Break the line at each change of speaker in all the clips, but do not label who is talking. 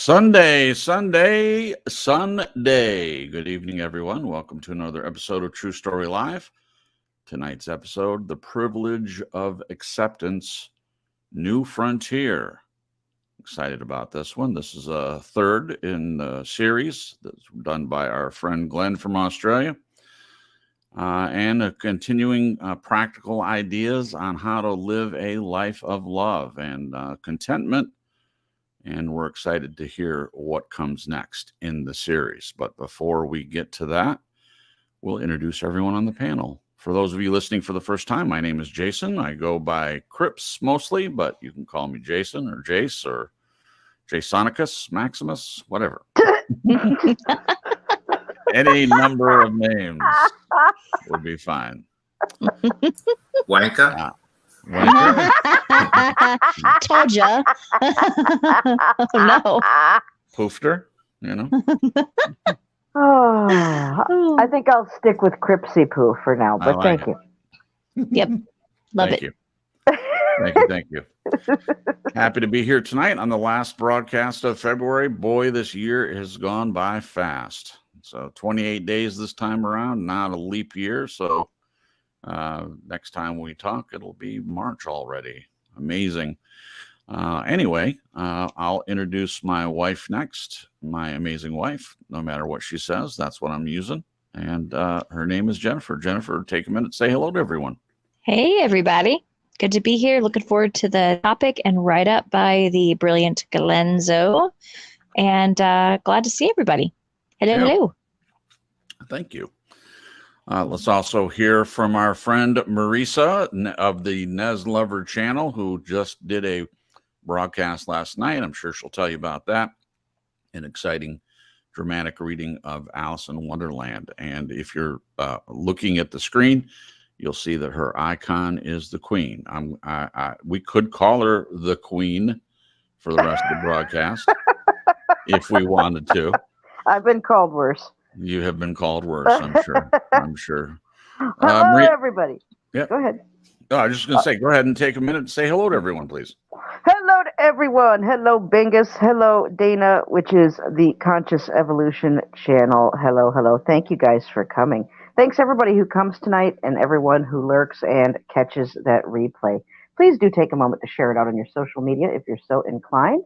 Sunday. Good evening, everyone. Welcome to another episode of True Story Live. Tonight's episode, The Privilege of Acceptance, New Frontier. Excited about this one. This is a third in the series that's done by our friend Glenn from Australia. And continuing practical ideas on how to live a life of love and contentment. And we're excited to hear what comes next in the series. But before we get to that, we'll introduce everyone on the panel. For those of you listening for the first time, my name is Jason. I go by Crips mostly, but you can call me Jason or Jace or Jasonicus, Maximus, whatever. Any number of names would be fine.
Wanker.
Told ya. Oh, no.
Poofter, you know.
I think I'll stick with Cripsy Poo for now, but thank you.
Yep. Love
Thank
it.
you. Thank you. Happy to be here tonight on the last broadcast of February. Boy, this year has gone by fast. So 28 days this time around, not a leap year. So next time we talk, it'll be March already. Amazing. Anyway, I'll introduce my wife next, my amazing wife. No matter what she says, that's what I'm using. And her name is Jennifer. Jennifer, take a minute, say hello to everyone.
Hey, everybody. Good to be here. Looking forward to the topic and write up by the brilliant Glenzo. And glad to see everybody. Hello.
Thank you. Let's also hear from our friend Marisa of the Nez Lover channel, who just did a broadcast last night. I'm sure she'll tell you about that. An exciting dramatic reading of Alice in Wonderland. And if you're looking at the screen, you'll see that her icon is the Queen. We could call her the Queen for the rest of the broadcast if we wanted to.
I've been called worse.
You have been called worse, I'm sure.
Hello, everybody.
Yeah.
Go ahead.
Oh, I was just going to say, go ahead and take a minute and say hello to everyone, please.
Hello to everyone. Hello, Bingus. Hello, Dana, which is the Conscious Evolution channel. Hello. Thank you guys for coming. Thanks, everybody who comes tonight and everyone who lurks and catches that replay. Please do take a moment to share it out on your social media if you're so inclined.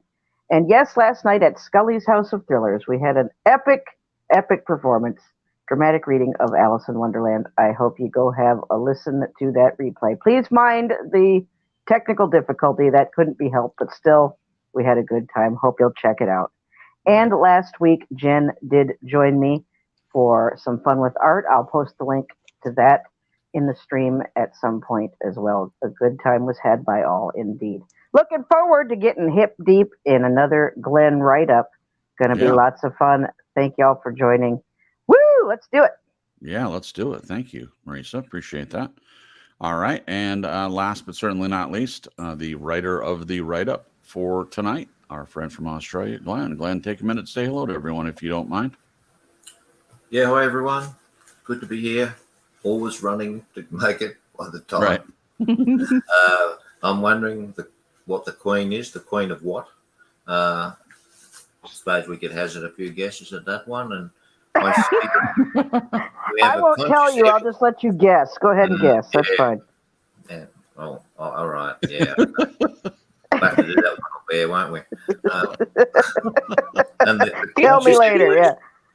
And yes, last night at Scully's House of Thrillers, we had an epic performance, dramatic reading of Alice in Wonderland. I hope you go have a listen to that replay. Please mind the technical difficulty. That couldn't be helped, but still, we had a good time. Hope you'll check it out. And last week, Jen did join me for some fun with art. I'll post the link to that in the stream at some point as well. A good time was had by all indeed. Looking forward to getting hip deep in another Glenn write-up. Going to be lots of fun. Thank y'all for joining. Woo! Let's do it.
Yeah, let's do it. Thank you, Marisa. Appreciate that. All right. And last but certainly not least, the writer of the write-up for tonight, our friend from Australia, Glenn. Glenn, take a minute to say hello to everyone if you don't mind.
Yeah, hi everyone. Good to be here. Always running to make it by the time.
Right.
I'm wondering what the Queen is. The Queen of what? I suppose we could hazard a few guesses at that one. And
I won't tell you. I'll just let you guess. Go ahead and guess. That's fine.
Yeah. Oh, all right. Yeah. We'll have to do that one up there, won't we? And
tell me later. Yeah.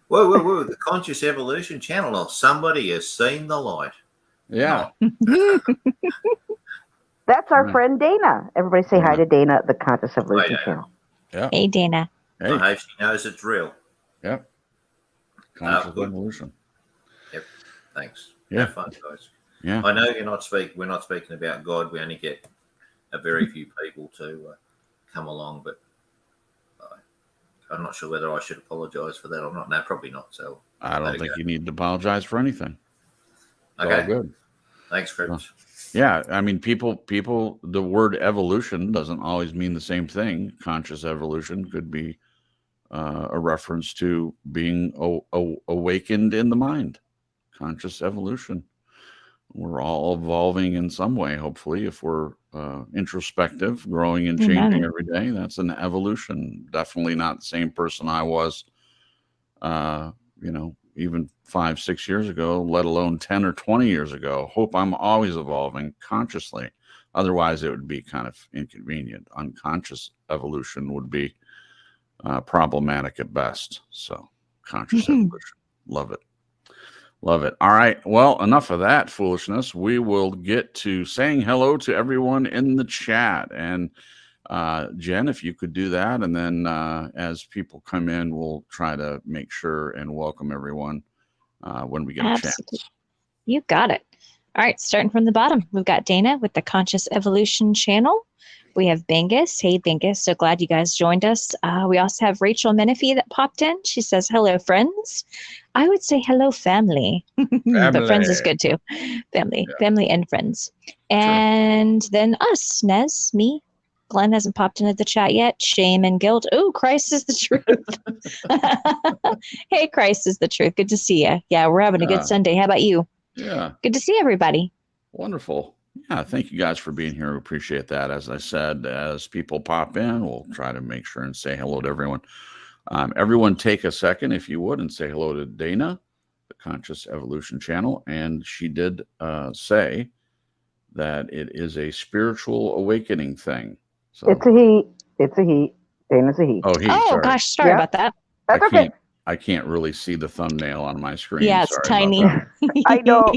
Whoa. The Conscious Evolution channel. Oh, somebody has seen the light.
Yeah.
That's our friend Dana. Everybody say hi to Dana, the Conscious Evolution channel.
Yeah.
Hey, Dana.
Hey.
I hope she knows it's real.
Yep. Conscious Evolution.
Yep. Thanks.
Yeah.
Have fun, guys.
Yeah.
I know we're not speaking about God. We only get a very few people to come along, but I'm not sure whether I should apologize for that or not. No, probably not. So
I don't think you need to apologize for anything. It's
okay.
all good.
Thanks, Chris.
Yeah, I mean, people. The word evolution doesn't always mean the same thing. Conscious evolution could be a reference to being awakened in the mind. Conscious evolution. We're all evolving in some way, hopefully, if we're introspective, growing and changing every day. That's an evolution. Definitely not the same person I was, even 5-6 years ago, let alone 10 or 20 years ago. Hope I'm always evolving consciously. Otherwise, it would be kind of inconvenient. Unconscious evolution would be problematic at best. So conscious evolution. Love it. Love it. All right. Well, enough of that foolishness. We will get to saying hello to everyone in the chat. And Jen, if you could do that. And then as people come in, we'll try to make sure and welcome everyone when we get a chance.
You got it. All right. Starting from the bottom, we've got Dana with the Conscious Evolution channel. We have Bingus. Hey, Bingus. So glad you guys joined us. We also have Rachel Menifee that popped in. She says, hello, friends. I would say hello, family. But friends is good too. Family and friends. And then us, Nez, me. Glenn hasn't popped into the chat yet. Shame and guilt. Oh, Christ is the truth. Hey, Christ is the truth. Good to see you. Yeah, we're having a good Sunday. How about you?
Yeah.
Good to see everybody.
Wonderful. Yeah, thank you guys for being here. We appreciate that. As I said, as people pop in, we'll try to make sure and say hello to everyone. Everyone take a second, if you would, and say hello to Dana, the Conscious Evolution channel. And she did say that it is a spiritual awakening thing. So
it's a he. It's a he. Dana's a he.
Oh, he.
Oh,
sorry.
gosh. Sorry about that.
That's okay.
I can't really see the thumbnail on my screen.
Yeah, it's tiny.
I know.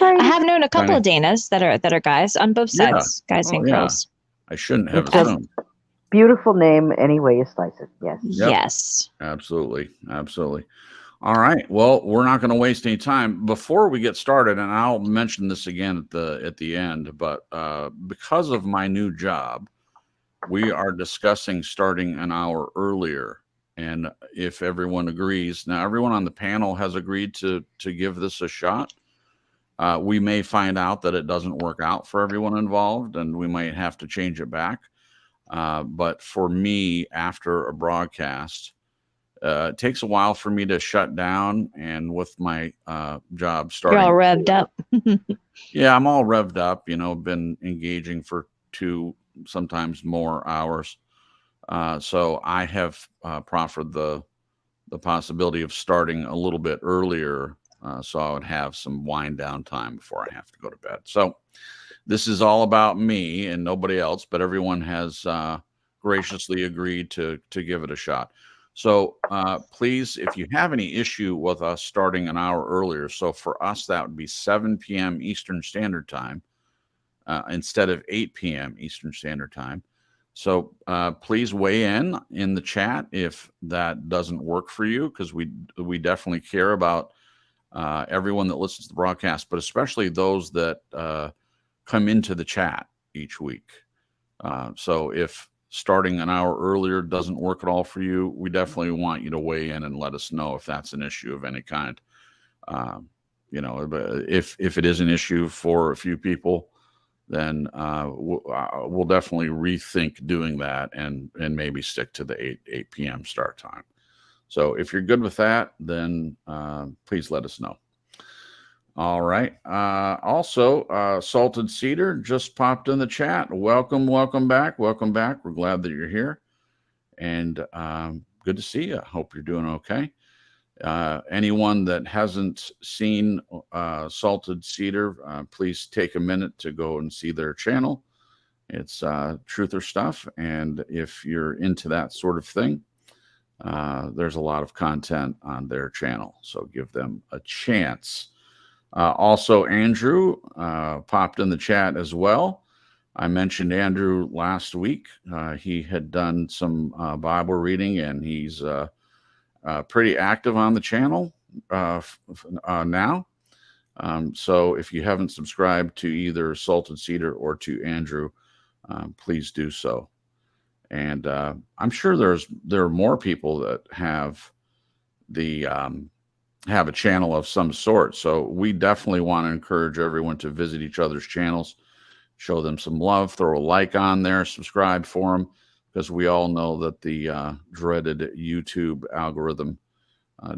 I have known a couple of Danas that are guys on both sides, guys and girls.
I shouldn't have assumed.
Beautiful name any way you slice it. Yes.
Yep.
Yes.
Absolutely. All right. Well, we're not going to waste any time. Before we get started, and I'll mention this again at the end, but because of my new job, we are discussing starting an hour earlier. And if everyone agrees, now everyone on the panel has agreed to give this a shot. We may find out that it doesn't work out for everyone involved, and we might have to change it back. But for me, after a broadcast, it takes a while for me to shut down. And with my job starting,
you're all revved up.
Yeah, I'm all revved up. Been engaging for 2, sometimes more hours. So I have proffered the possibility of starting a little bit earlier. So I would have some wind down time before I have to go to bed. So this is all about me and nobody else, but everyone has graciously agreed to give it a shot. So please, if you have any issue with us starting an hour earlier, so for us, that would be 7 p.m. Eastern Standard Time instead of 8 p.m. Eastern Standard Time. So please weigh in the chat if that doesn't work for you, because we definitely care about everyone that listens to the broadcast, but especially those that come into the chat each week. So if starting an hour earlier doesn't work at all for you, we definitely want you to weigh in and let us know if that's an issue of any kind. If it is an issue for a few people, then we'll definitely rethink doing that and maybe stick to the 8 p.m. start time. So if you're good with that, then please let us know. All right. Also, Salted Cedar just popped in the chat. Welcome back. We're glad that you're here. And good to see you. Hope you're doing okay. Anyone that hasn't seen Salted Cedar, please take a minute to go and see their channel. It's Truther Stuff. And if you're into that sort of thing, there's a lot of content on their channel. So give them a chance. Also, Andrew popped in the chat as well. I mentioned Andrew last week. He had done some Bible reading, and he's pretty active on the channel now. So if you haven't subscribed to either Salted Cedar or to Andrew, please do so. And I'm sure there are more people that have a channel of some sort. So we definitely want to encourage everyone to visit each other's channels, show them some love, throw a like on there, subscribe for them, because we all know that the dreaded YouTube algorithm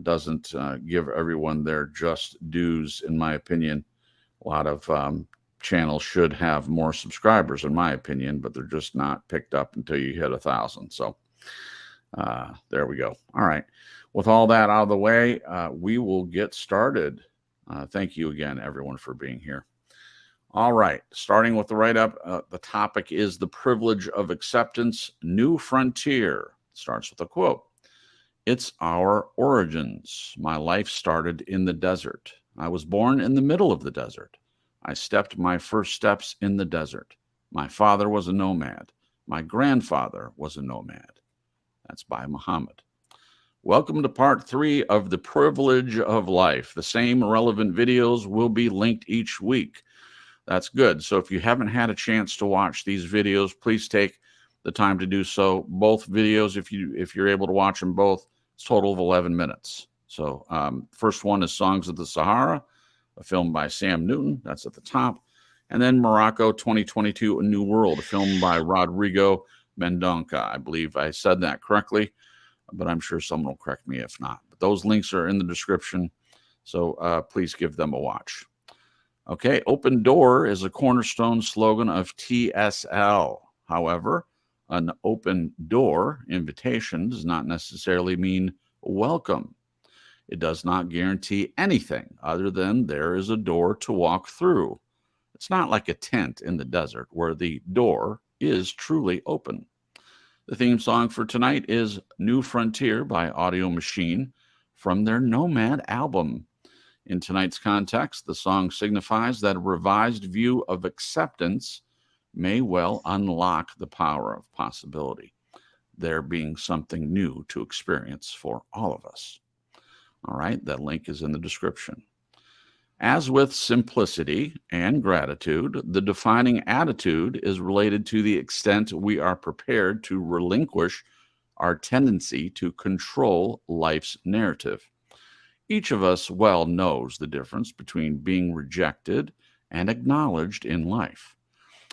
doesn't give everyone their just dues, in my opinion. A lot of channel should have more subscribers, in my opinion, but they're just not picked up until you hit 1,000. So there we go. All right. With all that out of the way, we will get started. Thank you again, everyone, for being here. All right. Starting with the write-up, the topic is the privilege of acceptance, new frontier. Starts with a quote. It's our origins. My life started in the desert. I was born in the middle of the desert. I stepped my first steps in the desert. My father was a nomad. My grandfather was a nomad. That's by Mohamed. Welcome to part 3 of The Privilege of Life. The same relevant videos will be linked each week. That's good. So if you haven't had a chance to watch these videos, please take the time to do so. Both videos, if you're able to watch them both, it's a total of 11 minutes. So first one is Songs of the Sahara, a film by Sam Newton. That's at the top. And then Morocco 2022, A New World, a film by Rodrigo Mendonca. I believe I said that correctly, but I'm sure someone will correct me if not. But those links are in the description, so please give them a watch. Okay, open door is a cornerstone slogan of TSL. However, an open door invitation does not necessarily mean welcome. It does not guarantee anything other than there is a door to walk through. It's not like a tent in the desert where the door is truly open. The theme song for tonight is New Frontier by Audiomachine from their Nomad album. In tonight's context, the song signifies that a revised view of acceptance may well unlock the power of possibility, there being something new to experience for all of us. All right, that link is in the description. As with simplicity and gratitude, the defining attitude is related to the extent we are prepared to relinquish our tendency to control life's narrative. Each of us well knows the difference between being rejected and acknowledged in life.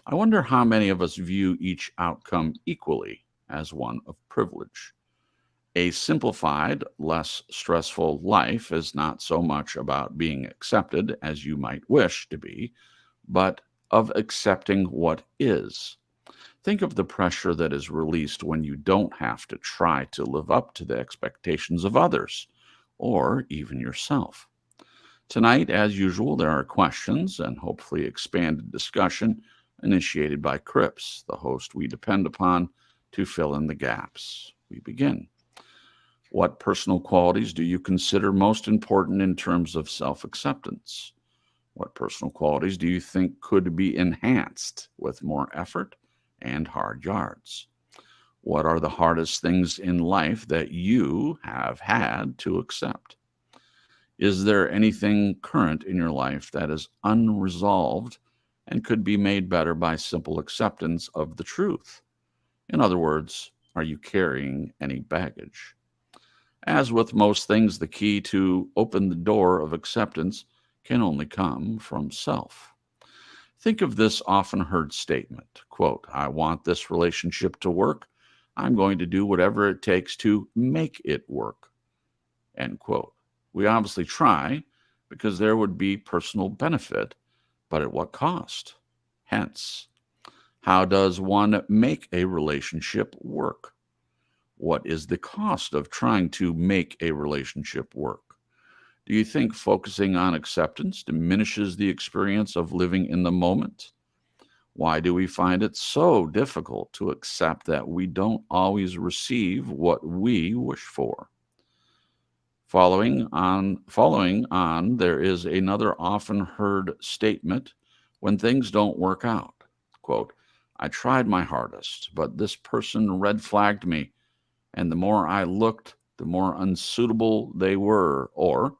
I wonder how many of us view each outcome equally as one of privilege. A simplified, less stressful life is not so much about being accepted as you might wish to be, but of accepting what is. Think of the pressure that is released when you don't have to try to live up to the expectations of others, or even yourself. Tonight, as usual, there are questions and hopefully expanded discussion initiated by Cripps, the host we depend upon to fill in the gaps. We begin. What personal qualities do you consider most important in terms of self-acceptance? What personal qualities do you think could be enhanced with more effort and hard yards? What are the hardest things in life that you have had to accept? Is there anything current in your life that is unresolved and could be made better by simple acceptance of the truth? In other words, are you carrying any baggage? As with most things, the key to open the door of acceptance can only come from self. Think of this often heard statement, quote, I want this relationship to work. I'm going to do whatever it takes to make it work, end quote. We obviously try because there would be personal benefit, but at what cost? Hence, how does one make a relationship work? What is the cost of trying to make a relationship work? Do you think focusing on acceptance diminishes the experience of living in the moment? Why do we find it so difficult to accept that we don't always receive what we wish for? Following on, there is another often heard statement when things don't work out. Quote, I tried my hardest, but this person red flagged me, and the more I looked, the more unsuitable they were. Or,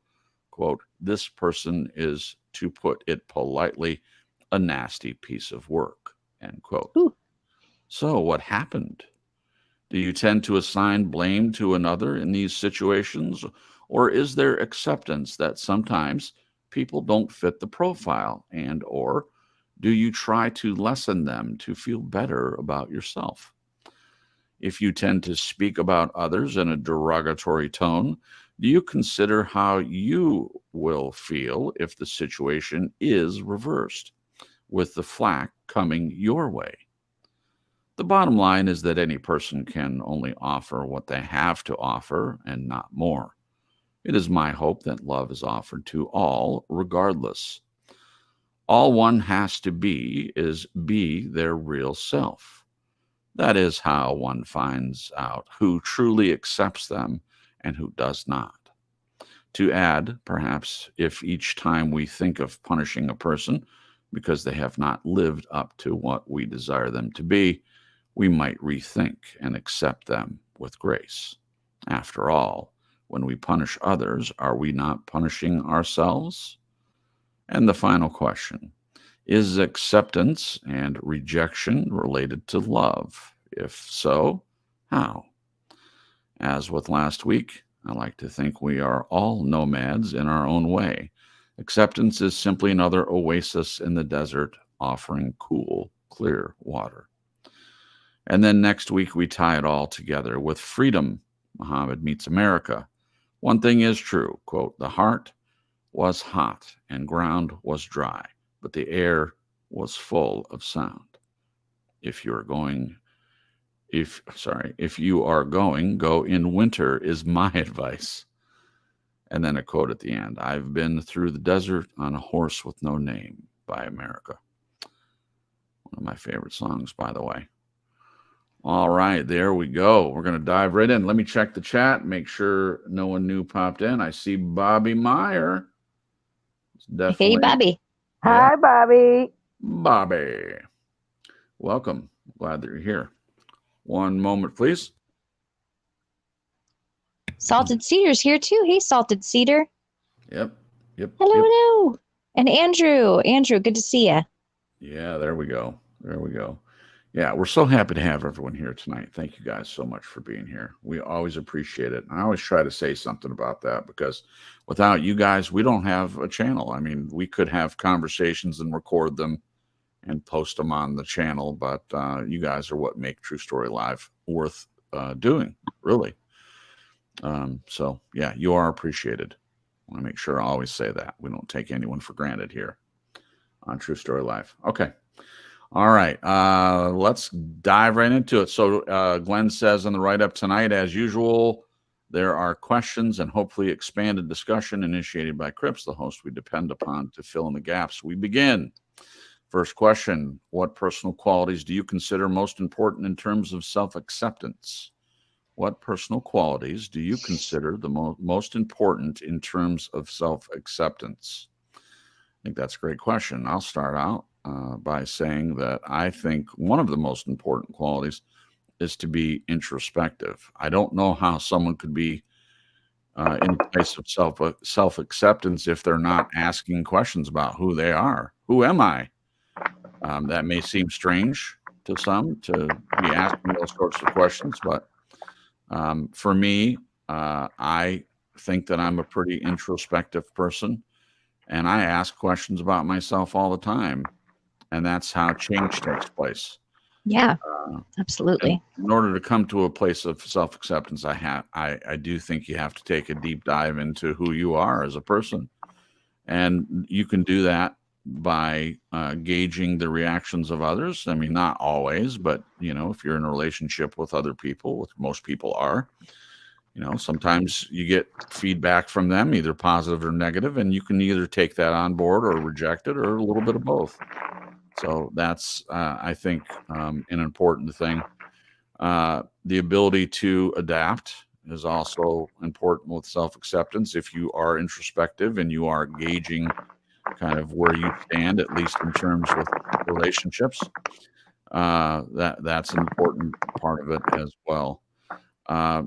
quote, this person is, to put it politely, a nasty piece of work, end quote.
Ooh.
So what happened? Do you tend to assign blame to another in these situations? Or is there acceptance that sometimes people don't fit the profile? And or do you try to lessen them to feel better about yourself? If you tend to speak about others in a derogatory tone, do you consider how you will feel if the situation is reversed? with the flack coming your way. The bottom line is that any person can only offer what they have to offer and not more. It is my hope that love is offered to all, regardless. All one has to be is be their real self. That is how one finds out who truly accepts them and who does not. To add, perhaps, if each time we think of punishing a person because they have not lived up to what we desire them to be, we might rethink and accept them with grace. After all, when we punish others, are we not punishing ourselves? And the final question, is acceptance and rejection related to love? If so, how? As with last week, I like to think we are all nomads in our own way. Acceptance is simply another oasis in the desert offering cool, clear water. And then next week, we tie it all together with freedom. Mohamed meets America. One thing is true, quote, the heart was hot and ground was dry, but the air was full of sound. If you are going, go in winter is my advice. And then a quote at the end. I've been through the desert on a horse with no name by America. One of my favorite songs, by the way. All right, there we go. We're going to dive right in. Let me check the chat, make sure no one new popped in. I see Bobby Meyer.
Hey, Bobby.
Yeah.
Hi, Bobby.
Bobby. Welcome. Glad that you're here. One moment, please.
Salted Cedar's here too. Hey, Salted Cedar.
Yep.
Hello. And Andrew. Andrew, good to see you.
Yeah, there we go. Yeah, we're so happy to have everyone here tonight. Thank you guys so much for being here. We always appreciate it. And I always try to say something about that because without you guys, we don't have a channel. I mean, we could have conversations and record them and post them on the channel, but you guys are what make True Story Live worth doing, really. So, yeah, you are appreciated. I want to make sure I always say that. We don't take anyone for granted here on True Story Live. Okay. All right, let's dive right into it. So Glenn says in the write-up tonight, as usual, there are questions and hopefully expanded discussion initiated by Cripps, the host we depend upon to fill in the gaps. We begin. First question, what personal qualities do you consider most important in terms of self-acceptance? What personal qualities do you consider the most important in terms of self-acceptance? I think that's a great question. I'll start out by saying that I think one of the most important qualities is to be introspective. I don't know how someone could be in a place of self-acceptance if they're not asking questions about who they are. Who am I? That may seem strange to some to be asking those sorts of questions, but for me, I think that I'm a pretty introspective person, and I ask questions about myself all the time. And that's how change takes place.
Yeah, absolutely.
In order to come to a place of self-acceptance, I do think you have to take a deep dive into who you are as a person. And you can do that by gauging the reactions of others. I mean, not always, but, if you're in a relationship with other people, which most people are, sometimes you get feedback from them, either positive or negative, and you can either take that on board or reject it or a little bit of both. So that's, I think, an important thing. The ability to adapt is also important with self-acceptance. If you are introspective and you are gauging kind of where you stand, at least in terms with relationships, that's an important part of it as well.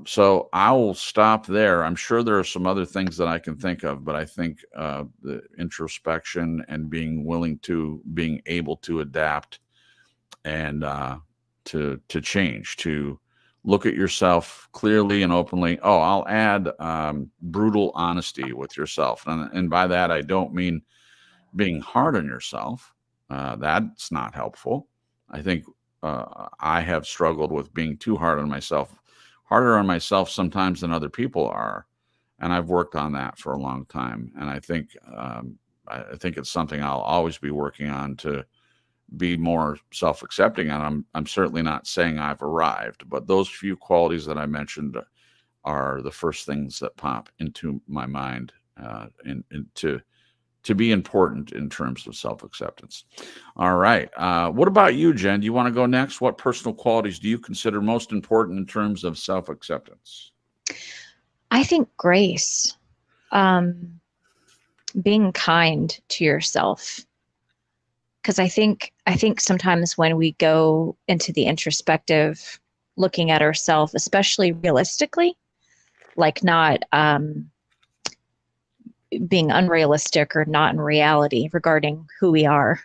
So I will stop there. I'm sure there are some other things that I can think of, but I think the introspection and being able to adapt and to change, to look at yourself clearly and openly. Oh, I'll add brutal honesty with yourself. And by that, I don't mean being hard on yourself. That's not helpful. I think I have struggled with being too hard on myself. Harder on myself sometimes than other people are, and I've worked on that for a long time. And I think it's something I'll always be working on to be more self-accepting. And I'm certainly not saying I've arrived, but those few qualities that I mentioned are the first things that pop into my mind and to be important in terms of self-acceptance. All right. What about you, Jen? Do you want to go next? What personal qualities do you consider most important in terms of self-acceptance?
I think grace, being kind to yourself. Because I think sometimes when we go into the introspective, looking at ourselves, especially realistically, like not being unrealistic or not in reality regarding who we are.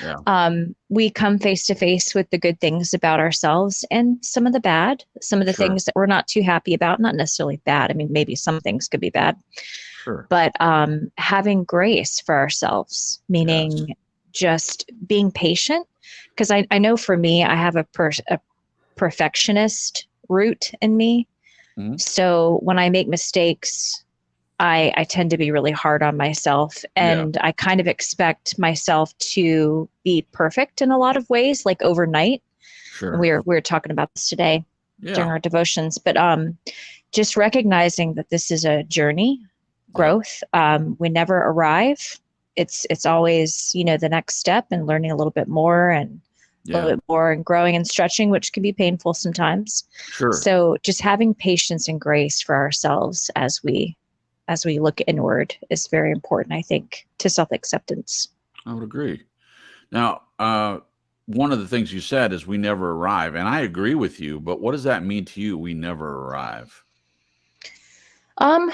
Yeah.
We come face to face with the good things about ourselves and some of the bad, some of the
Sure.
things that we're not too happy about, not necessarily bad. I mean, maybe some things could be bad,
Sure.
but having grace for ourselves, meaning
Yes.
just being patient. Because I know for me, I have a perfectionist root in me.
Mhm.
So when I make mistakes, I tend to be really hard on myself, and I kind of expect myself to be perfect in a lot of ways, like overnight.
Sure.
And we were talking about this today during our devotions, but just recognizing that this is a journey, growth. We never arrive. It's always, the next step and learning a little bit more and a little bit more and growing and stretching, which can be painful sometimes.
Sure.
So just having patience and grace for ourselves as we look inward is very important, I think, to self-acceptance.
I would agree. Now, one of the things you said is we never arrive, and I agree with you, but what does that mean to you, we never arrive?
I'm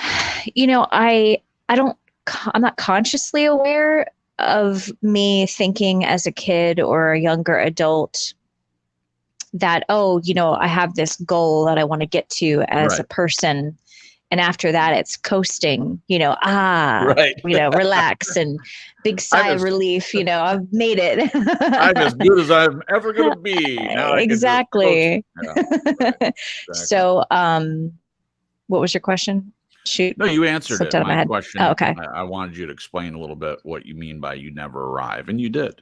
not consciously aware of me thinking as a kid or a younger adult that, I have this goal that I want to get to as a person. And after that, it's coasting, relax and big sigh of relief. I've made it.
I'm as good as I'm ever going to be. Now
Exactly.
Exactly.
So, what was your question? Shoot.
No, you answered it. My question.
Oh, okay.
I wanted you to explain a little bit what you mean by you never arrive, and you did.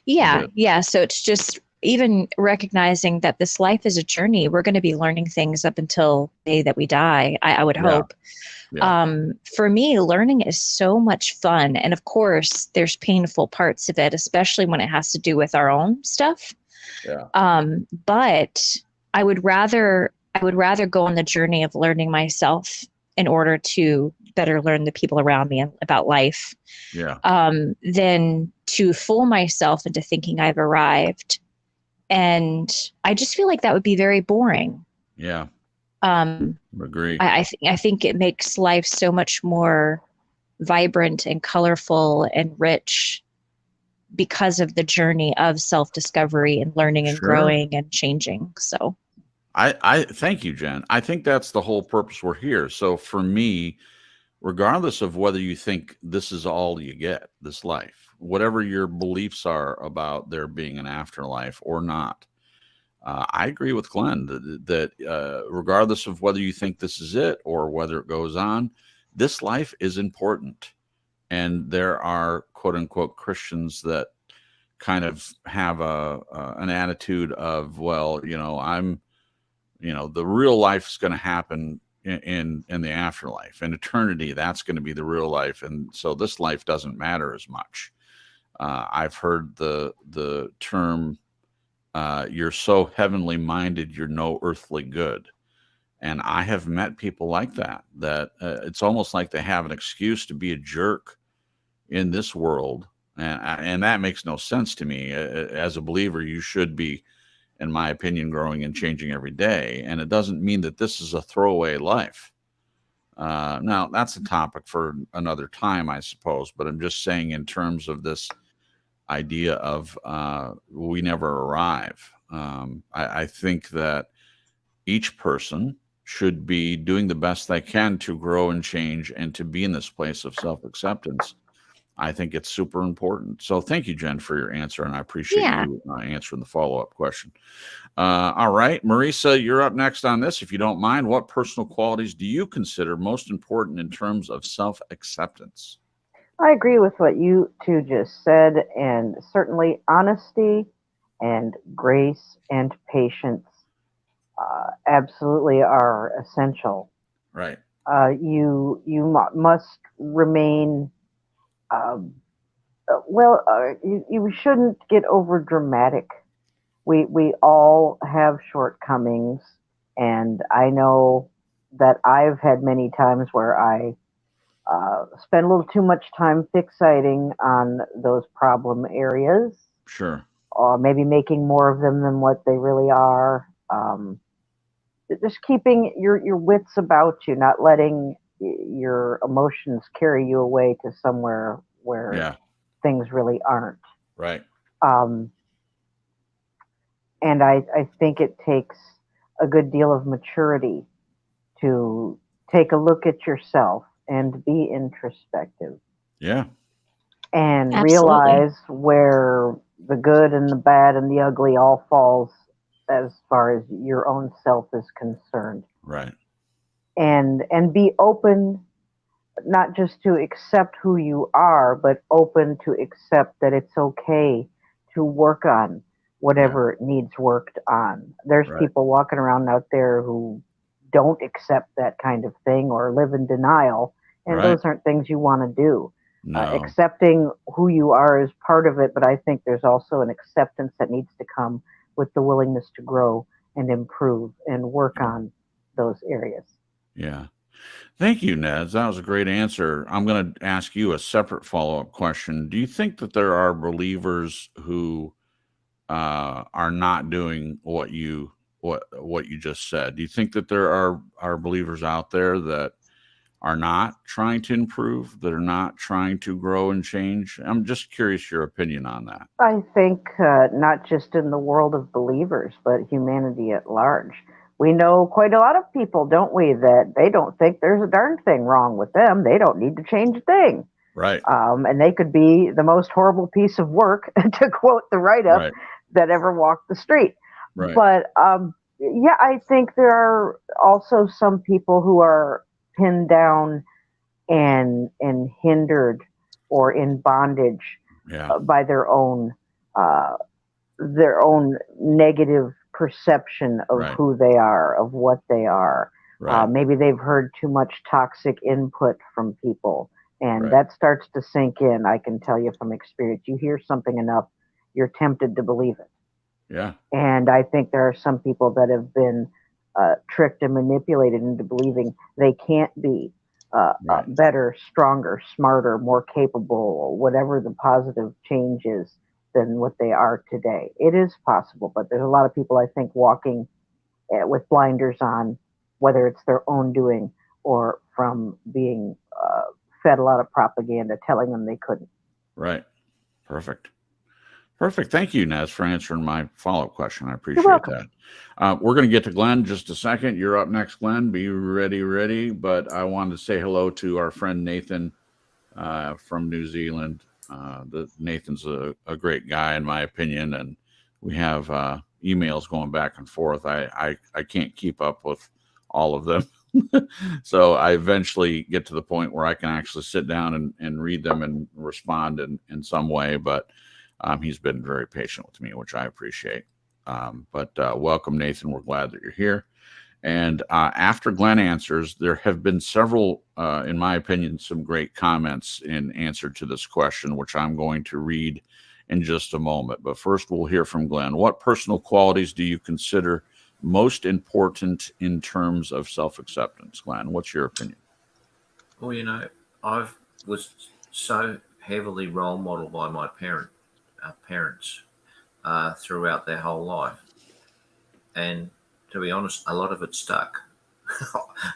Yeah. Yeah. So it's just even recognizing that this life is a journey. We're going to be learning things up until the day that we die, I would hope. Yeah. For me, learning is so much fun. And of course, there's painful parts of it, especially when it has to do with our own stuff.
Yeah.
But I would rather go on the journey of learning myself in order to better learn the people around me about life.
Yeah.
Than to fool myself into thinking I've arrived. And I just feel like that would be very boring.
Yeah. Agree.
I think it makes life so much more vibrant and colorful and rich because of the journey of self-discovery and learning and growing and changing. So
I thank you, Jen. I think that's the whole purpose we're here. So for me, regardless of whether you think this is all you get, this life, whatever your beliefs are about there being an afterlife or not, I agree with Glenn that regardless of whether you think this is it or whether it goes on, this life is important. And there are quote unquote Christians that kind of have an attitude of, well, the real life is going to happen in the afterlife. In eternity, that's going to be the real life. And so this life doesn't matter as much. I've heard the term, you're so heavenly minded, you're no earthly good. And I have met people like that it's almost like they have an excuse to be a jerk in this world. And that makes no sense to me. As a believer, you should be, in my opinion, growing and changing every day. And it doesn't mean that this is a throwaway life. Now, that's a topic for another time, I suppose. But I'm just saying in terms of this idea of we never arrive. I think that each person should be doing the best they can to grow and change and to be in this place of self-acceptance. I think it's super important. So thank you, Jen, for your answer. And I appreciate you answering the follow-up question. All right, Marisa, you're up next on this. If you don't mind, what personal qualities do you consider most important in terms of self-acceptance?
I agree with what you two just said, and certainly honesty and grace and patience absolutely are essential.
Right.
You must remain. Um, you shouldn't get over dramatic. We all have shortcomings, and I know that I've had many times where I spend a little too much time fixating on those problem areas,
Sure.
or maybe making more of them than what they really are. Just keeping your wits about you, not letting your emotions carry you away to somewhere where
Yeah.
things really aren't.
Right.
Um, and I think it takes a good deal of maturity to take a look at yourself and be introspective
Yeah.
and
Absolutely.
realize where the good and the bad and the ugly all falls as far as your own self is concerned,
Right.
and be open not just to accept who you are, but open to accept that it's okay to work on
Yeah.
whatever needs worked on. There's
Right.
people walking around out there who don't accept that kind of thing or live in denial, and
Right.
those aren't things you want to do.
No.
Accepting who you are is part of it, but I think there's also an acceptance that needs to come with the willingness to grow and improve and work
Yeah.
on those areas.
Yeah. Thank you, Ned. That was a great answer. I'm going to ask you a separate follow-up question. Do you think that there are believers who are not doing what you just said? Do you think that there are believers out there that are not trying to improve, that are not trying to grow and change? I'm just curious your opinion on that.
I think not just in the world of believers, but humanity at large. We know quite a lot of people, don't we, that they don't think there's a darn thing wrong with them. They don't need to change a thing.
Right.
And they could be the most horrible piece of work, to quote the write up,
Right.
that ever walked the street.
Right.
But yeah, I think there are also some people who are pinned down and hindered or in bondage
Yeah.
by uh, their own negative perception of
Right.
who they are, of what they are.
Right.
Maybe they've heard too much toxic input from people, and
Right.
that starts to sink in. I can tell you from experience. You hear something enough, you're tempted to believe it.
Yeah.
And I think there are some people that have been tricked and manipulated into believing they can't be
Right.
better, stronger, smarter, more capable, whatever the positive change is than what they are today. It is possible, but there's a lot of people, I think, walking with blinders on, whether it's their own doing or from being fed a lot of propaganda telling them they couldn't.
Right. Perfect. Perfect. Thank you, Nez, for answering my follow-up question. I
You're
appreciate
welcome.
that. We're going to get to Glenn in just a second. You're up next, Glenn. Be ready. But I wanted to say hello to our friend Nathan from New Zealand. Nathan's a great guy, in my opinion, and we have emails going back and forth. I can't keep up with all of them. So I eventually get to the point where I can actually sit down and read them and respond in some way. But he's been very patient with me, which I appreciate. But welcome, Nathan. We're glad that you're here. And after Glenn answers, there have been several, in my opinion, some great comments in answer to this question, which I'm going to read in just a moment. But first, we'll hear from Glenn. What personal qualities do you consider most important in terms of self-acceptance? Glenn, what's your opinion?
Well, I was so heavily role modeled by my parents throughout their whole life, and to be honest, a lot of it stuck.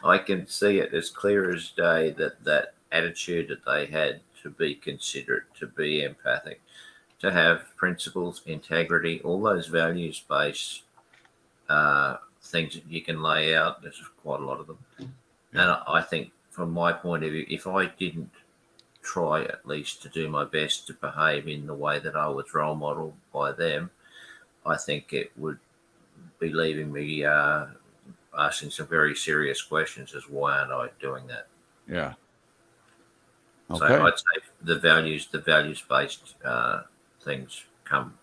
I can see it as clear as day that attitude that they had to be considerate, to be empathic, to have principles, integrity, all those values based things that you can lay out. There's quite a lot of them.
Yeah.
And I think, from my point of view, if I didn't try at least to do my best to behave in the way that I was role modeled by them, I think it would be leaving me asking some very serious questions as why aren't I doing that?
Yeah.
So
Okay.
I'd say the values-based things come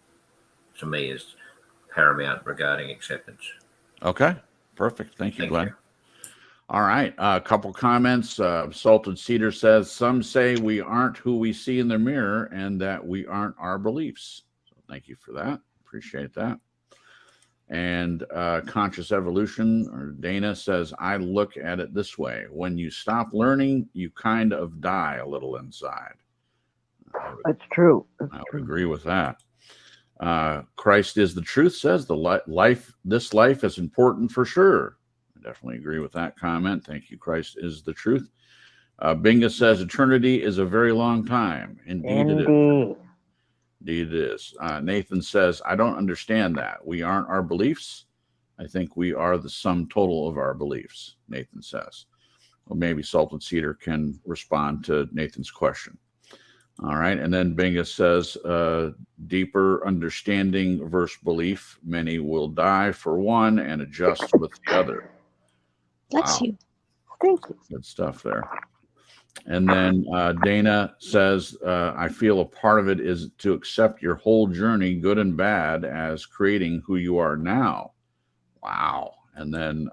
to me as paramount regarding acceptance.
Okay. Perfect. Thank you,
Thank
Glenn.
you.
All right. A couple comments. Salted Cedar says, some say we aren't who we see in the mirror and that we aren't our beliefs. So thank you for that. Appreciate that. And Conscious Evolution, or Dana, says, I look at it this way. When you stop learning, you kind of die a little inside.
That's true.
I would agree with that. Christ is the truth says this life is important for sure. I definitely agree with that comment. Thank you. Christ is the truth. Binga says eternity is a very long time. Indeed it is. Indeed it is. Nathan says, I don't understand that. We aren't our beliefs. I think we are the sum total of our beliefs, Nathan says. Well, maybe Salted Cedar can respond to Nathan's question. All right. And then Binga says, deeper understanding versus belief. Many will die for one and adjust with the other.
Bless
Wow.
you.
Thank you.
Good stuff there. And then Dana says, I feel a part of it is to accept your whole journey, good and bad, as creating who you are now. Wow. And then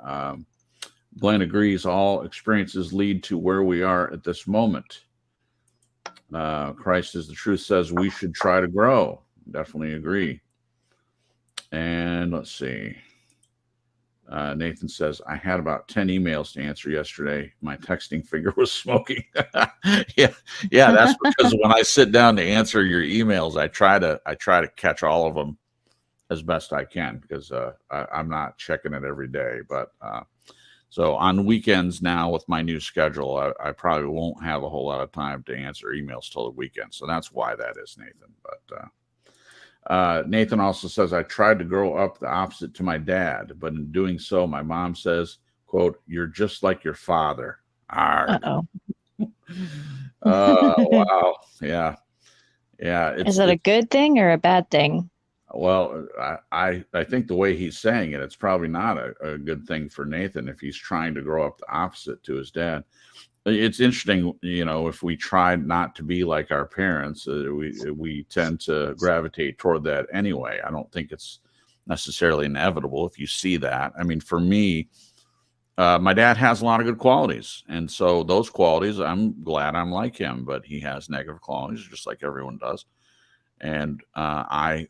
Glenn agrees all experiences lead to where we are at this moment. Christ is the truth says we should try to grow. Definitely agree. And let's see. Nathan says, I had about 10 emails to answer yesterday. My texting finger was smoking. Yeah, that's because when I sit down to answer your emails, I try to catch all of them as best I can because I'm not checking it every day. But so on weekends now with my new schedule, I probably won't have a whole lot of time to answer emails till the weekend. So that's why that is, Nathan. But Nathan also says, I tried to grow up the opposite to my dad, but in doing so, my mom says, quote, you're just like your father.
Uh-oh.
Wow. Yeah.
Is it a good thing or a bad thing?
Well, I think the way he's saying it, it's probably not a good thing for Nathan if he's trying to grow up the opposite to his dad. It's interesting, if we try not to be like our parents, we tend to gravitate toward that anyway. I don't think it's necessarily inevitable if you see that. I mean, for me, my dad has a lot of good qualities. And so those qualities, I'm glad I'm like him, but he has negative qualities just like everyone does. And I'm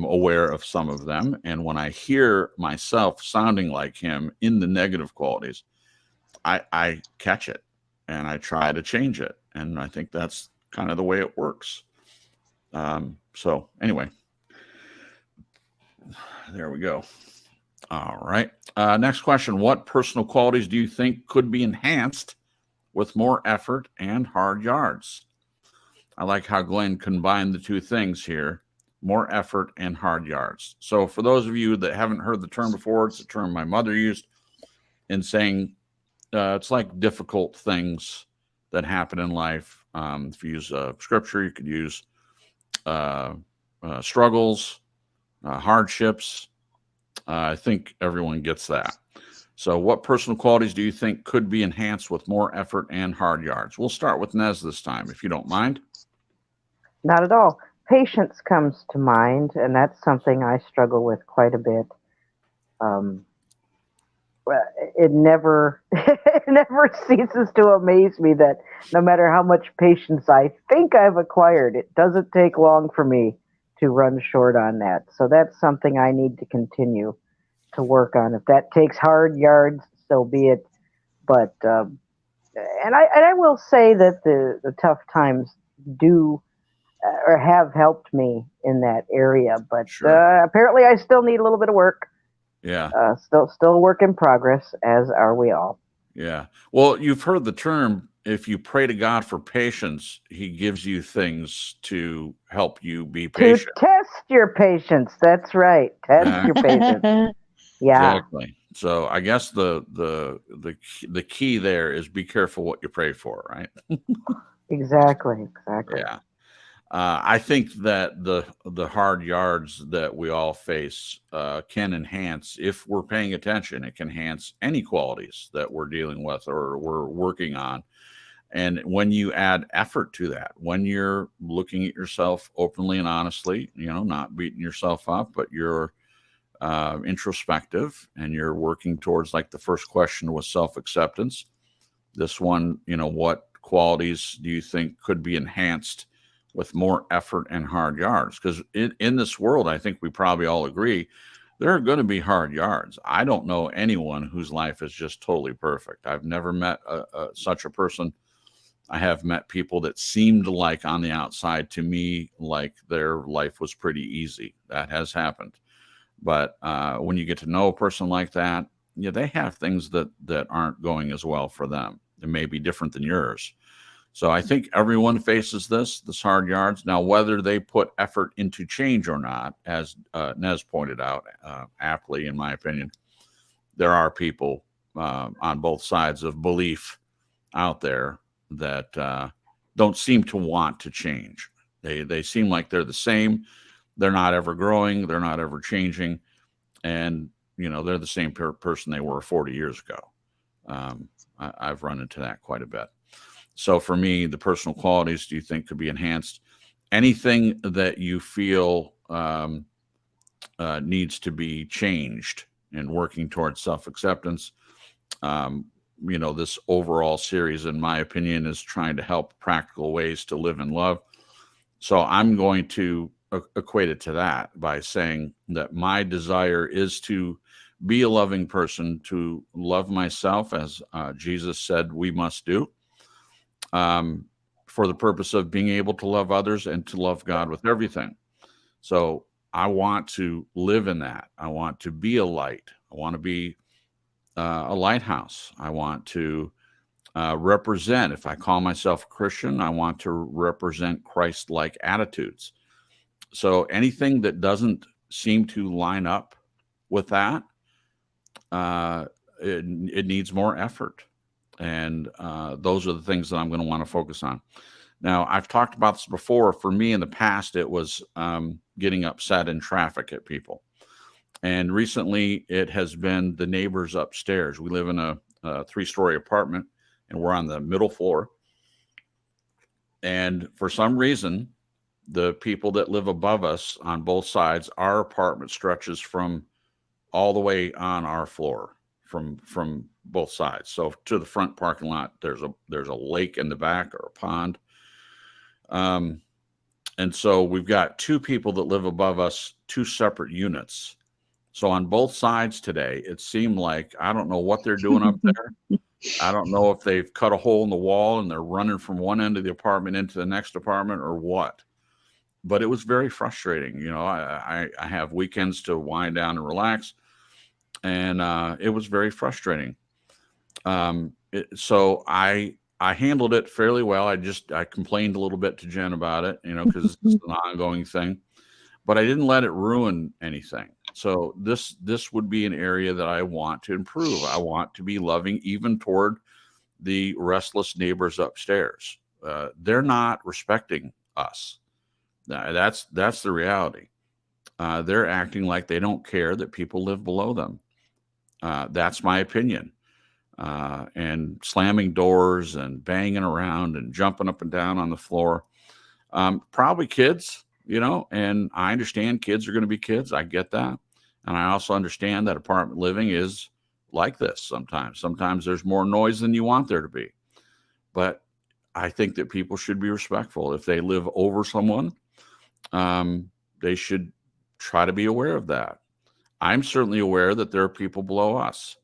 aware of some of them. And when I hear myself sounding like him in the negative qualities, I catch it. And I try to change it. And I think that's kind of the way it works. So anyway, there we go. All right. Next question. What personal qualities do you think could be enhanced with more effort and hard yards? I like how Glenn combined the two things here, more effort and hard yards. So for those of you that haven't heard the term before, it's a term my mother used in saying, it's like difficult things that happen in life. If you use scripture, you could use struggles, hardships. I think everyone gets that. So what personal qualities do you think could be enhanced with more effort and hard yards? We'll start with Nez this time, if you don't mind.
Not at all. Patience comes to mind, and that's something I struggle with quite a bit. It never ceases to amaze me that no matter how much patience I think I've acquired, it doesn't take long for me to run short on that. So that's something I need to continue to work on. If that takes hard yards, so be it. But and I will say that the tough times do or have helped me in that area. But
Sure.
apparently, I still need a little bit of work.
Yeah.
Still a work in progress, as are we all.
Yeah. Well, you've heard the term, if you pray to God for patience, he gives you things to help you be patient.
To test your patience. That's right. Test your patience. Yeah.
Exactly. So I guess the key there is be careful what you pray for, right?
Exactly.
Yeah. I think that the hard yards that we all face can enhance, if we're paying attention, it can enhance any qualities that we're dealing with or we're working on. And when you add effort to that, when you're looking at yourself openly and honestly, not beating yourself up, but you're introspective and you're working towards, like the first question was self-acceptance. This one, what qualities do you think could be enhanced with more effort and hard yards? Because in this world, I think we probably all agree there are going to be hard yards. I don't know anyone whose life is just totally perfect. I've never met such a person. I have met people that seemed like on the outside to me like their life was pretty easy. That has happened. But when you get to know a person like that, they have things that aren't going as well for them. It may be different than yours. So I think everyone faces this hard yards. Now, whether they put effort into change or not, as Nez pointed out aptly, in my opinion, there are people on both sides of belief out there that don't seem to want to change. They seem like they're the same. They're not ever growing. They're not ever changing. And, they're the same person they were 40 years ago. I've run into that quite a bit. So for me, the personal qualities do you think could be enhanced? Anything that you feel needs to be changed in working towards self-acceptance. This overall series, in my opinion, is trying to help practical ways to live in love. So I'm going to equate it to that by saying that my desire is to be a loving person, to love myself as Jesus said we must do, for the purpose of being able to love others and to love God with everything. So I want to live in that. I want to be a light. I want to be a lighthouse. I want to represent, if I call myself a Christian, I want to represent Christ-like attitudes. So anything that doesn't seem to line up with that, it needs more effort. And those are the things that I'm going to want to focus on. Now, I've talked about this before. For me in the past, it was getting upset in traffic at people. And recently, it has been the neighbors upstairs. We live in a 3-story apartment, and we're on the middle floor. And for some reason, the people that live above us on both sides, our apartment stretches from all the way on our floor, from both sides. So to the front parking lot, there's a lake in the back, or a pond. And so we've got 2 people that live above us, 2 separate units. So on both sides today, it seemed like, I don't know what they're doing up there. I don't know if they've cut a hole in the wall and they're running from one end of the apartment into the next apartment or what. But it was very frustrating. I have weekends to wind down and relax. And it was very frustrating. So I handled it fairly well. I complained a little bit to Jen about it, because it's an ongoing thing. But I didn't let it ruin anything. So this would be an area that I want to improve. I want to be loving even toward the restless neighbors upstairs. They're not respecting us. That's the reality. They're acting like they don't care that people live below them. That's my opinion. And slamming doors and banging around and jumping up and down on the floor. Probably kids, and I understand kids are going to be kids. I get that. And I also understand that apartment living is like this sometimes. Sometimes there's more noise than you want there to be. But I think that people should be respectful. If they live over someone, they should try to be aware of that. I'm certainly aware that there are people below us.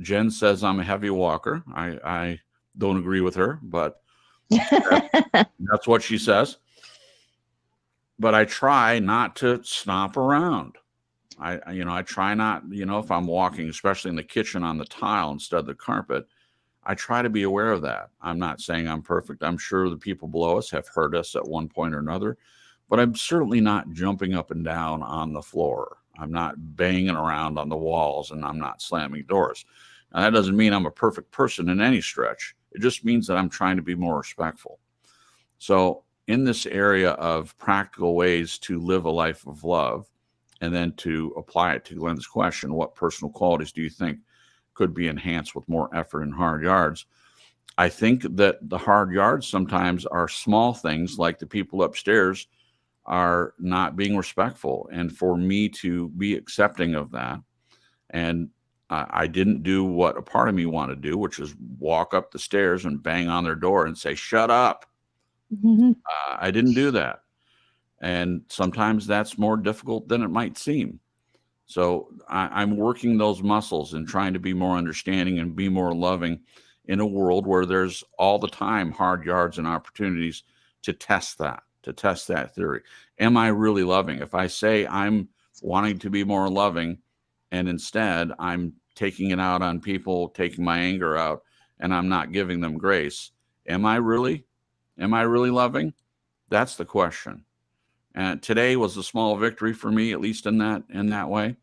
Jen says I'm a heavy walker. I don't agree with her, but that's what she says. But I try not to stomp around. I try not, if I'm walking, especially in the kitchen on the tile instead of the carpet, I try to be aware of that. I'm not saying I'm perfect. I'm sure the people below us have hurt us at one point or another, but I'm certainly not jumping up and down on the floor. I'm not banging around on the walls, and I'm not slamming doors. Now, that doesn't mean I'm a perfect person in any stretch. It just means that I'm trying to be more respectful. So in this area of practical ways to live a life of love, and then to apply it to Glenn's question, what personal qualities do you think could be enhanced with more effort and hard yards? I think that the hard yards sometimes are small things, like the people upstairs are not being respectful, and for me to be accepting of that. And I didn't do what a part of me wanted to do, which is walk up the stairs and bang on their door and say, shut up. I didn't do that. And sometimes that's more difficult than it might seem. So I'm working those muscles and trying to be more understanding and be more loving in a world where there's all the time hard yards and opportunities to test that theory. Am I really loving? If I say I'm wanting to be more loving and instead I'm taking it out on people, taking my anger out, and I'm not giving them grace, am I really loving? That's the question. And today was a small victory for me, at least in that way.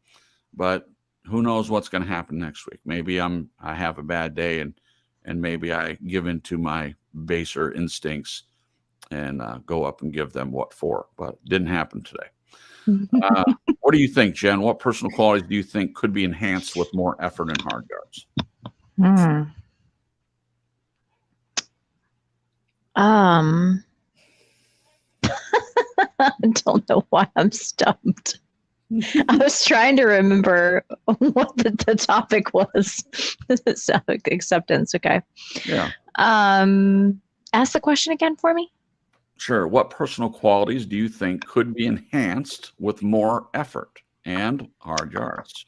But who knows what's going to happen next week? Maybe I have a bad day and maybe I give into my baser instincts and go up and give them what for. But it didn't happen today. What do you think, Jen? What personal qualities do you think could be enhanced with more effort and hard yards?
I don't know why I'm stumped. I was trying to remember what the topic was. Acceptance. Okay.
Yeah.
Ask the question again for me.
Sure. What personal qualities do you think could be enhanced with more effort and hard yards?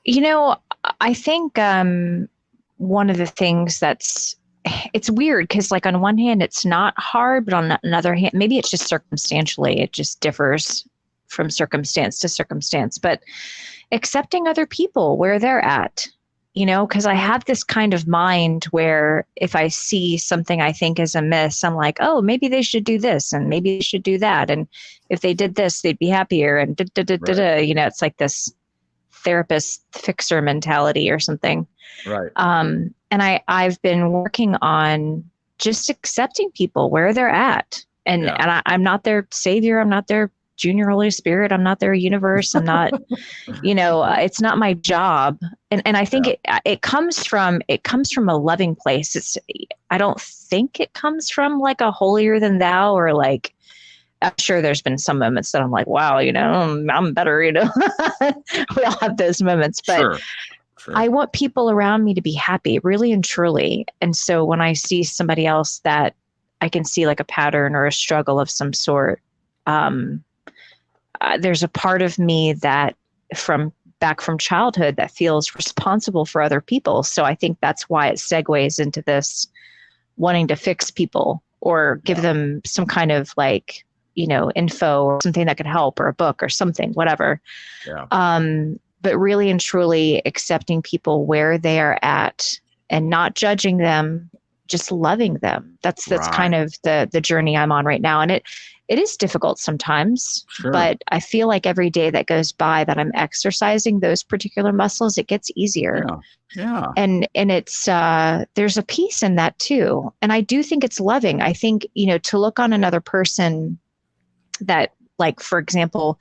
You know, I think one of the things it's weird because, like, on one hand, it's not hard, but on another hand, maybe it's just circumstantially, it just differs from circumstance to circumstance. But accepting other people where they're at, because I have this kind of mind where if I see something I think is amiss, I'm like, oh, maybe they should do this and maybe they should do that. And if they did this, they'd be happier. And
Right.
it's like this therapist fixer mentality or something.
Right.
And I've been working on just accepting people where they're at. And I'm not their savior. I'm not their junior Holy Spirit. I'm not their universe. I'm not, it's not my job. And I think it comes from a loving place. I don't think it comes from like a holier than thou, or like, I'm sure there's been some moments that I'm like, wow, I'm better, we all have those moments, but
Sure.
I want people around me to be happy, really and truly. And so when I see somebody else that I can see like a pattern or a struggle of some sort, there's a part of me that back from childhood that feels responsible for other people. So I think that's why it segues into this wanting to fix people or give them some kind of like, info or something that could help, or a book or something, whatever.
Yeah.
But really and truly accepting people where they are at and not judging them, just loving them. That's kind of the journey I'm on right now. And it is difficult sometimes, but I feel like every day that goes by that I'm exercising those particular muscles, it gets easier.
Yeah.
And it's, there's a peace in that too. And I do think it's loving. I think, to look on another person that, like, for example,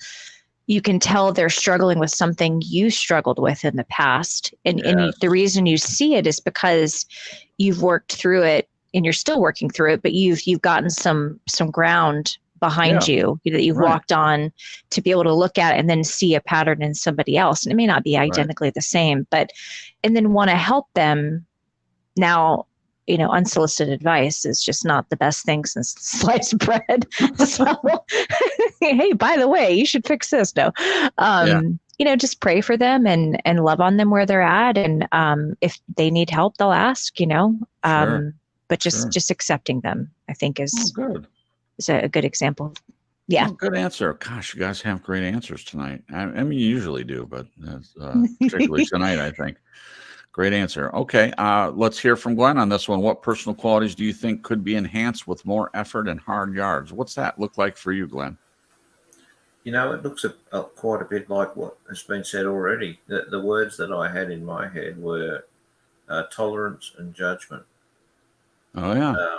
you can tell they're struggling with something you struggled with in the past. And the reason you see it is because you've worked through it and you're still working through it, but you've gotten some ground behind you that you've walked on to be able to look at and then see a pattern in somebody else. And it may not be identically the same, and then want to help them. Now, unsolicited advice is just not the best thing since sliced bread. So, hey, by the way, you should fix this. No, just pray for them and love on them where they're at. And if they need help, they'll ask, but just accepting them, I think is a good example. Yeah.
Oh, good answer. Gosh, you guys have great answers tonight. I mean, you usually do, but particularly tonight, I think. Great answer. Okay, let's hear from Glenn on this one. What personal qualities do you think could be enhanced with more effort and hard yards? What's that look like for you, Glenn?
It looks quite a bit like what has been said already. The words that I had in my head were tolerance and judgment.
Oh, yeah.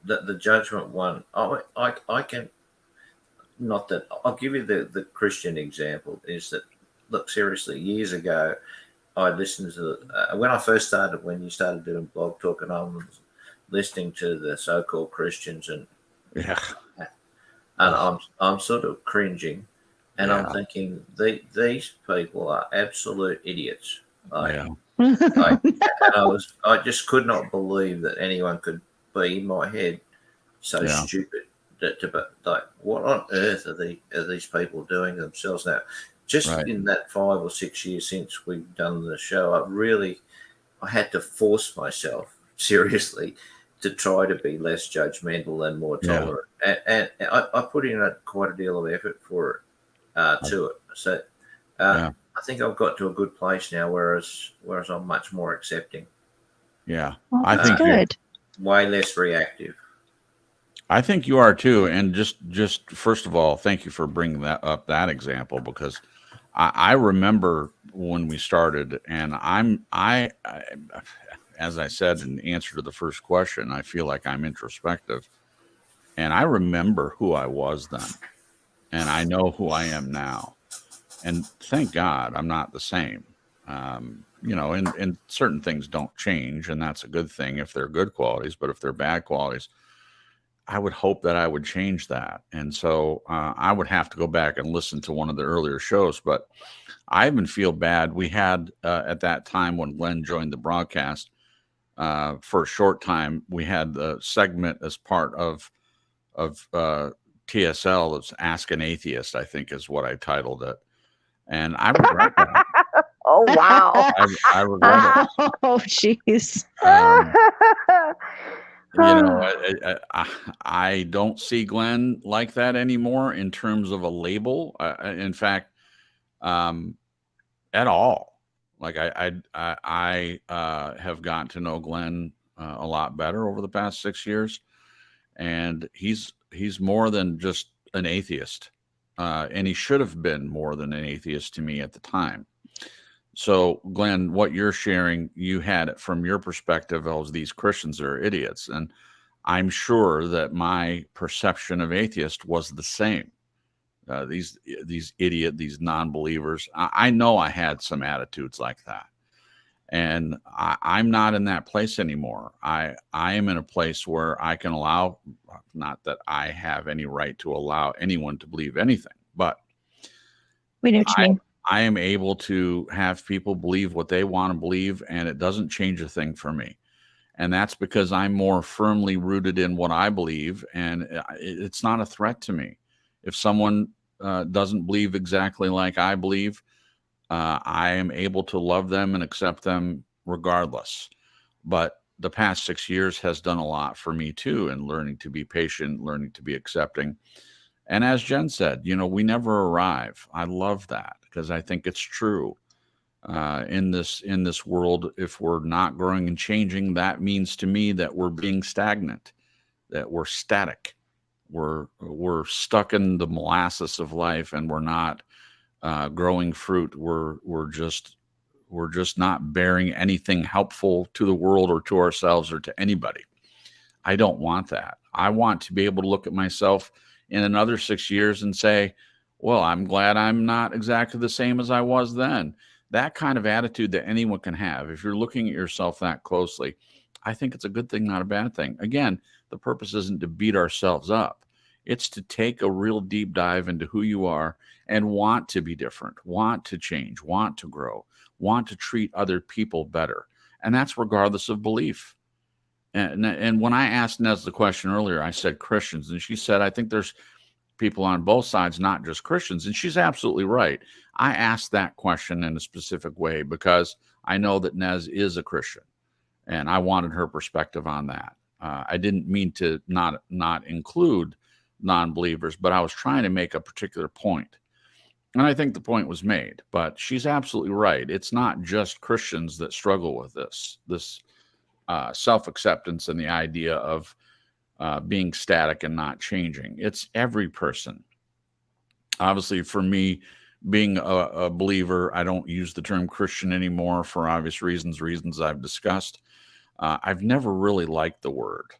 The judgment one, I can, not that, I'll give you the Christian example, is that, look, seriously, years ago, I listened to when I first started, when you started doing blog talk, and I was listening to the so-called Christians, and
Yeah.
I'm sort of cringing, and I'm
Yeah.
thinking these people are absolute idiots. Like,
Yeah.
and I just could not believe that anyone could be in my head so
Yeah.
stupid like, what on earth are these people doing to themselves now? Just
Right.
in that 5 or 6 years since we've done the show, I had to force myself seriously to try to be less judgmental and more
Yeah.
tolerant, and I put in quite a deal of effort for it to it. So
Yeah.
I think I've got to a good place now, whereas I'm much more accepting,
Yeah.
Well,
I
that's
think
good.
way less reactive.
I think you are too. And just first of all, thank you for bringing that example, because I remember when we started, and I, as I said in answer to the first question, I feel like I'm introspective, and I remember who I was then, and I know who I am now, and thank God I'm not the same. And certain things don't change, and that's a good thing if they're good qualities. But if they're bad qualities, I would hope that I would change that. And so I would have to go back and listen to one of the earlier shows. But I even feel bad. We had at that time when Glenn joined the broadcast for a short time, we had the segment as part of TSL. It's Ask an Atheist, I think is what I titled it. And I regret that.
Oh, wow.
I regret it.
Oh, jeez.
I don't see Glenn like that anymore in terms of a label. In fact, at all. Like I have gotten to know Glenn a lot better over the past 6 years, and he's more than just an atheist, and he should have been more than an atheist to me at the time. So, Glenn, what you're sharing, you had it from your perspective as these Christians are idiots. And I'm sure that my perception of atheist was the same. These these non-believers. I know I had some attitudes like that. And I'm not in that place anymore. I am in a place where I can allow, not that I have any right to allow anyone to believe anything, but
We know what you mean.
I am able to have people believe what they want to believe, and it doesn't change a thing for me. And that's because I'm more firmly rooted in what I believe, and it's not a threat to me. If someone doesn't believe exactly like I believe, I am able to love them and accept them regardless. But the past 6 years has done a lot for me too, in learning to be patient, learning to be accepting. And as Jen said, we never arrive. I love that, because I think it's true. In this world, if we're not growing and changing, that means to me that we're being stagnant, that we're static, we're stuck in the molasses of life, and we're not growing fruit. We're just not bearing anything helpful to the world or to ourselves or to anybody. I don't want that. I want to be able to look at myself in another 6 years and say, well, I'm glad I'm not exactly the same as I was then. That kind of attitude that anyone can have, if you're looking at yourself that closely, I think it's a good thing, not a bad thing. Again, the purpose isn't to beat ourselves up. It's to take a real deep dive into who you are and want to be different, want to change, want to grow, want to treat other people better. And that's regardless of belief. And when I asked Nez the question earlier, I said Christians, and she said, I think there's people on both sides, not just Christians. And she's absolutely right. I asked that question in a specific way because I know that Nez is a Christian, and I wanted her perspective on that. I didn't mean to not include non-believers, but I was trying to make a particular point. And I think the point was made, but she's absolutely right. It's not just Christians that struggle with this self-acceptance and the idea of being static and not changing. It's every person. Obviously, for me, being a believer, I don't use the term Christian anymore for obvious reasons I've discussed. I've never really liked the word,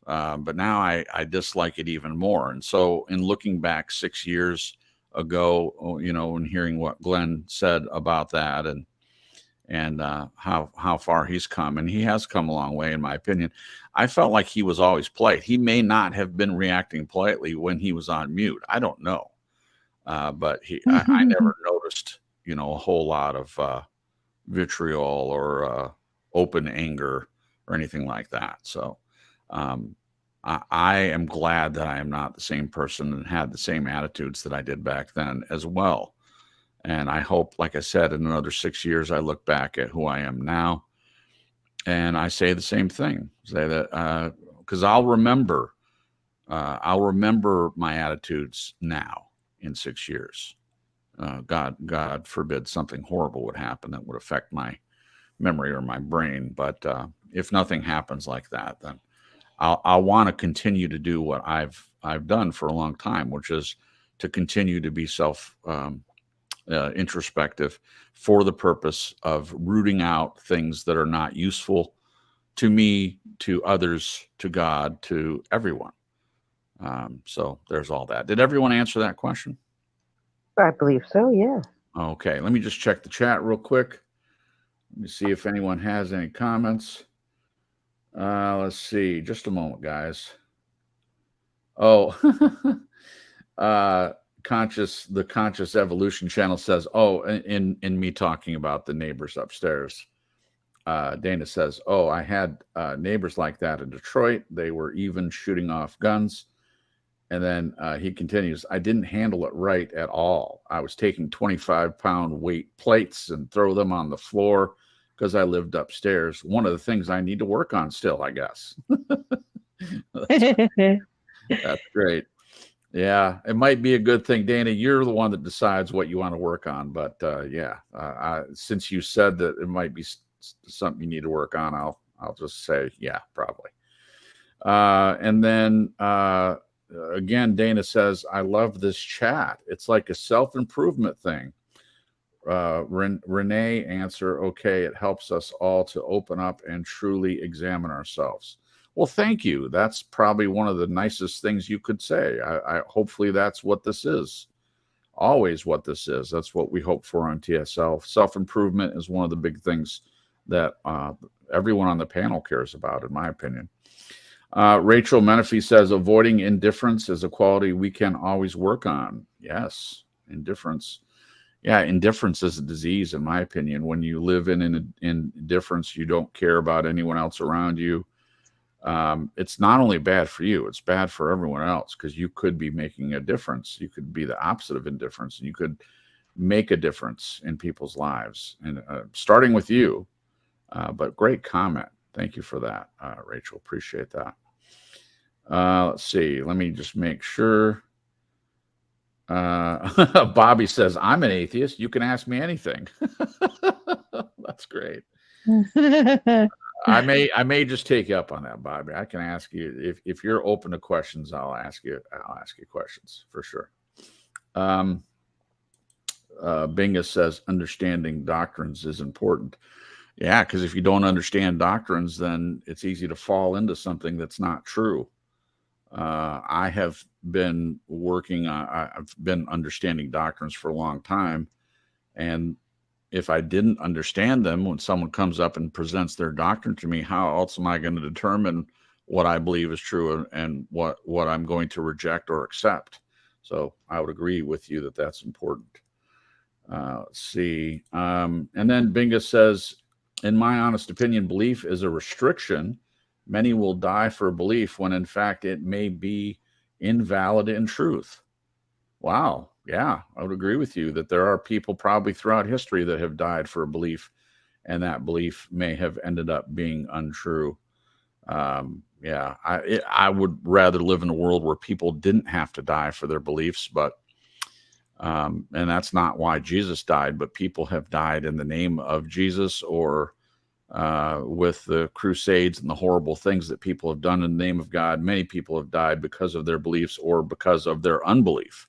but now I dislike it even more. And so in looking back 6 years ago, and hearing what Glenn said about that, and how far he's come. And he has come a long way, in my opinion. I felt like he was always polite. He may not have been reacting politely when he was on mute. I don't know. But I never noticed, a whole lot of vitriol or open anger or anything like that. So I am glad that I am not the same person and had the same attitudes that I did back then as well. And I hope, like I said, in another 6 years, I look back at who I am now and I say the same thing. Say that because I'll remember my attitudes now in 6 years. God forbid something horrible would happen that would affect my memory or my brain. But if nothing happens like that, then I'll want to continue to do what I've done for a long time, which is to continue to be introspective for the purpose of rooting out things that are not useful to me, to others, to God, to everyone. So there's all that. Did everyone answer that question?
I believe so, yeah.
Okay, let me just check the chat real quick. Let me see if anyone has any comments. Let's see. Just a moment, guys. Oh, the Conscious Evolution channel says, oh, in me talking about the neighbors upstairs, Dana says, oh, I had neighbors like that in Detroit. They were even shooting off guns. And then he continues, I didn't handle it right at all. I was taking 25-pound weight plates and throw them on the floor because I lived upstairs. One of the things I need to work on still, I guess. That's great. Yeah, it might be a good thing, Dana. You're the one that decides what you want to work on. But since you said that it might be something you need to work on, I'll just say, yeah, probably. And then again, Dana says, I love this chat. It's like a self-improvement thing. Renee answer, okay, it helps us all to open up and truly examine ourselves. Well, thank you. That's probably one of the nicest things you could say. I hopefully that's what this is. Always what this is. That's what we hope for on TSL. Self-improvement is one of the big things that everyone on the panel cares about, in my opinion. Rachel Menifee says, avoiding indifference is a quality we can always work on. Yes, indifference. Yeah, indifference is a disease, in my opinion. When you live in indifference, you don't care about anyone else around you. It's not only bad for you, it's bad for everyone else, because you could be making a difference. You could be the opposite of indifference, and you could make a difference in people's lives, and starting with you. But great comment. Thank you for that, Rachel. Appreciate that. Let's see. Let me just make sure. Bobby says, I'm an atheist. You can ask me anything. That's great. I may just take you up on that, Bobby. I can ask you if you're open to questions. I'll ask you questions for sure. Bingus says understanding doctrines is important. Yeah, because if you don't understand doctrines, then it's easy to fall into something that's not true. I have been I've been understanding doctrines for a long time. And if I didn't understand them, when someone comes up and presents their doctrine to me, how else am I going to determine what I believe is true and what I'm going to reject or accept? So I would agree with you that that's important. Let's see. And then Bingus says, in my honest opinion, belief is a restriction. Many will die for belief when in fact it may be invalid in truth. Wow. Yeah, I would agree with you that there are people probably throughout history that have died for a belief, and that belief may have ended up being untrue. Yeah, I would rather live in a world where people didn't have to die for their beliefs, but and that's not why Jesus died, but people have died in the name of Jesus, or with the Crusades and the horrible things that people have done in the name of God. Many people have died because of their beliefs or because of their unbelief.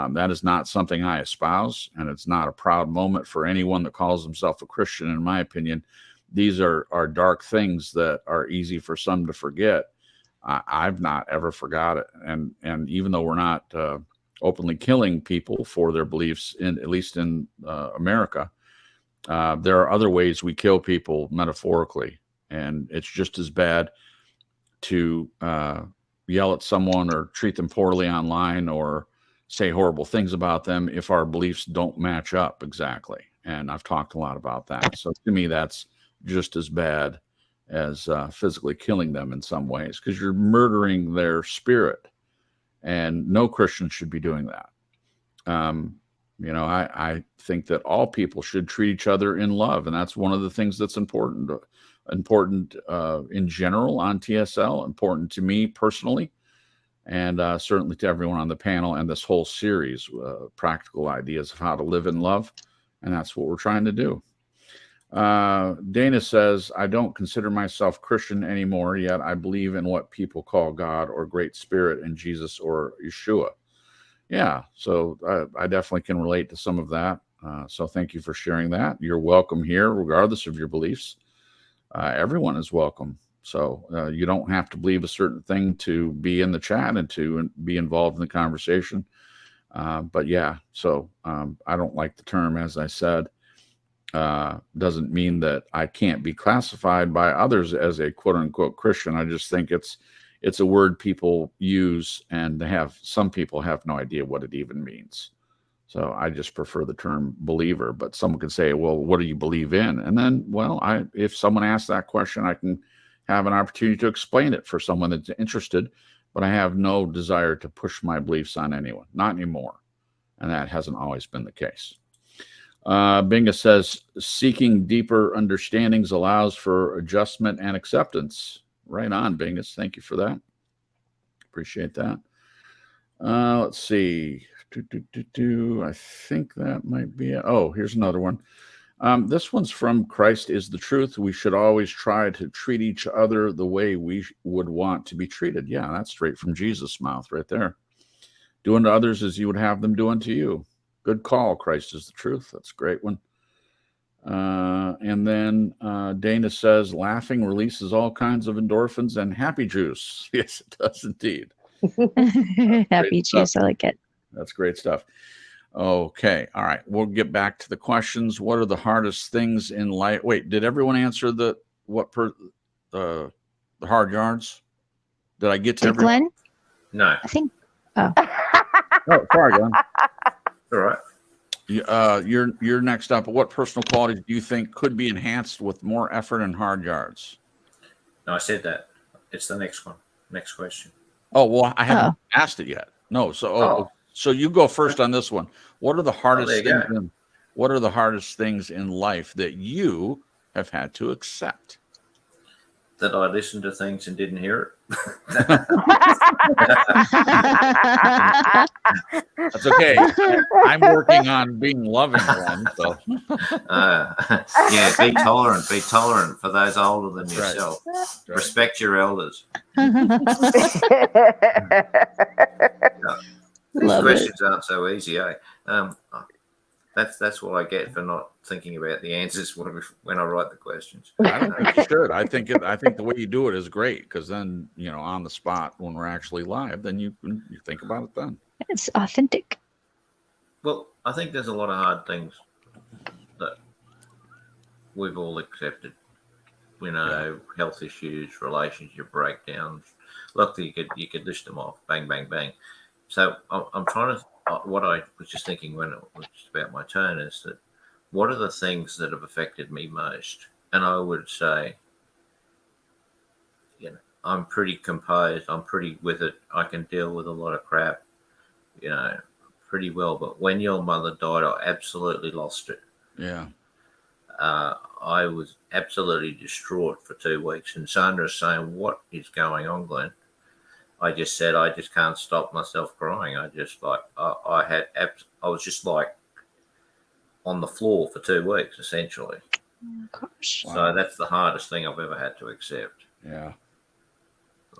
That is not something I espouse, and it's not a proud moment for anyone that calls himself a Christian, in my opinion. These are dark things that are easy for some to forget. I've not ever forgot it. And even though we're not openly killing people for their beliefs, at least in America, There are other ways we kill people metaphorically, and it's just as bad to yell at someone or treat them poorly online or say horrible things about them if our beliefs don't match up exactly. And I've talked a lot about that. So to me, that's just as bad as physically killing them in some ways, because you're murdering their spirit, and no Christian should be doing that. I think that all people should treat each other in love, and that's one of the things that's important in general on TSL, important to me personally, and certainly to everyone on the panel and this whole series, practical ideas of how to live in love, and that's what we're trying to do. Dana says, I don't consider myself Christian anymore, yet I believe in what people call God or Great Spirit in Jesus or Yeshua. Yeah, so I definitely can relate to some of that. So thank you for sharing that. You're welcome here, regardless of your beliefs. Everyone is welcome. So you don't have to believe a certain thing to be in the chat and to be involved in the conversation. But yeah, so I don't like the term, as I said. Doesn't mean that I can't be classified by others as a quote unquote Christian. I just think it's a word people use, and some people have no idea what it even means. So I just prefer the term believer, but someone could say, well, what do you believe in? And then, well, if someone asks that question, I can have an opportunity to explain it for someone that's interested, but I have no desire to push my beliefs on anyone, not anymore. And that hasn't always been the case. Binga says, seeking deeper understandings allows for adjustment and acceptance. Right on, Bingus. Thank you for that. Appreciate that. Let's see. I think that might be it. Oh, here's another one. This one's from Christ is the Truth. We should always try to treat each other the way we would want to be treated. Yeah, that's straight from Jesus' mouth right there. Do unto others as you would have them do unto you. Good call. Christ is the Truth. That's a great one. And then Dana says, laughing releases all kinds of endorphins and happy juice. Yes, it does indeed.
Happy juice. I like it.
That's great stuff. Okay. All right. We'll get back to the questions. What are the hardest things in life? Wait, did everyone answer the hard yards? Did I get to everyone?
Glenn?
No.
I think.
Oh, sorry, Glenn.
All right.
You're next up. What personal qualities do you think could be enhanced with more effort and hard yards?
No, I said that. It's the next one. Next question.
Oh, well, I haven't asked it yet. No. So, so you go first on this one. What are the hardest things? What are the hardest things in life that you have had to accept?
That I listened to things and didn't hear it.
That's okay. I'm working on being loving one. So
yeah, be tolerant. Be tolerant for those older than yourself. Right. Respect your elders. These questions aren't so easy, eh? That's what I get for not thinking about the answers when I write the questions.
I don't think you should. I think the way you do it is great, because then, on the spot when we're actually live, then you think about it then.
It's authentic.
Well, I think there's a lot of hard things that we've all accepted. Health issues, relationship breakdowns. Look, you could list them off. Bang, bang, bang. So I'm trying to. What I was just thinking when it was about my turn is that what are the things that have affected me most? And I would say, I'm pretty composed. I'm pretty with it. I can deal with a lot of crap, pretty well. But when your mother died, I absolutely lost it.
Yeah.
I was absolutely distraught for 2 weeks. And Sandra's saying, what is going on, Glenn? I just said, I just can't stop myself crying. I just I was just like on the floor for 2 weeks, essentially.
Oh, gosh.
Wow. So that's the hardest thing I've ever had to accept.
Yeah.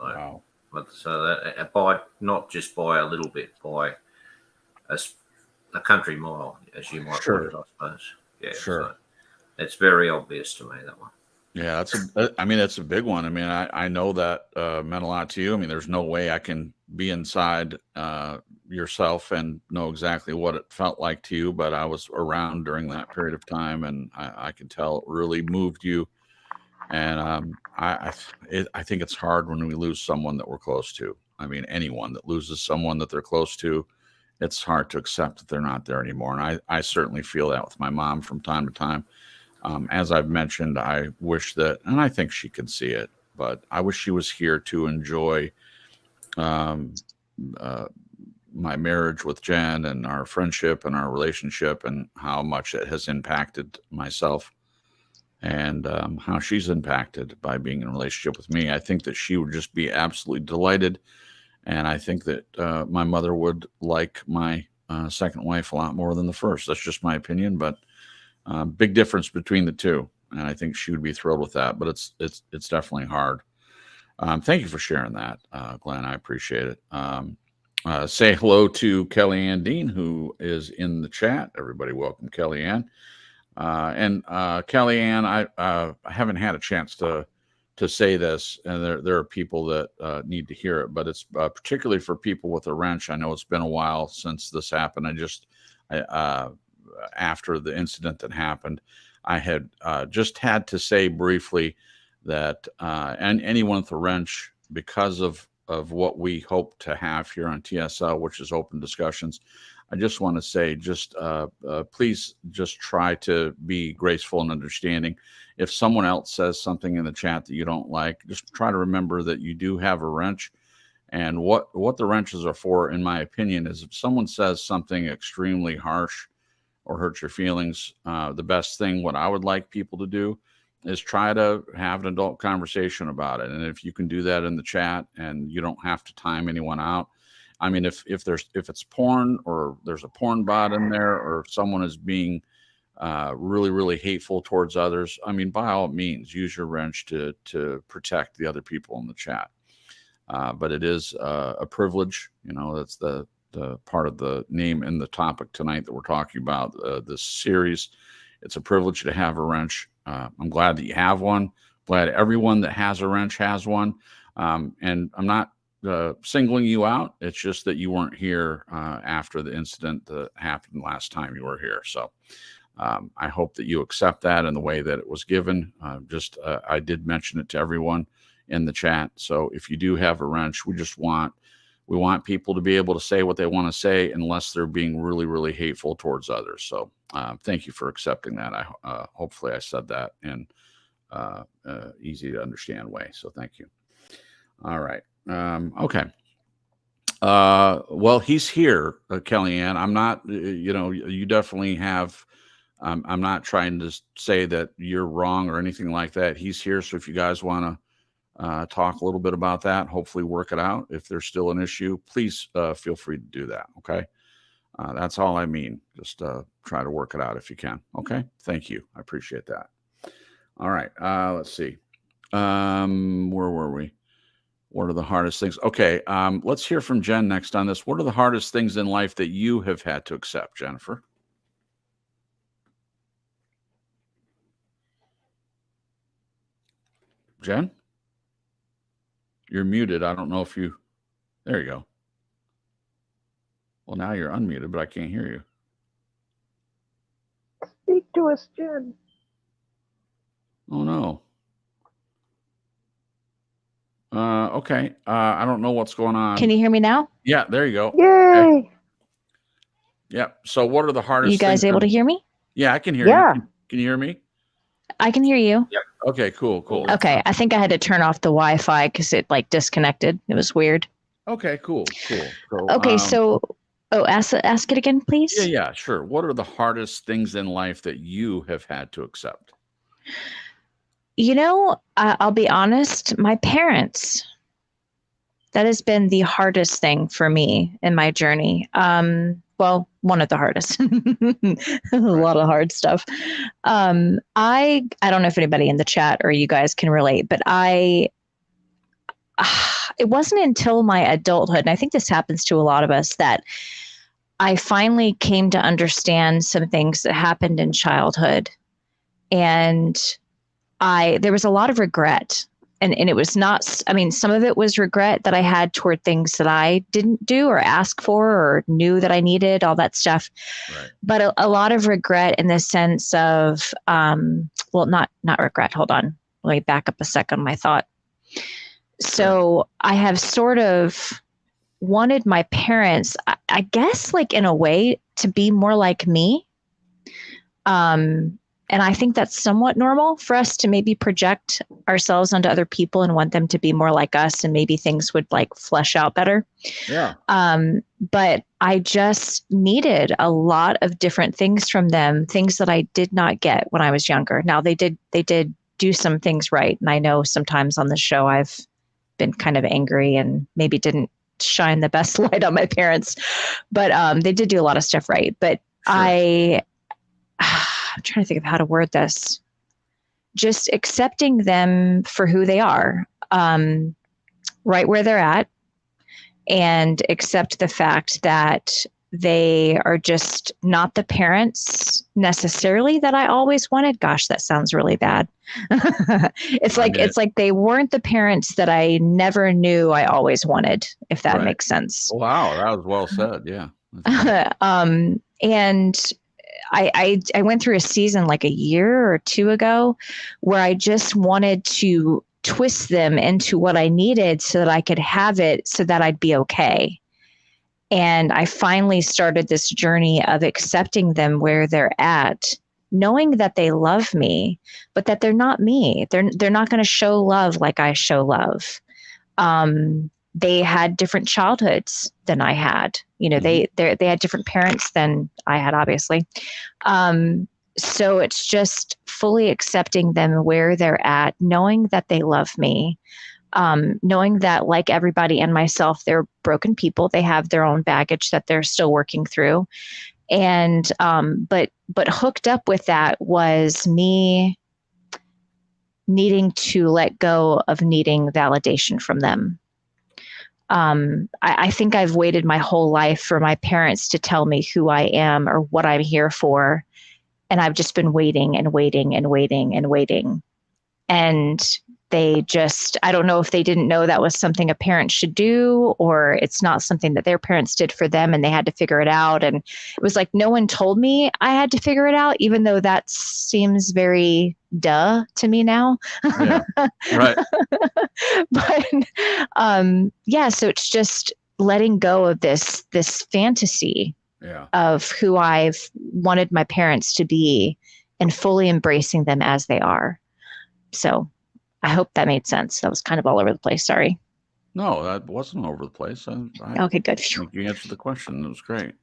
Wow. But so that by not just by a little bit, by a country mile, as you might put it, I suppose. Yeah.
Sure.
So it's very obvious to me, that one.
Yeah, that's a big one. I mean, I know that meant a lot to you. I mean, there's no way I can be inside yourself and know exactly what it felt like to you, but I was around during that period of time, and I can tell it really moved you. And I think it's hard when we lose someone that we're close to. I mean, anyone that loses someone that they're close to, it's hard to accept that they're not there anymore. And I certainly feel that with my mom from time to time. As I've mentioned, I wish that, and I think she could see it, but I wish she was here to enjoy um, my marriage with Jen and our friendship and our relationship and how much it has impacted myself and how she's impacted by being in a relationship with me. I think that she would just be absolutely delighted. And I think that my mother would like my second wife a lot more than the first. That's just my opinion, but big difference between the two. And I think she would be thrilled with that, but it's definitely hard. Thank you for sharing that, Glenn. I appreciate it. Say hello to Kellyanne Dean, who is in the chat. Everybody welcome Kellyanne. And Kellyanne, I haven't had a chance to say this, and there are people that need to hear it, but it's particularly for people with a wrench. I know it's been a while since this happened. After the incident that happened, I had just had to say briefly that and anyone with a wrench, because of what we hope to have here on TSL, which is open discussions, I just want to say, please just try to be graceful and understanding. If someone else says something in the chat that you don't like, just try to remember that you do have a wrench. And what the wrenches are for, in my opinion, is if someone says something extremely harsh or hurts your feelings, the best thing, what I would like people to do, is try to have an adult conversation about it. And if you can do that in the chat and you don't have to time anyone out. I mean, if it's porn or there's a porn bot in there, or if someone is being really, really hateful towards others, I mean, by all means, use your wrench to protect the other people in the chat. But it is a privilege. You know, that's the part of the name and the topic tonight that we're talking about, this series. It's a privilege to have a wrench. I'm glad that you have one. Glad everyone that has a wrench has one. And I'm not singling you out. It's just that you weren't here after the incident that happened last time you were here. So I hope that you accept that in the way that it was given. I did mention it to everyone in the chat. So if you do have a wrench, we want people to be able to say what they want to say, unless they're being really, really hateful towards others. So thank you for accepting that. Hopefully I said that in easy to understand way. So thank you. All right. Okay. Well, he's here, Kellyanne. I'm not, you definitely have, I'm not trying to say that you're wrong or anything like that. He's here. So if you guys want to talk a little bit about that, hopefully work it out. If there's still an issue, please feel free to do that. Okay. That's all I mean. Just try to work it out if you can. Okay. Thank you. I appreciate that. All right. Let's see. Where were we? What are the hardest things? Okay. Let's hear from Jen next on this. What are the hardest things in life that you have had to accept, Jennifer? Jen? You're muted. I don't know if you... There you go. Well, now you're unmuted, but I can't hear you.
Speak to us, Jen.
Oh, no. Okay. I don't know what's going on.
Can you hear me now?
Yeah, there you go.
Yay!
Okay. Yep. So what are the hardest
You guys
things
able to hear me?
Yeah, I can hear
Yeah.
you. Can you hear me?
I can hear you.
Yep.
Okay, cool.
Okay. I think I had to turn off the Wi-Fi because it disconnected. It was weird.
Okay, cool.
Okay. Ask it again, please.
Yeah, sure. What are the hardest things in life that you have had to accept?
I'll be honest, my parents, that has been the hardest thing for me in my journey. Well, one of the hardest, a lot of hard stuff. I don't know if anybody in the chat or you guys can relate, but it wasn't until my adulthood, and I think this happens to a lot of us, that I finally came to understand some things that happened in childhood. And there was a lot of regret and it was not, I mean, some of it was regret that I had toward things that I didn't do or ask for or knew that I needed, all that stuff.
Right.
But a lot of regret in the sense of, well, not regret. Hold on. Let me back up a second on my thought. So I have sort of wanted my parents, I guess, like in a way, to be more like me. And I think that's somewhat normal for us to maybe project ourselves onto other people and want them to be more like us, and maybe things would like flesh out better.
Yeah.
But I just needed a lot of different things from them, things that I did not get when I was younger. Now they did do some things right. And I know sometimes on the show I've been kind of angry and maybe didn't shine the best light on my parents, but they did do a lot of stuff right. But sure. I'm trying to think of how to word this. Just accepting them for who they are, right where they're at, and accept the fact that they are just not the parents necessarily that I always wanted. Gosh, that sounds really bad. It's like they weren't the parents that I never knew I always wanted, if that makes sense.
Wow, that was well said. Yeah.
And I went through a season like a year or two ago where I just wanted to twist them into what I needed so that I could have it so that I'd be okay. And I finally started this journey of accepting them where they're at, knowing that they love me, but that they're not me. They're not going to show love like I show love. They had different childhoods than I had. You know, they had different parents than I had, obviously. So it's just fully accepting them where they're at, knowing that they love me, knowing that, like everybody and myself, they're broken people. They have their own baggage that they're still working through. And but hooked up with that was me needing to let go of needing validation from them. I think I've waited my whole life for my parents to tell me who I am or what I'm here for. And I've just been waiting and waiting and waiting and waiting. And they just, I don't know if they didn't know that was something a parent should do, or it's not something that their parents did for them and they had to figure it out. And it was like, no one told me I had to figure it out, even though that seems very duh to me now.
Yeah, right.
But yeah, so it's just letting go of this fantasy of who I've wanted my parents to be and fully embracing them as they are. So I hope that made sense. That was kind of all over the place. Sorry.
No, that wasn't over the place.
Okay, good.
I think you answered the question. It was great.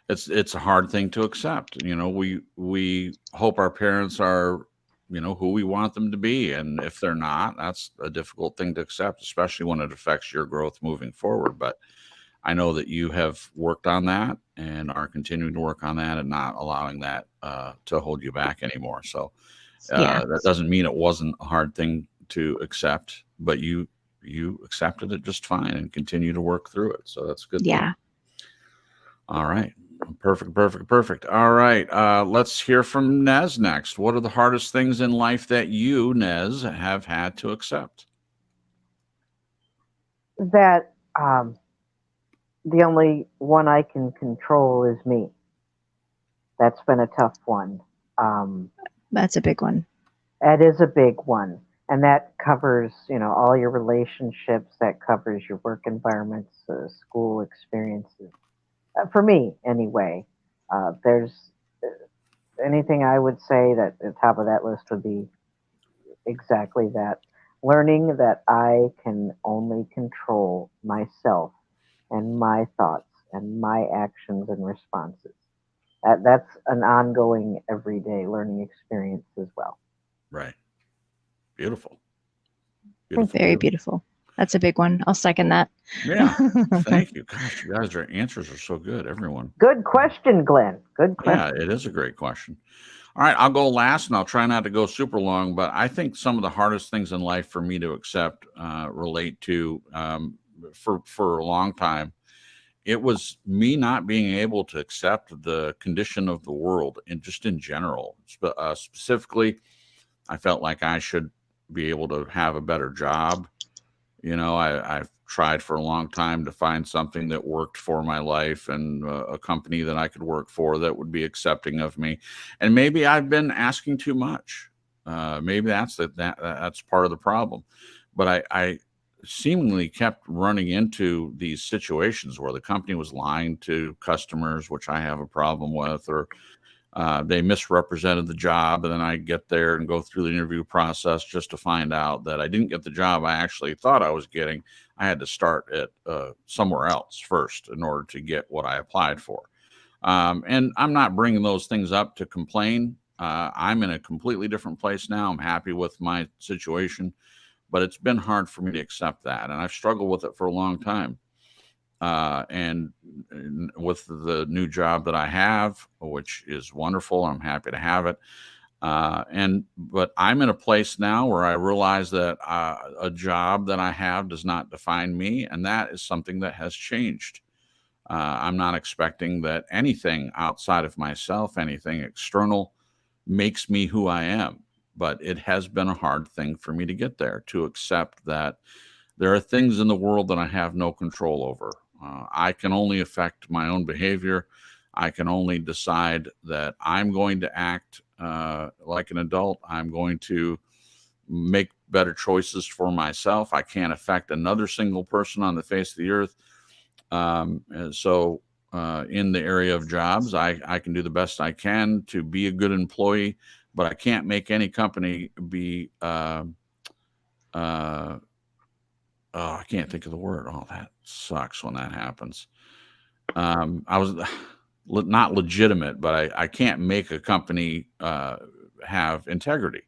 It's a hard thing to accept. You know, we hope our parents are, you know, who we want them to be. And if they're not, that's a difficult thing to accept, especially when it affects your growth moving forward. But I know that you have worked on that and are continuing to work on that and not allowing that to hold you back anymore. So that doesn't mean it wasn't a hard thing to accept, but you accepted it just fine and continue to work through it. So that's good.
Yeah.
All right. Perfect. All right. Let's hear from Nez next. What are the hardest things in life that you, Nez, have had to accept?
That the only one I can control is me. That's been a tough one.
That's a big one.
That is a big one. And that covers, you know, all your relationships. That covers your work environments, school experiences. For me, anyway, there's anything I would say that at the top of that list would be exactly that. Learning that I can only control myself and my thoughts and my actions and responses. That's an ongoing, everyday learning experience as well.
Right. Beautiful.
Very beautiful. That's a big one. I'll second that.
Yeah. Thank you. Gosh, you guys, your answers are so good, everyone.
Good question, Glenn. Good question.
Yeah, it is a great question. All right, I'll go last, and I'll try not to go super long, but I think some of the hardest things in life for me to accept relate to, for a long time, it was me not being able to accept the condition of the world and just in general. Specifically, I felt like I should be able to have a better job. I've tried for a long time to find something that worked for my life and a company that I could work for that would be accepting of me. And maybe I've been asking too much. Maybe that's part of the problem. But I seemingly kept running into these situations where the company was lying to customers, which I have a problem with, or they misrepresented the job, and then I get there and go through the interview process just to find out that I didn't get the job I actually thought I was getting. I had to start at somewhere else first in order to get what I applied for. And I'm not bringing those things up to complain. I'm in a completely different place now. I'm happy with my situation, but it's been hard for me to accept that. And I've struggled with it for a long time. And with the new job that I have, which is wonderful, I'm happy to have it. But I'm in a place now where I realize that a job that I have does not define me, and that is something that has changed. I'm not expecting that anything outside of myself, anything external, makes me who I am. But it has been a hard thing for me to get there, to accept that there are things in the world that I have no control over. I can only affect my own behavior. I can only decide that I'm going to act like an adult. I'm going to make better choices for myself. I can't affect another single person on the face of the earth. So in the area of jobs, I can do the best I can to be a good employee, but I can't make any company be I can't think of the word. Oh, that sucks when that happens. I was not legitimate, but I can't make a company have integrity.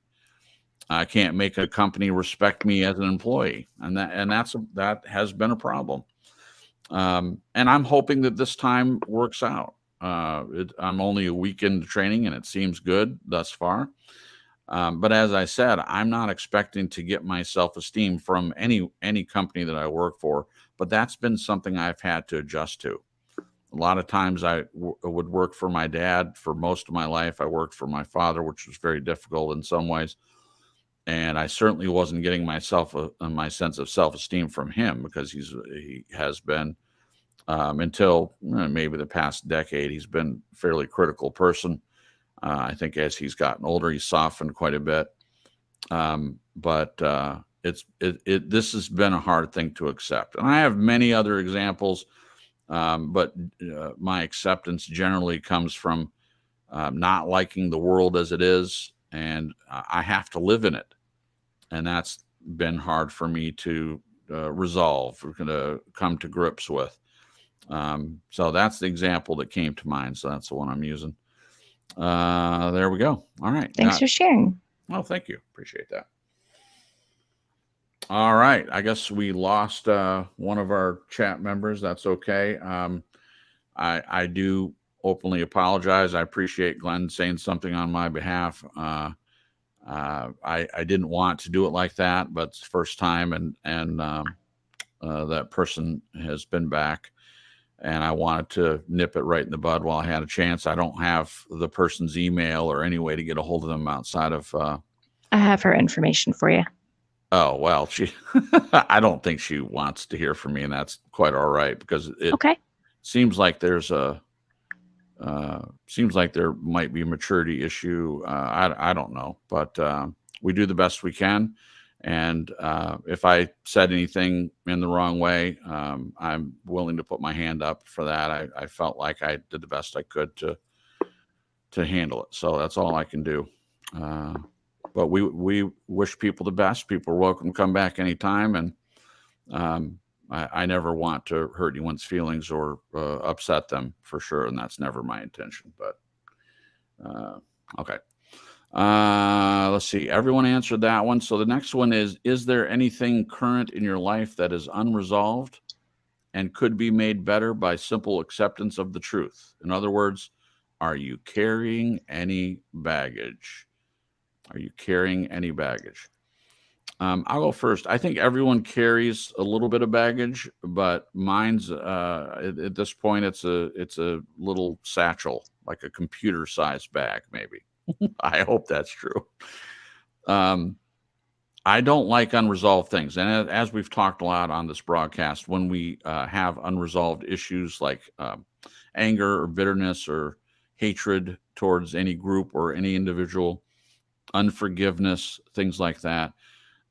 I can't make a company respect me as an employee, and that has been a problem. And I'm hoping that this time works out. I'm only a week into training, and it seems good thus far. But as I said, I'm not expecting to get my self-esteem from any company that I work for, but that's been something I've had to adjust to. A lot of times I would work for my dad for most of my life. I worked for my father, which was very difficult in some ways. And I certainly wasn't getting my sense of self-esteem from him, because he has been, until maybe the past decade, he's been a fairly critical person. I think as he's gotten older, he's softened quite a bit. But this has been a hard thing to accept. And I have many other examples, but my acceptance generally comes from not liking the world as it is, and I have to live in it. And that's been hard for me to resolve, or to come to grips with. So that's the example that came to mind. So that's the one I'm using. There we go. All right.
Thanks for sharing.
Well, thank you. Appreciate that. All right. I guess we lost one of our chat members. That's okay. I do openly apologize. I appreciate Glenn saying something on my behalf. I didn't want to do it like that, but it's the first time, and that person has been back. And I wanted to nip it right in the bud while I had a chance. I don't have the person's email or any way to get a hold of them outside of.
I have her information for you.
Oh, well, I don't think she wants to hear from me, and that's quite all right, because it seems like there might be a maturity issue. I don't know, but we do the best we can. And if I said anything in the wrong way, I'm willing to put my hand up for that. I felt like I did the best I could to handle it. So that's all I can do. But we wish people the best. People are welcome to come back anytime. And I never want to hurt anyone's feelings or upset them, for sure. And that's never my intention. But okay. Let's see. Everyone answered that one. So the next one is there anything current in your life that is unresolved and could be made better by simple acceptance of the truth? In other words, are you carrying any baggage? Are you carrying any baggage? I'll go first. I think everyone carries a little bit of baggage, but mine's at this point, it's a little satchel, like a computer-sized bag, maybe. I hope that's true. I don't like unresolved things. And as we've talked a lot on this broadcast, when we have unresolved issues like anger or bitterness or hatred towards any group or any individual, unforgiveness, things like that,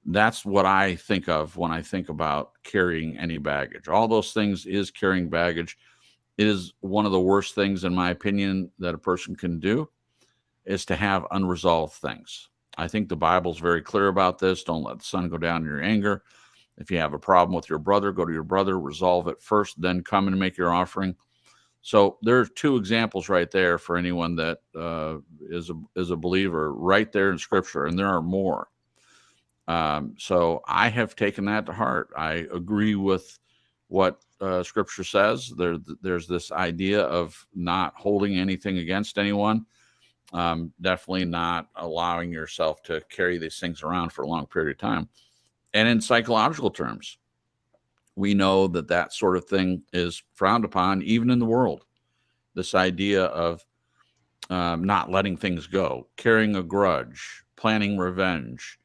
that's what I think of when I think about carrying any baggage. All those things is carrying baggage. It is one of the worst things, in my opinion, that a person can do, is to have unresolved things. I think the Bible's very clear about this. Don't let the sun go down in your anger. If you have a problem with your brother, go to your brother, resolve it first, then come and make your offering. So there are two examples right there for anyone that is a believer right there in Scripture, and there are more. So I have taken that to heart. I agree with what Scripture says. There's this idea of not holding anything against anyone. Definitely not allowing yourself to carry these things around for a long period of time. And in psychological terms, we know that sort of thing is frowned upon, even in the world. This idea of not letting things go, carrying a grudge, planning revenge,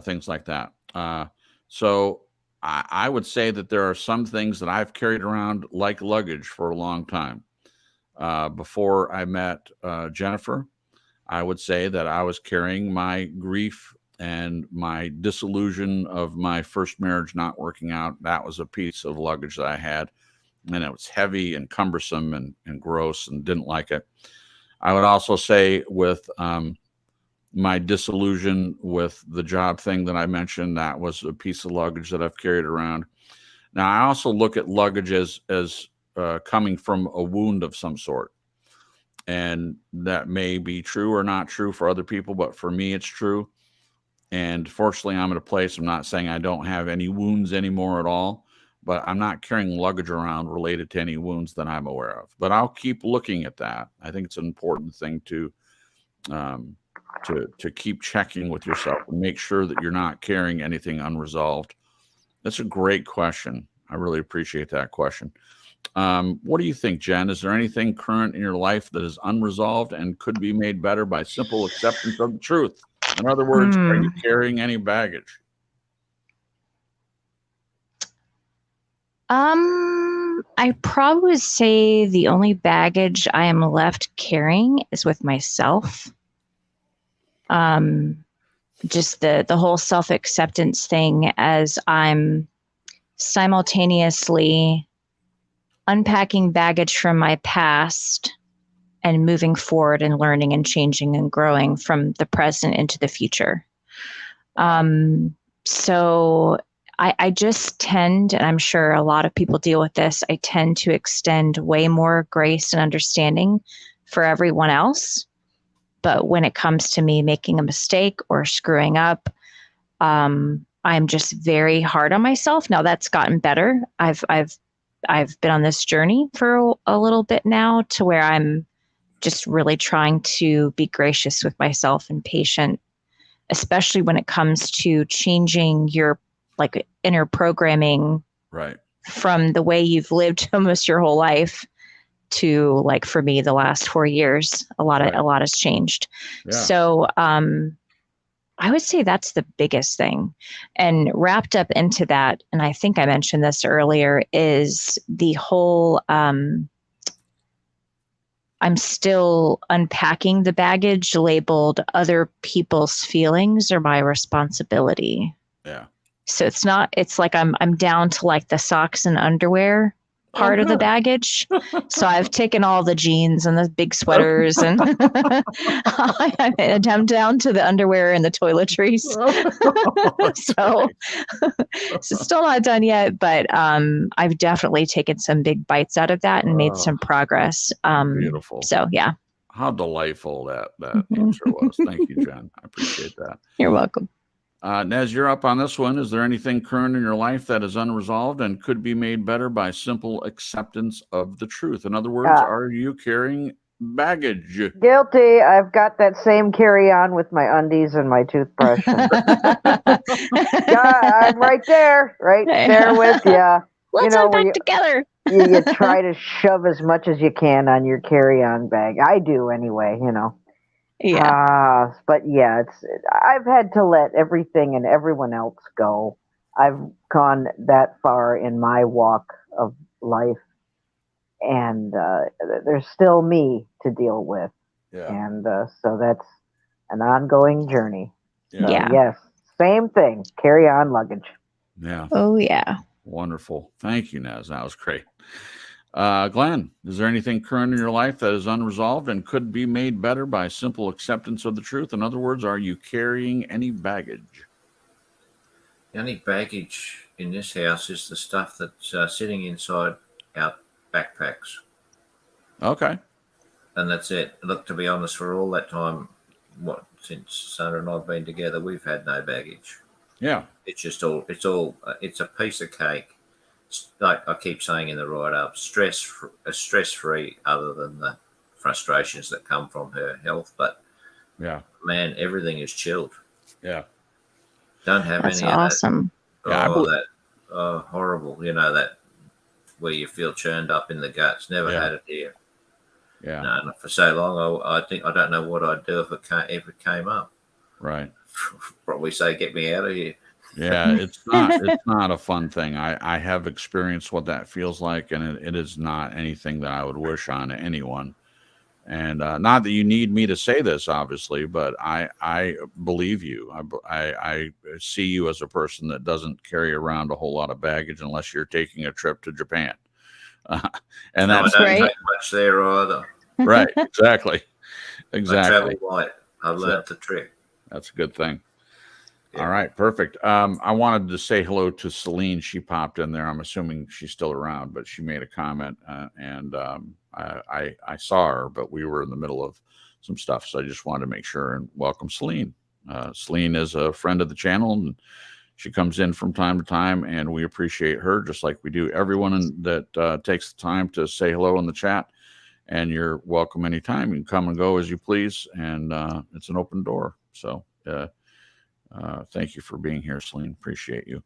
things like that. So I would say that there are some things that I've carried around like luggage for a long time. Before I met Jennifer, I would say that I was carrying my grief and my disillusion of my first marriage not working out. That was a piece of luggage that I had, and it was heavy and cumbersome and gross, and didn't like it. I would also say with my disillusion with the job thing that I mentioned, that was a piece of luggage that I've carried around. Now, I also look at luggage as coming from a wound of some sort. And that may be true or not true for other people, but for me, it's true. And fortunately, I'm at a place, I'm not saying I don't have any wounds anymore at all, but I'm not carrying luggage around related to any wounds that I'm aware of. But I'll keep looking at that. I think it's an important thing to keep checking with yourself and make sure that you're not carrying anything unresolved. That's a great question. I really appreciate that question. What do you think, Jen? Is there anything current in your life that is unresolved and could be made better by simple acceptance of the truth? In other words, are you carrying any baggage?
I probably would say the only baggage I am left carrying is with myself. Just the whole self-acceptance thing, as I'm simultaneously unpacking baggage from my past and moving forward and learning and changing and growing from the present into the future. So I just tend, and I'm sure a lot of people deal with this, I tend to extend way more grace and understanding for everyone else. But when it comes to me making a mistake or screwing up, I'm just very hard on myself. Now that's gotten better. I've been on this journey for a little bit now, to where I'm just really trying to be gracious with myself and patient, especially when it comes to changing your inner programming,
right,
from the way you've lived almost your whole life to, for me, the last 4 years, a lot has changed. Yeah. So, I would say that's the biggest thing. And wrapped up into that, and I think I mentioned this earlier, is the whole, I'm still unpacking the baggage labeled other people's feelings are my responsibility.
Yeah.
So it's like I'm down to the socks and underwear part of the baggage. So I've taken all the jeans and the big sweaters and I'm down to the underwear and the toiletries. So it's still not done yet, but I've definitely taken some big bites out of that and made some progress.
Beautiful.
So yeah.
How delightful that answer was. Thank you, Jen. I appreciate that.
You're welcome.
Nez, you're up on this one. Is there anything current in your life that is unresolved and could be made better by simple acceptance of the truth? In other words, are you carrying baggage?
Guilty. I've got that same carry-on with my undies and my toothbrush. Yeah, I'm right there with you.
Let's unpack together.
you try to shove as much as you can on your carry-on bag. I do anyway,
Yeah.
But yeah, I've had to let everything and everyone else go. I've gone that far in my walk of life, and there's still me to deal with,
Yeah.
and so that's an ongoing journey. So
Yeah.
yes, same thing. Carry on luggage.
Yeah.
Oh, yeah.
Wonderful. Thank you, Naz. That was great. Glenn, is there anything current in your life that is unresolved and could be made better by simple acceptance of the truth? In other words, are you carrying any baggage?
The only baggage in this house is the stuff that's sitting inside our backpacks,
Okay.
and that's it. Look, to be honest, for all that time, since Sandra and I've been together, we've had no baggage.
Yeah.
It's just it's a piece of cake. Like I keep saying in the write-up, stress-free, other than the frustrations that come from her health. But
Yeah.
man, everything is chilled.
Yeah.
Don't have
That's
any of that.
awesome.
Yeah,
Horrible. That where you feel churned up in the guts. Never
Yeah.
had it here.
Yeah.
No, not for so long. I think I don't know what I'd do if it came up.
Right.
Probably say, "Get me out of here."
Yeah, it's not a fun thing. I have experienced what that feels like, and it is not anything that I would wish on anyone. And not that you need me to say this, obviously, but I believe you. I see you as a person that doesn't carry around a whole lot of baggage unless you're taking a trip to Japan. And
No, I
that's
don't
right.
take much there either.
right. Exactly.
I
Exactly.
travel light. I've learned the trick.
That's a good thing.
Yeah.
All right, perfect. I wanted to say hello to Celine. She popped in there. I'm assuming she's still around, but she made a comment, and I saw her, but we were in the middle of some stuff, so I just wanted to make sure and welcome Celine. Celine is a friend of the channel, and she comes in from time to time, and we appreciate her just like we do everyone that takes the time to say hello in the chat. And you're welcome anytime. You can come and go as you please, and it's an open door. So. Thank you for being here, Celine. Appreciate you.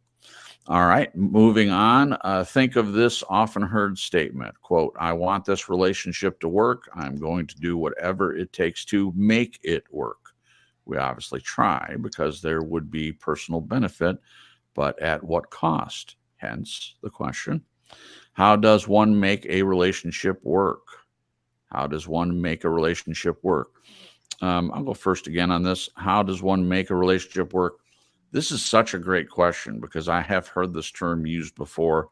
All right, moving on. Think of this often heard statement, quote, I want this relationship to work. I'm going to do whatever it takes to make it work. We obviously try because there would be personal benefit, but at what cost? Hence the question. How does one make a relationship work? How does one make a relationship work? I'll go first again on this. How does one make a relationship work? This is such a great question because I have heard this term used before.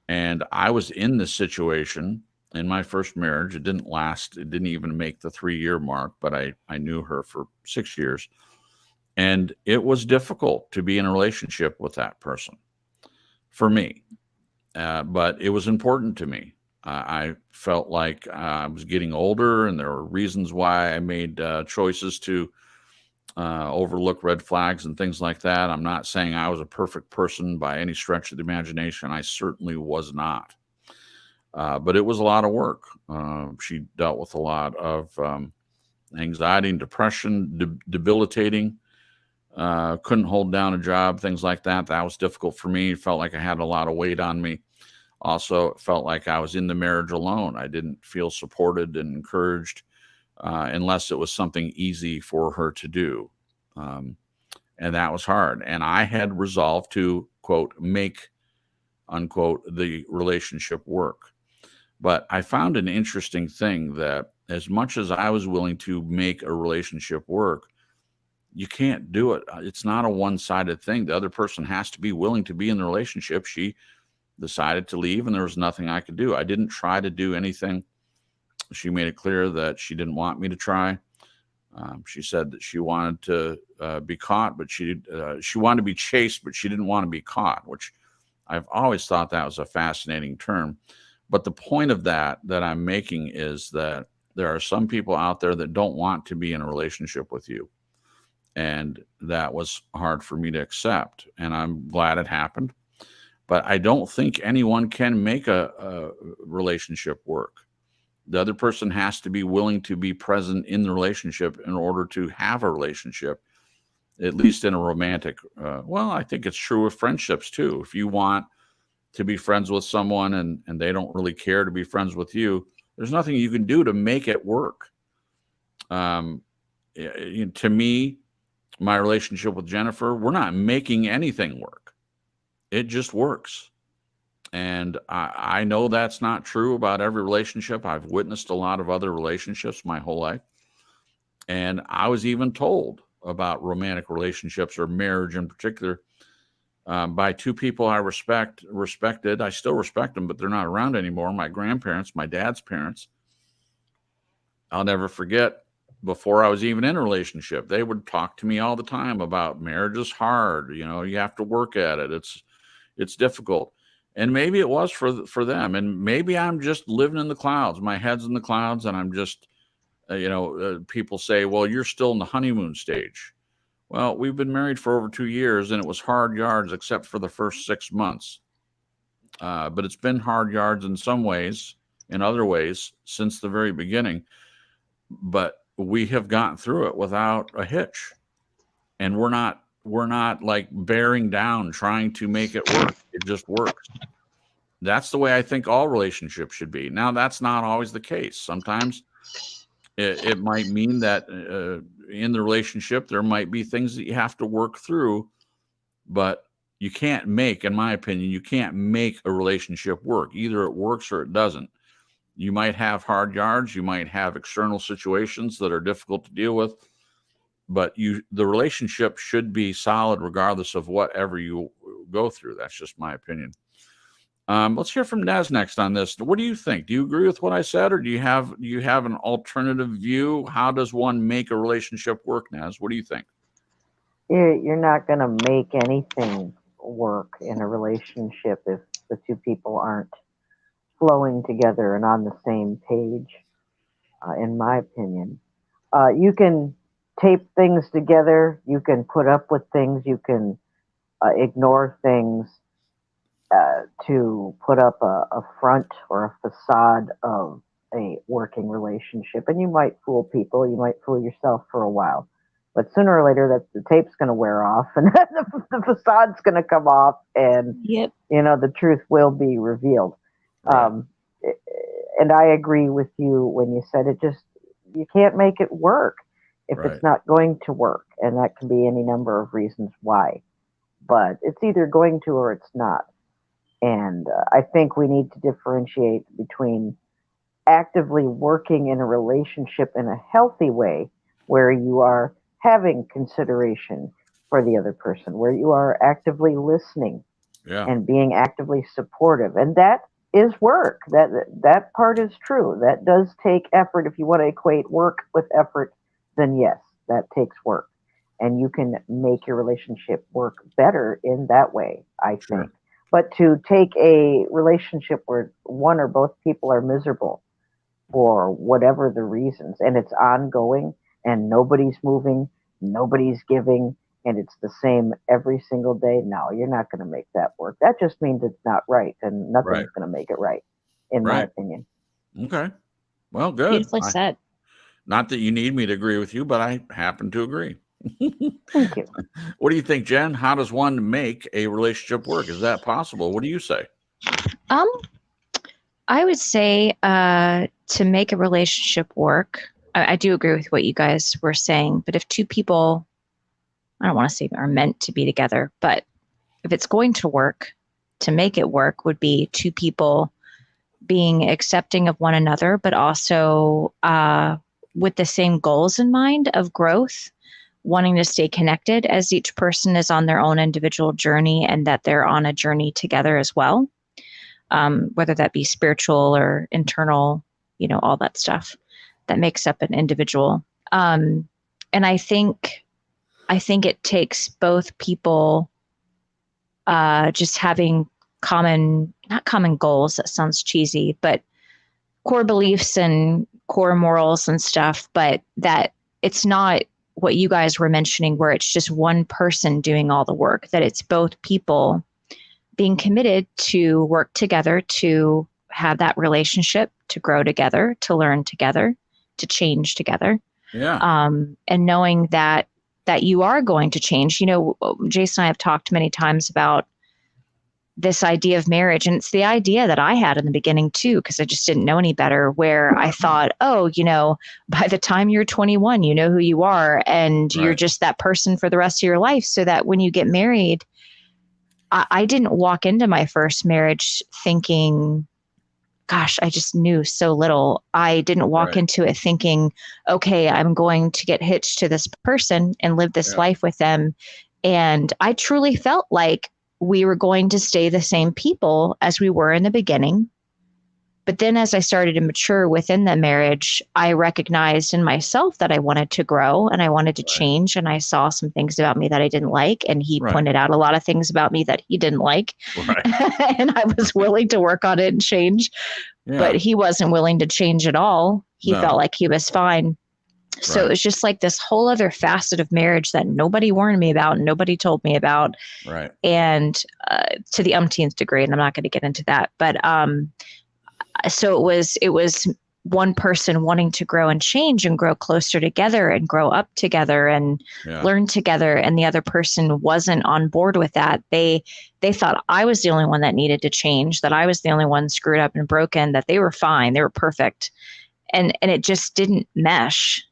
And I was in this situation in my first marriage. It didn't last. It didn't even make the 3-year mark, but I knew her for 6 years. And it was difficult to be in a relationship with that person for me. But it was important to me. I felt like I was getting older, and there were reasons why I made choices to overlook red flags and things like that. I'm not saying I was a perfect person by any stretch of the imagination. I certainly was not. But it was a lot of work. She dealt with a lot of anxiety and depression, debilitating. Couldn't hold down a job, things like that. That was difficult for me. It felt like I had a lot of weight on me. Also, it felt like I was in the marriage alone. I didn't feel supported and encouraged unless it was something easy for her to do. And that was hard. And I had resolved to, quote, make, unquote, the relationship work. But I found an interesting thing that as much as I was willing to make a relationship work, you can't do it. It's not a one-sided thing. The other person has to be willing to be in the relationship. She decided to leave, and there was nothing I could do. I didn't try to do anything. She made it clear that she didn't want me to try. She said that she wanted to be caught, but she wanted to be chased, but she didn't want to be caught, which I've always thought that was a fascinating term. But the point of that I'm making is that there are some people out there that don't want to be in a relationship with you. And that was hard for me to accept. And I'm glad it happened. But I don't think anyone can make a relationship work. The other person has to be willing to be present in the relationship in order to have a relationship, at least in a romantic. Well, I think it's true with friendships too. If you want to be friends with someone and they don't really care to be friends with you, there's nothing you can do to make it work. to me, my relationship with Jennifer, we're not making anything work. It just works. And I know that's not true about every relationship. I've witnessed a lot of other relationships my whole life. And I was even told about romantic relationships or marriage in particular by two people I respected. I still respect them, but they're not around anymore. My grandparents, my dad's parents. I'll never forget, before I was even in a relationship, they would talk to me all the time about marriage is hard. You know, you have to work at it. It's difficult. And maybe it was for them. And maybe I'm just living in the clouds. My head's in the clouds, and I'm just, people say, well, you're still in the honeymoon stage. Well, we've been married for over 2 years, and it was hard yards except for the first 6 months. But it's been hard yards in some ways, in other ways, since the very beginning. But we have gotten through it without a hitch. And we're not like bearing down, trying to make it work. It just works. That's the way I think all relationships should be. Now, that's not always the case. Sometimes it might mean that in the relationship, there might be things that you have to work through, but you can't make, in my opinion, you can't make a relationship work. Either it works or it doesn't. You might have hard yards. You might have external situations that are difficult to deal with, but the relationship should be solid regardless of whatever you go through. That's just my opinion. Let's hear from Nez next on this. What do you think? Do you agree with what I said, or do you have an alternative view? How does one make a relationship work, Nez? What do you think?
You're not going to make anything work in a relationship if the two people aren't flowing together and on the same page, in my opinion. You can tape things together. You can put up with things. You can ignore things to put up a front or a facade of a working relationship. And you might fool people. You might fool yourself for a while. But sooner or later, the tape's going to wear off, and the facade's going to come off, and the truth will be revealed. Right. And I agree with you when you said you can't make it work if it's not going to work, and that can be any number of reasons why. But it's either going to or it's not. And I think we need to differentiate between actively working in a relationship in a healthy way, where you are having consideration for the other person, where you are actively listening and being actively supportive. And that is work. That part is true. That does take effort. If you want to equate work with effort, then yes, that takes work. And you can make your relationship work better in that way, I think. But to take a relationship where one or both people are miserable for whatever the reasons, and it's ongoing, and nobody's moving, nobody's giving, and it's the same every single day, no, you're not going to make that work. That just means it's not right, and nothing's going to make it right, in my opinion.
Okay. Well, good.
Beautifully said.
Not that you need me to agree with you, but I happen to agree.
Thank you.
What do you think, Jen? How does one make a relationship work? Is that possible? What do you say?
I would say to make a relationship work, I do agree with what you guys were saying, but if two people, I don't want to say are meant to be together, but if it's going to work, to make it work would be two people being accepting of one another, but also with the same goals in mind of growth, wanting to stay connected as each person is on their own individual journey, and that they're on a journey together as well, whether that be spiritual or internal, all that stuff that makes up an individual. And I think it takes both people just having not common goals, that sounds cheesy, but core beliefs and core morals and stuff, but that it's not what you guys were mentioning where it's just one person doing all the work, that it's both people being committed to work together, to have that relationship, to grow together, to learn together, to change together.
Yeah.
And knowing that you are going to change. Jason and I have talked many times about this idea of marriage. And it's the idea that I had in the beginning too, because I just didn't know any better, where I thought, oh, by the time you're 21, you know who you are, and you're just that person for the rest of your life. So that when you get married, I didn't walk into my first marriage thinking, gosh, I just knew so little. I didn't walk into it thinking, okay, I'm going to get hitched to this person and live this life with them. And I truly felt like we were going to stay the same people as we were in the beginning. But then as I started to mature within the marriage, I recognized in myself that I wanted to grow and I wanted to change. And I saw some things about me that I didn't like. And he pointed out a lot of things about me that he didn't like. And I was willing to work on it and change. But he wasn't willing to change at all. He felt like he was fine. So it was just like this whole other facet of marriage that nobody warned me about, nobody told me about. And to the umpteenth degree, and I'm not going to get into that. But so it was one person wanting to grow and change and grow closer together and grow up together and learn together. And the other person wasn't on board with that. They thought I was the only one that needed to change, that I was the only one screwed up and broken, that they were fine, they were perfect. And it just didn't mesh.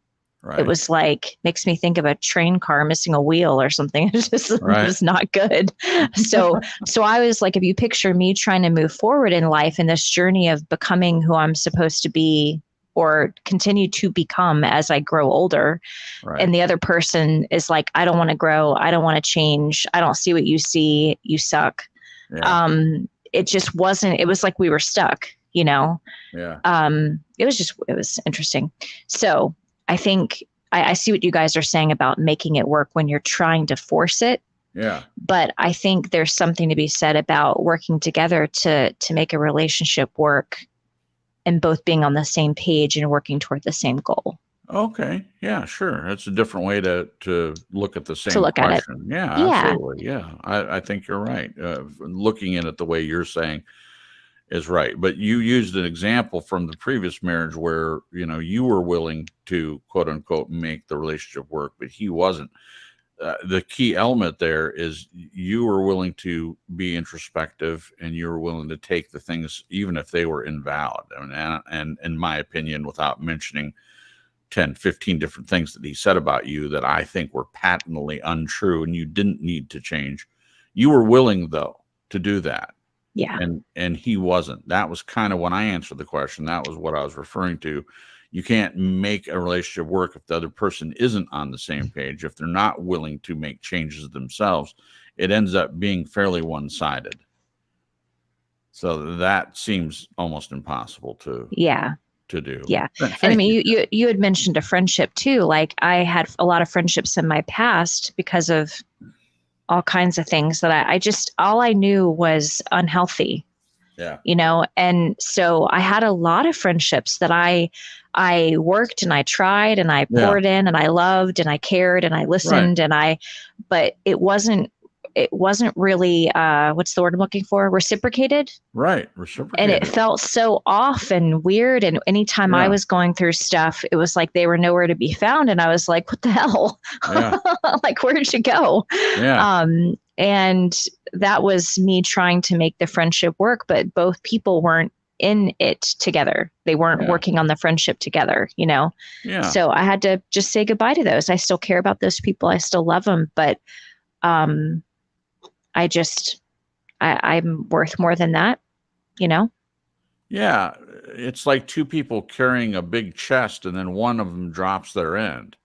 It was like, makes me think of a train car missing a wheel or something. It just was not good. So I was like, if you picture me trying to move forward in life in this journey of becoming who I'm supposed to be or continue to become as I grow older, and the other person is like, I don't want to grow. I don't want to change. I don't see what you see. You suck. It just wasn't, it was like we were stuck, It was interesting. So I think I see what you guys are saying about making it work when you're trying to force it. But I think there's something to be said about working together to make a relationship work and both being on the same page and working toward the same goal.
Okay. Yeah, sure. That's a different way to look at the same
look
question.
At it.
Yeah, absolutely. Yeah. I think you're right. Looking at it the way you're saying is right. But you used an example from the previous marriage where, you were willing to quote unquote make the relationship work, but he wasn't. The key element there is you were willing to be introspective and you were willing to take the things, even if they were invalid. And in my opinion, without mentioning 10, 15 different things that he said about you that I think were patently untrue and you didn't need to change, you were willing though to do that.
Yeah.
And he wasn't. That was kind of when I answered the question. That was what I was referring to. You can't make a relationship work if the other person isn't on the same page. If they're not willing to make changes themselves, it ends up being fairly one-sided. So that seems almost impossible to do.
Yeah. And I mean, you had mentioned a friendship too. Like I had a lot of friendships in my past because of all kinds of things that I just, all I knew was unhealthy. And so I had a lot of friendships that I worked and I tried and I poured in and I loved and I cared and I listened but it wasn't really, what's the word I'm looking for? Reciprocated.
Reciprocated.
And it felt so off and weird. And anytime I was going through stuff, it was like they were nowhere to be found. And I was like, what the hell? Like, where did you go? And that was me trying to make the friendship work, but both people weren't in it together. They weren't working on the friendship together, So I had to just say goodbye to those. I still care about those people. I still love them, but I'm worth more than that,
Yeah. It's like two people carrying a big chest and then one of them drops their end.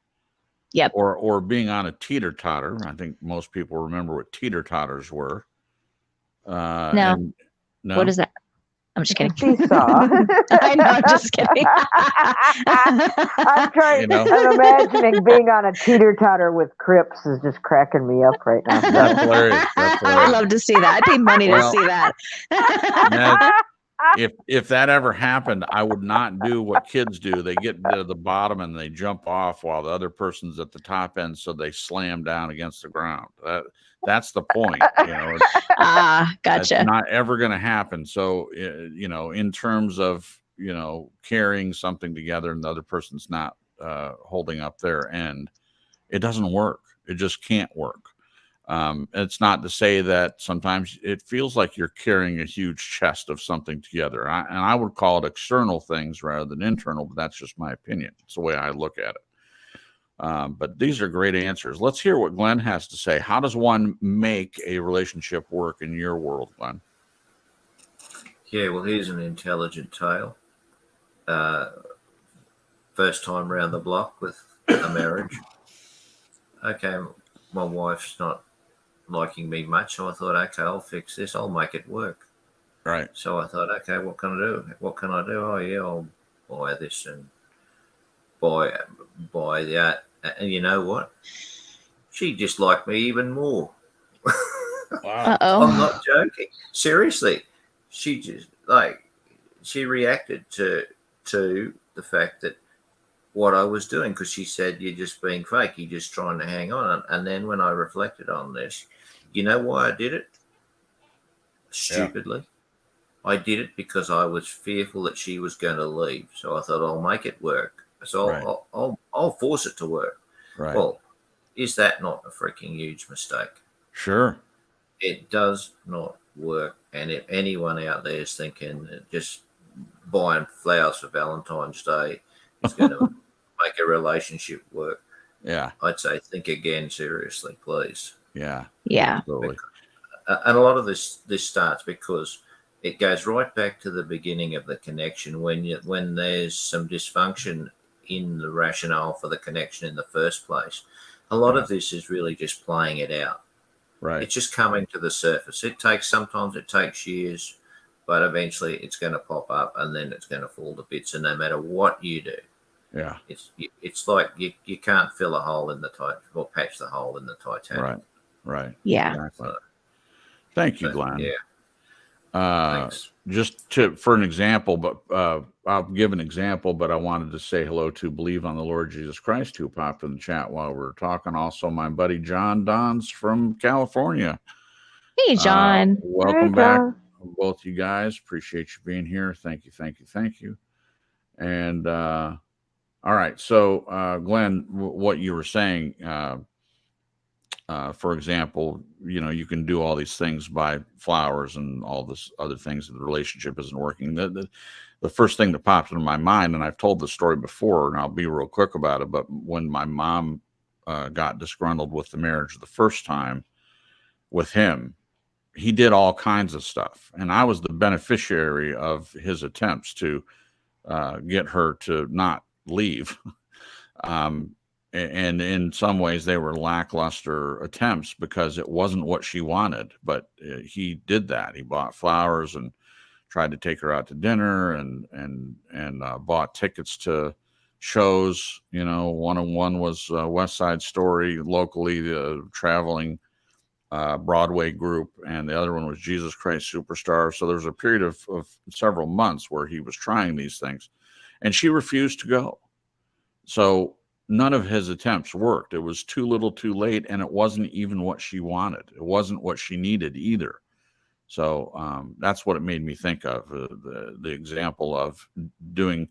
Yep.
Or being on a teeter-totter. I think most people remember what teeter-totters were.
No. What is that? I'm just kidding.
Seesaw.
I know, I'm just kidding.
I'm imagining being on a teeter-totter with Crips is just cracking me up right now.
That's hilarious.
I would love to see that. I'd pay money to see that.
If that ever happened, I would not do what kids do. They get to the bottom and they jump off while the other person's at the top end, so they slam down against the ground. That's the point.
Gotcha.
That's not ever going to happen. So, in terms of, carrying something together and the other person's not holding up their end, it doesn't work. It just can't work. It's not to say that sometimes it feels like you're carrying a huge chest of something together. And I would call it external things rather than internal, but that's just my opinion. It's the way I look at it. But these are great answers. Let's hear what Glenn has to say. How does one make a relationship work in your world, Glenn?
Yeah, well, here's an intelligent tale. First time round the block with a marriage. Okay, my wife's not liking me much, so I thought, okay, I'll fix this. I'll make it work.
Right.
So I thought, okay, what can I do? What can I do? Oh, yeah, I'll buy this and buy that. And you know what? She disliked me even more.
Wow.
I'm not joking. Seriously, she just she reacted to the fact that what I was doing, because she said, you're just being fake. You're just trying to hang on. And then when I reflected on this, you know why I did it? Stupidly. Yeah. I did it because I was fearful that she was going to leave. So I thought, I'll make it work. So I'll force it to work.
Right.
Well, is that not a freaking huge mistake?
Sure.
It does not work. And if anyone out there is thinking just buying flowers for Valentine's Day is going to make a relationship work, I'd say think again seriously, please.
Yeah.
Absolutely.
And a lot of this starts because it goes right back to the beginning of the connection when there's some dysfunction in the rationale for the connection in the first place. A lot of this is really just playing it out.
Right.
It's just coming to the surface. Sometimes it takes years, but eventually it's going to pop up and then it's going to fall to bits. And no matter what you do, it's like you can't fill a hole in the or patch the hole in the Titanic.
Right.
Yeah.
Exactly. Thank you, Glenn.
Thanks.
Just for an example, but I'll give an example, but I wanted to say hello to Believe on the Lord Jesus Christ, who popped in the chat while we were talking. Also, my buddy John Dons from California.
Hey, John.
Welcome back, both you guys. Appreciate you being here. Thank you. And all right. So, Glenn, what you were saying, for example, you can do all these things, buy flowers and all this other things. The relationship isn't working. The first thing that pops into my mind, and I've told the story before, and I'll be real quick about it, but when my mom got disgruntled with the marriage the first time with him, he did all kinds of stuff. And I was the beneficiary of his attempts to get her to not leave. And in some ways they were lackluster attempts because it wasn't what she wanted, but he did that. He bought flowers and tried to take her out to dinner and bought tickets to shows. One was West Side Story, locally, the traveling Broadway group, and the other one was Jesus Christ Superstar. So there was a period of several months where he was trying these things, and she refused to go. So none of his attempts worked. It was too little too late, and it wasn't even what she wanted. It wasn't what she needed either. So that's what it made me think of, the example of doing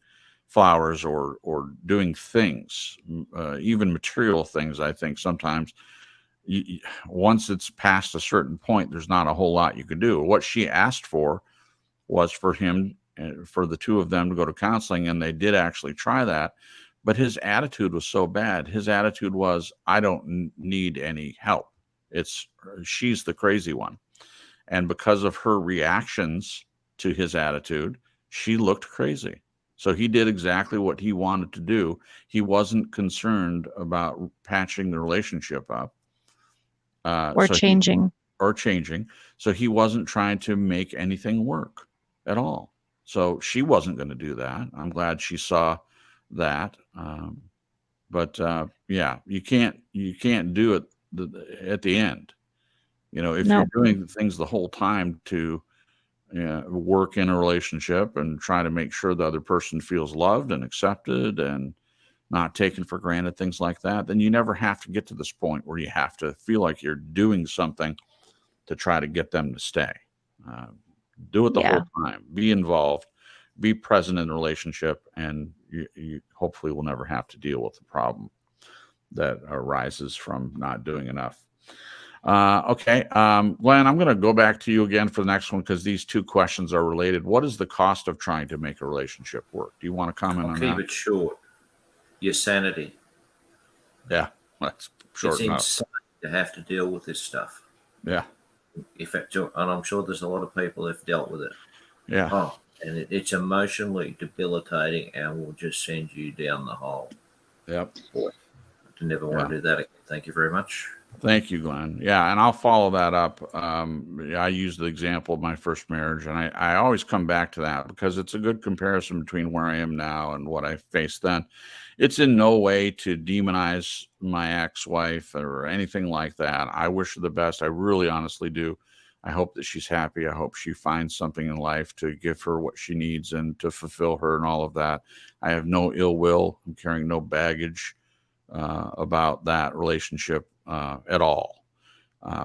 flowers or doing things, even material things. I think sometimes once it's past a certain point, there's not a whole lot you could do. What she asked for was for him, for the two of them to go to counseling, and they did actually try that. But his attitude was so bad. His attitude was, I don't need any help. She's the crazy one. And because of her reactions to his attitude, she looked crazy. So he did exactly what he wanted to do. He wasn't concerned about patching the relationship up.
Or changing.
So he wasn't trying to make anything work at all. So she wasn't going to do that. I'm glad she saw that. But you can't do it at the end. If you're doing things the whole time to work in a relationship and try to make sure the other person feels loved and accepted and not taken for granted, things like that, then you never have to get to this point where you have to feel like you're doing something to try to get them to stay. Do it the whole time. Be involved. Be present in the relationship, and you hopefully will never have to deal with the problem that arises from not doing enough. Okay. Glenn, I'm going to go back to you again for the next one because these two questions are related. What is the cost of trying to make a relationship work? Do you want to comment
I'll
on
keep
that?
it short. Your sanity.
Yeah, that's short
It's
enough.
insane to have to deal with this stuff.
Yeah.
And I'm sure there's a lot of people who've dealt with it.
Yeah.
Oh, and it's emotionally debilitating and will just send you down the hole.
Yep.
Boy, I never want to do that again. Thank you very much.
Thank you, Glenn. Yeah, and I'll follow that up. I used the example of my first marriage, and I always come back to that because it's a good comparison between where I am now and what I faced then. It's in no way to demonize my ex-wife or anything like that. I wish her the best. I really honestly do. I hope that she's happy. I hope she finds something in life to give her what she needs and to fulfill her and all of that. I have no ill will. I'm carrying no baggage about that relationship at all.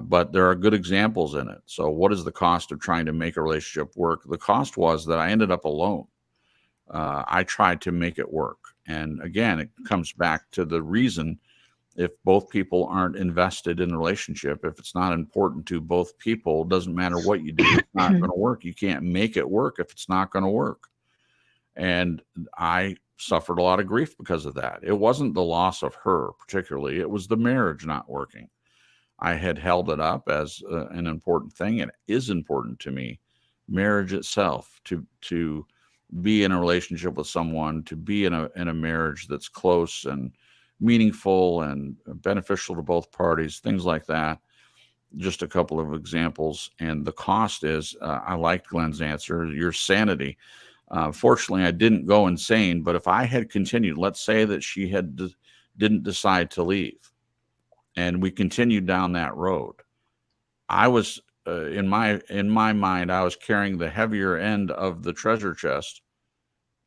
But there are good examples in it. So what is the cost of trying to make a relationship work? The cost was that I ended up alone. I tried to make it work. And again, it comes back to the reason if both people aren't invested in the relationship, if it's not important to both people, it doesn't matter what you do, it's not going to work. You can't make it work if it's not going to work. And I suffered a lot of grief because of that. It wasn't the loss of her particularly. It was the marriage not working. I had held it up as an important thing. It is important to me. Marriage itself, to be in a relationship with someone, to be in a marriage that's close and meaningful and beneficial to both parties, things like that. Just a couple of examples. And the cost is, I liked Glenn's answer, your sanity. Fortunately, I didn't go insane, but if I had continued, let's say that she didn't decide to leave and we continued down that road, I was in my mind, I was carrying the heavier end of the treasure chest,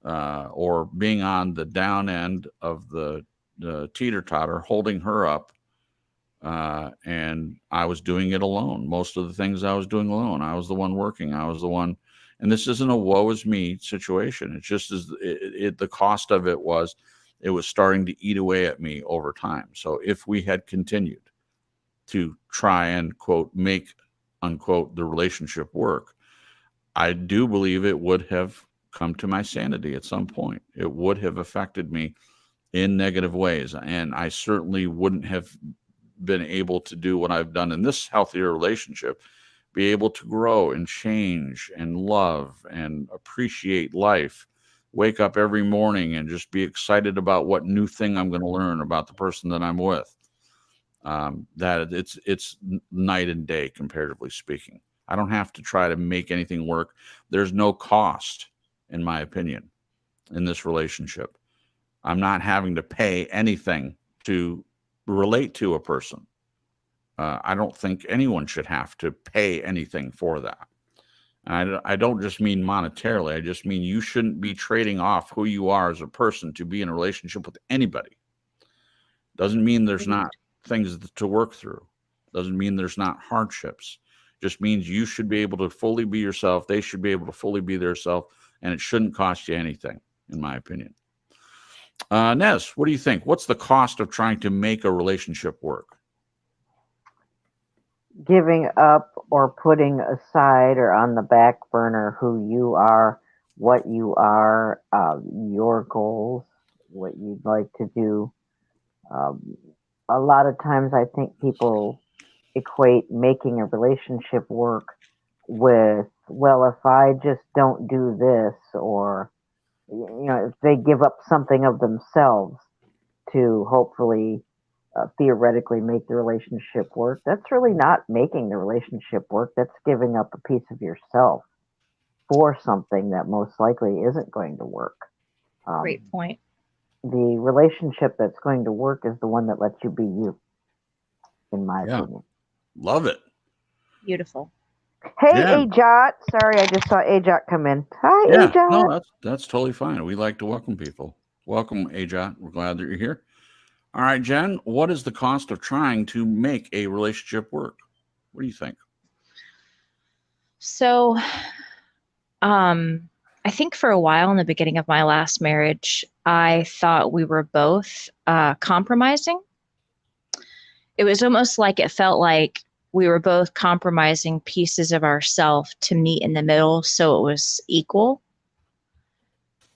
or being on the down end of the teeter-totter, holding her up. And I was doing it alone. Most of the things I was doing alone. I was the one working. I was the one. And this isn't a woe is me situation. It's just the cost of it was starting to eat away at me over time. So if we had continued to try and quote, make unquote, the relationship work, I do believe it would have come to my sanity at some point. It would have affected me in negative ways. And I certainly wouldn't have been able to do what I've done in this healthier relationship, be able to grow and change and love and appreciate life, wake up every morning and just be excited about what new thing I'm going to learn about the person that I'm with. That it's night and day, comparatively speaking. I don't have to try to make anything work. There's no cost, in my opinion, in this relationship. I'm not having to pay anything to relate to a person. I don't think anyone should have to pay anything for that. I don't just mean monetarily. I just mean you shouldn't be trading off who you are as a person to be in a relationship with anybody. Doesn't mean there's not things to work through. Doesn't mean there's not hardships. Just means you should be able to fully be yourself. They should be able to fully be their self, and it shouldn't cost you anything, in my opinion. Nez, what do you think? What's the cost of trying to make a relationship work?
Giving up or putting aside or on the back burner who you are, what you are, your goals, what you'd like to do. A lot of times I think people equate making a relationship work with, well, if I just don't do this, or, if they give up something of themselves to hopefully theoretically make the relationship work, that's really not making the relationship work. That's giving up a piece of yourself for something that most likely isn't going to work.
Great point.
The relationship that's going to work is the one that lets you be you, in my opinion.
Love it.
Beautiful.
Hey,
Yeah.
Ajot. Sorry, I just saw Ajot come in. Hi,
Yeah,
Ajot.
no, that's totally fine. We like to welcome people. Welcome, Ajot. We're glad that you're here. All right, Jen, what is the cost of trying to make a relationship work? What do you think?
So, I think for a while in the beginning of my last marriage, I thought we were both compromising. It was almost like it felt like we were both compromising pieces of ourself to meet in the middle so it was equal.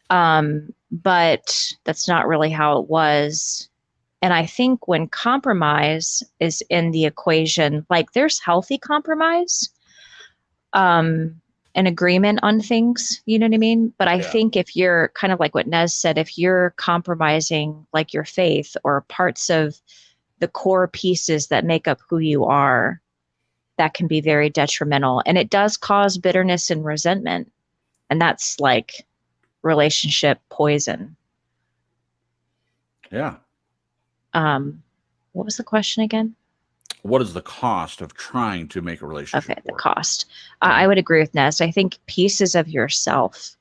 But that's not really how it was. And I think when compromise is in the equation, like there's healthy compromise, an agreement on things, you know what I mean? But I think if you're kind of like what Nez said, if you're compromising like your faith or parts of the core pieces that make up who you are, that can be very detrimental. And it does cause bitterness and resentment. And that's like relationship poison.
Yeah.
What was the question again?
What is the cost of trying to make a relationship
Okay, the
work?
cost. I would agree with Nez. I think pieces of yourself,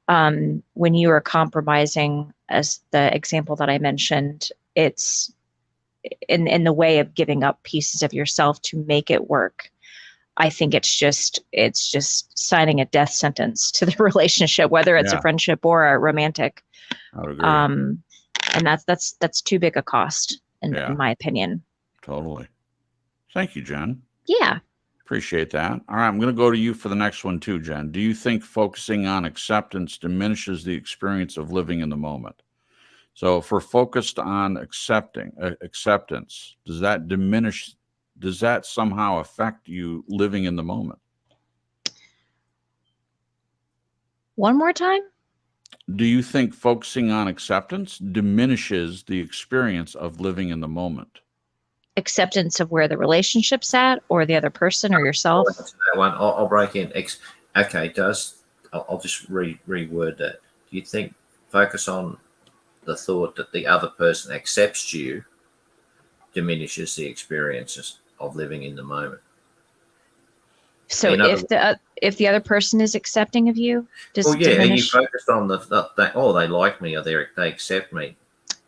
when you are compromising, as the example that I mentioned, it's in the way of giving up pieces of yourself to make it work. I think it's just signing a death sentence to the relationship, whether it's a friendship or a romantic.
I would agree.
And that's too big a cost in my opinion.
Totally. Thank you, Jen.
Yeah.
Appreciate that. All right, I'm going to go to you for the next one too, Jen. Do you think focusing on acceptance diminishes the experience of living in the moment? So if we're focused on acceptance, does that somehow affect you living in the moment?
One more time?
Do you think focusing on acceptance diminishes the experience of living in the moment?
acceptance of where the relationship's at, or the other person, or yourself?
That one, I'll break in. Okay, I'll just reword that. Do you think focus on the thought that the other person accepts you diminishes the experiences of living in the moment?
So if the other person is accepting of you, does
well, yeah,
diminish?
are you focused on the they like me, or they accept me?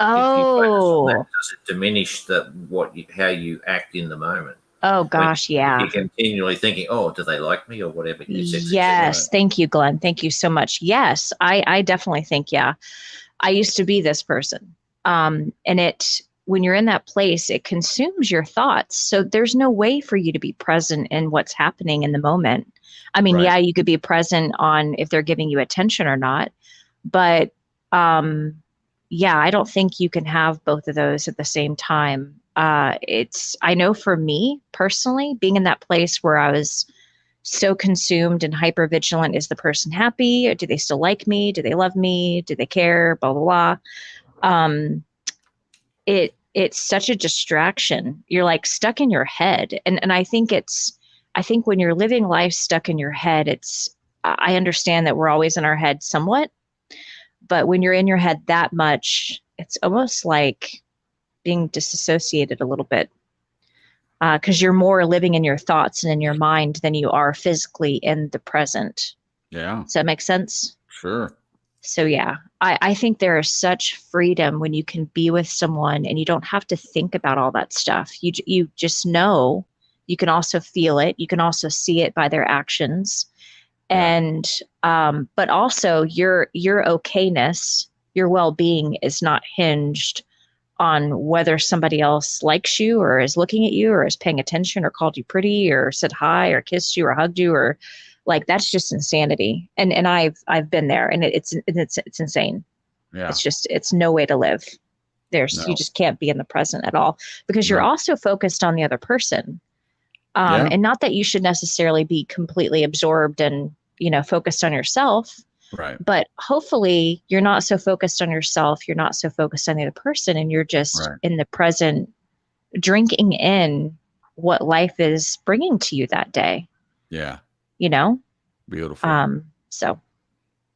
Oh,
Does it diminish how you act in the moment?
Oh gosh, yeah.
You're continually thinking, oh, do they like me, or whatever?
Yes, thank you, Glenn. Thank you so much. Yes, I definitely think, yeah. I used to be this person. And when you're in that place, it consumes your thoughts. So there's no way for you to be present in what's happening in the moment. I mean,
Right.
yeah, you could be present on if they're giving you attention or not, but yeah, I don't think you can have both of those at the same time. I know for me personally, being in that place where I was so consumed and hyper vigilant, is the person happy? Or do they still like me? Do they love me? Do they care? Blah, blah, blah. It's such a distraction. You're like stuck in your head. And I think when you're living life stuck in your head, I understand that we're always in our head somewhat, but when you're in your head that much, it's almost like being disassociated a little bit, because you're more living in your thoughts and in your mind than you are physically in the present.
Yeah,
Does that make sense?
sure.
So yeah, I think there is such freedom when you can be with someone and you don't have to think about all that stuff. You just know. You can also feel it. You can also see it by their actions. And but also your okayness, your well-being is not hinged on whether somebody else likes you or is looking at you or is paying attention or called you pretty or said hi or kissed you or hugged you, or like, that's just insanity. And I've been there, and it's insane.
Yeah.
It's no way to live. You just can't be in the present at all, because you're also focused on the other person. And not that you should necessarily be completely absorbed and, focused on yourself.
Right.
But hopefully you're not so focused on yourself. You're not so focused on the other person, and you're just in the present, drinking in what life is bringing to you that day.
Yeah.
Beautiful. So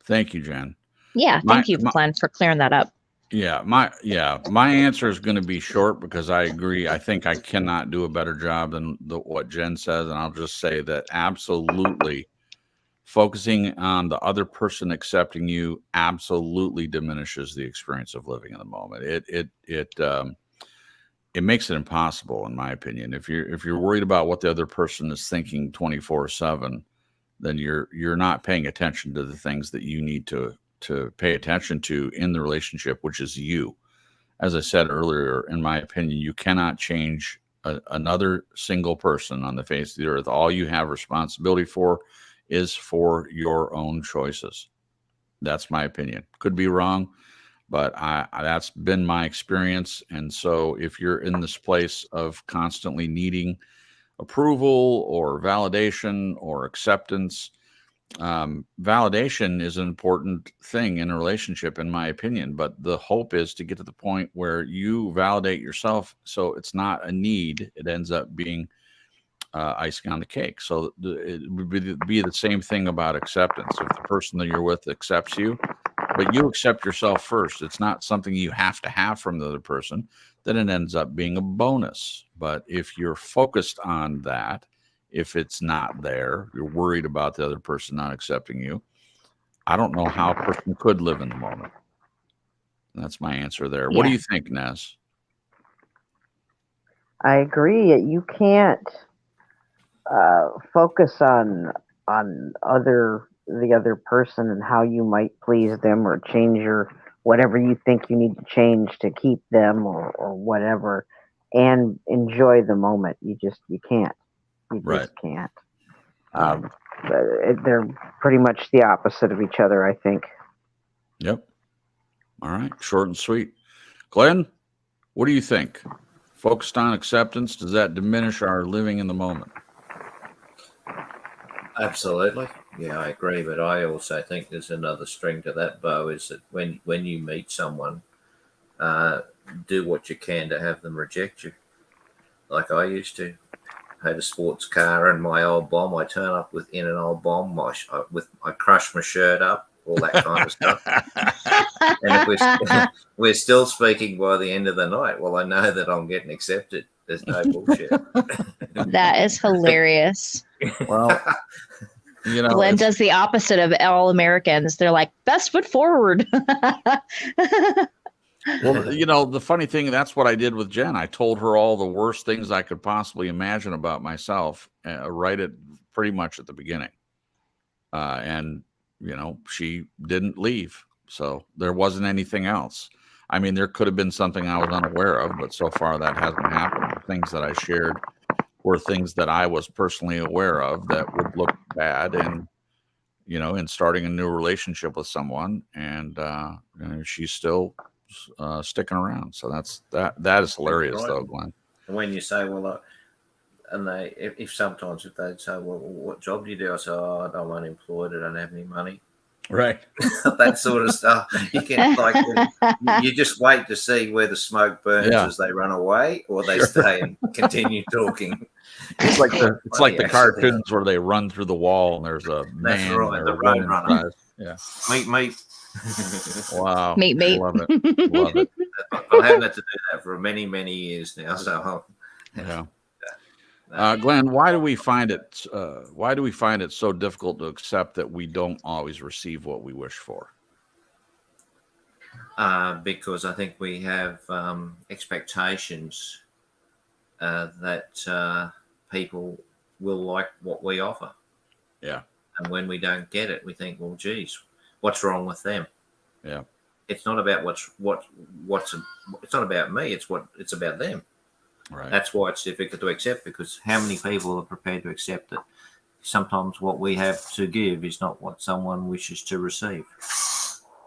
thank you, Jen.
Yeah. Thank you, Glenn, for clearing that up.
Yeah. My answer is going to be short, because I agree. I think I cannot do a better job than what Jen says. And I'll just say that absolutely focusing on the other person accepting you absolutely diminishes the experience of living in the moment. It makes it impossible, in my opinion. If you're worried about what the other person is thinking 24/7, then you're not paying attention to the things that you need to pay attention to in the relationship, which is you. As I said earlier, in my opinion, you cannot change another single person on the face of the earth. All you have responsibility for is for your own choices. That's my opinion. Could be wrong, but that's been my experience. And so if you're in this place of constantly needing approval or validation or acceptance, validation is an important thing in a relationship, in my opinion, but the hope is to get to the point where you validate yourself, so it's not a need. It ends up being icing on the cake. So it would be the same thing about acceptance. If the person that you're with accepts you, but you accept yourself first, it's not something you have to have from the other person, then it ends up being a bonus. But if you're focused on that, if it's not there, you're worried about the other person not accepting you, I don't know how a person could live in the moment. That's my answer there. What do you think, Nez?
I agree. You can't focus on the other person and how you might please them or change your whatever you think you need to change to keep them or whatever, and enjoy the moment. You can't. You just can't. They're pretty much the opposite of each other, I think.
Yep. All right. Short and sweet. Glenn, what do you think? Focused on acceptance, does that diminish our living in the moment?
Absolutely. Yeah, I agree. But I also think there's another string to that bow, is that when you meet someone, do what you can to have them reject you. Like I used to. I had a sports car and my old bomb. I turn up in an old bomb. I crush my shirt up, all that kind of stuff. And if we're still speaking by the end of the night, well, I know that I'm getting accepted. There's no bullshit.
That is hilarious.
Well,
Glenn does the opposite of all Americans. They're like, best foot forward.
Well, the funny thing, that's what I did with Jen. I told her all the worst things I could possibly imagine about myself, right at pretty much at the beginning. And, she didn't leave. So there wasn't anything else. I mean, there could have been something I was unaware of, but so far that hasn't happened. The things that I shared were things that I was personally aware of that would look bad in starting a new relationship with someone. And she's still sticking around. So that is hilarious, though, Glenn.
And when you say, well, and if sometimes if they'd say, well, what job do you do? I say, oh, I'm unemployed. I don't have any money.
Right.
That sort of stuff. You can you just wait to see where the smoke burns as they run away, or they stay and continue talking.
It's like the cartoons where they run through the wall and there's a man or
the
a
road
woman.
runner.
Yeah.
Meet.
Wow.
Meet.
Love it.
I've had to do that for many, many years now. So
yeah. Glenn, why do we find it so difficult to accept that we don't always receive what we wish for?
Because I think we have expectations that people will like what we offer.
Yeah.
And when we don't get it, we think, well, geez, what's wrong with them?
Yeah.
It's not about it's not about me. It's about them.
Right.
That's why it's difficult to accept, because how many people are prepared to accept that sometimes what we have to give is not what someone wishes to receive.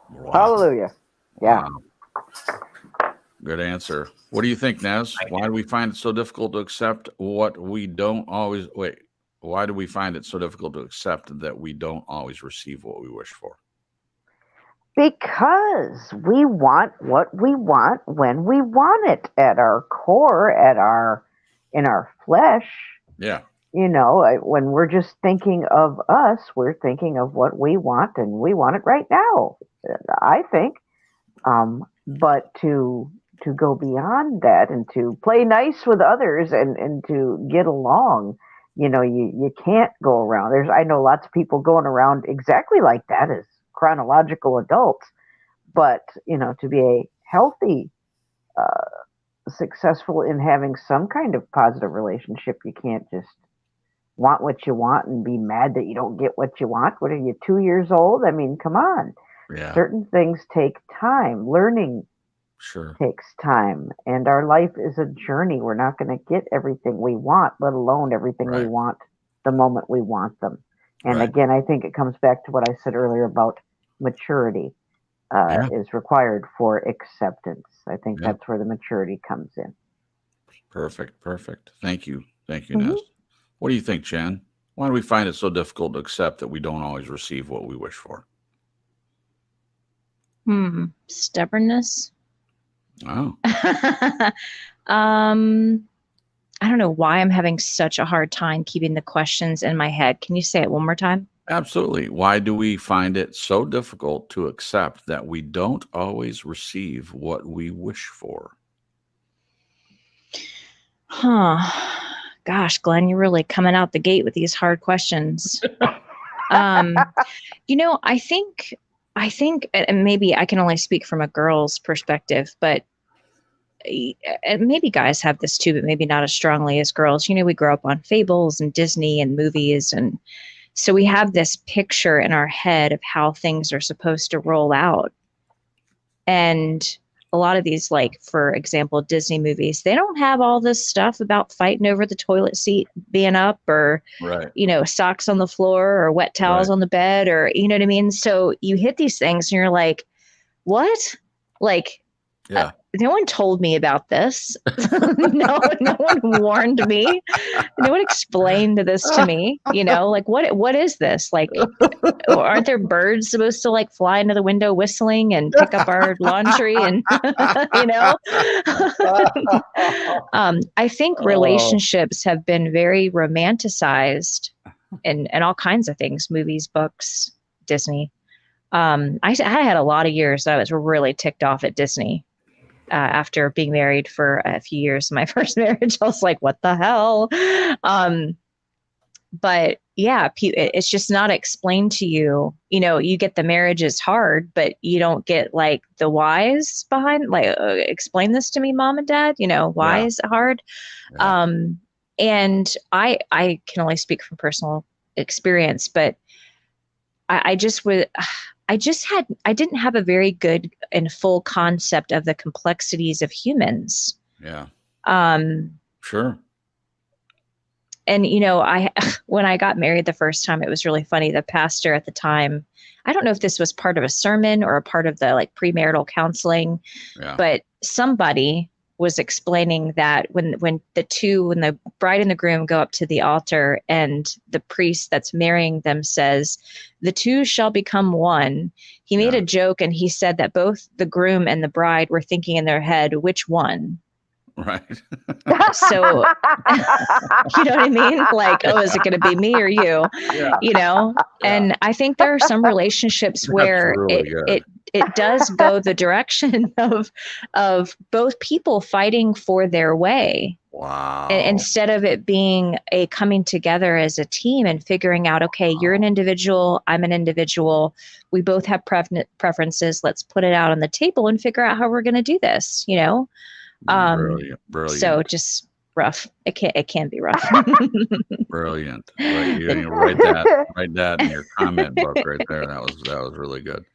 Wow.
Hallelujah. Yeah.
Wow. Good answer. What do you think, Nez? Why do we find it so difficult to accept what we don't always why do we find it so difficult to accept that we don't always receive what we wish for?
Because we want what we want when we want it at our core, in our flesh.
Yeah.
When we're just thinking of us, we're thinking of what we want, and we want it right now, I think. But to go beyond that and to play nice with others and to get along, you can't go around. I know lots of people going around exactly like that as chronological adults, but to be a healthy, successful in having some kind of positive relationship, you can't just want what you want and be mad that you don't get what you want. What are you, 2 years old? I mean, come on.
Yeah.
Certain things take time. Learning
Sure.
takes time, and our life is a journey. We're not going to get everything we want, let alone everything we
Right.
want the moment we want them. And
Right.
again, I think it comes back to what I said earlier about maturity
Yeah.
is required for acceptance. I think
Yeah.
that's where the maturity comes in.
Perfect. Perfect. Thank you. Thank you,
Mhm.
Ness. What do you think, Jen? Why do we find it so difficult to accept that we don't always receive what we wish for?
Stubbornness.
Oh,
I don't know why I'm having such a hard time keeping the questions in my head. Can you say it one more time?
absolutely. Why do we find it so difficult to accept that we don't always receive what we wish for?
Huh. Gosh, Glenn, you're really coming out the gate with these hard questions. I think, and maybe I can only speak from a girl's perspective, but and maybe guys have this too, but maybe not as strongly as girls. We grow up on fables and Disney and movies. And so we have this picture in our head of how things are supposed to roll out. And a lot of these, like, for example, Disney movies, they don't have all this stuff about fighting over the toilet seat being up or,
Right.
socks on the floor or wet towels
Right.
on the bed or, you know what I mean? So you hit these things and you're like, what? Like,
Yeah.
no one told me about this. no one warned me. No one explained this to me. Like what is this? Like, aren't there birds supposed to like fly into the window whistling and pick up our laundry and I think relationships have been very romanticized in all kinds of things, movies, books, Disney. I had a lot of years that I was really ticked off at Disney. After being married for a few years in my first marriage, I was like, what the hell? But yeah, it's just not explained to you. You get the marriage is hard, but you don't get like the whys behind, like, explain this to me, mom and dad, why is it hard?
Yeah.
And I can only speak from personal experience, but I didn't have a very good and full concept of the complexities of humans.
Yeah.
And
Sure.
when I got married the first time, it was really funny. The pastor at the time, I don't know if this was part of a sermon or a part of the like premarital counseling,
Yeah.
but somebody was explaining that when the bride and the groom go up to the altar and the priest that's marrying them says, the two shall become one, he made a joke and he said that both the groom and the bride were thinking in their head, which one?
Right.
So, you know what I mean? Like, oh, is it going to be me or you?
Yeah.
And I think there are some relationships where
really
it does go the direction of both people fighting for their way.
Wow.
And instead of it being a coming together as a team and figuring out, okay, you're an individual, I'm an individual, we both have preferences. Let's put it out on the table and figure out how we're going to do this,
Brilliant.
So just rough. It can be rough.
Brilliant. Right. You need to write that in your comment book right there. That was really good.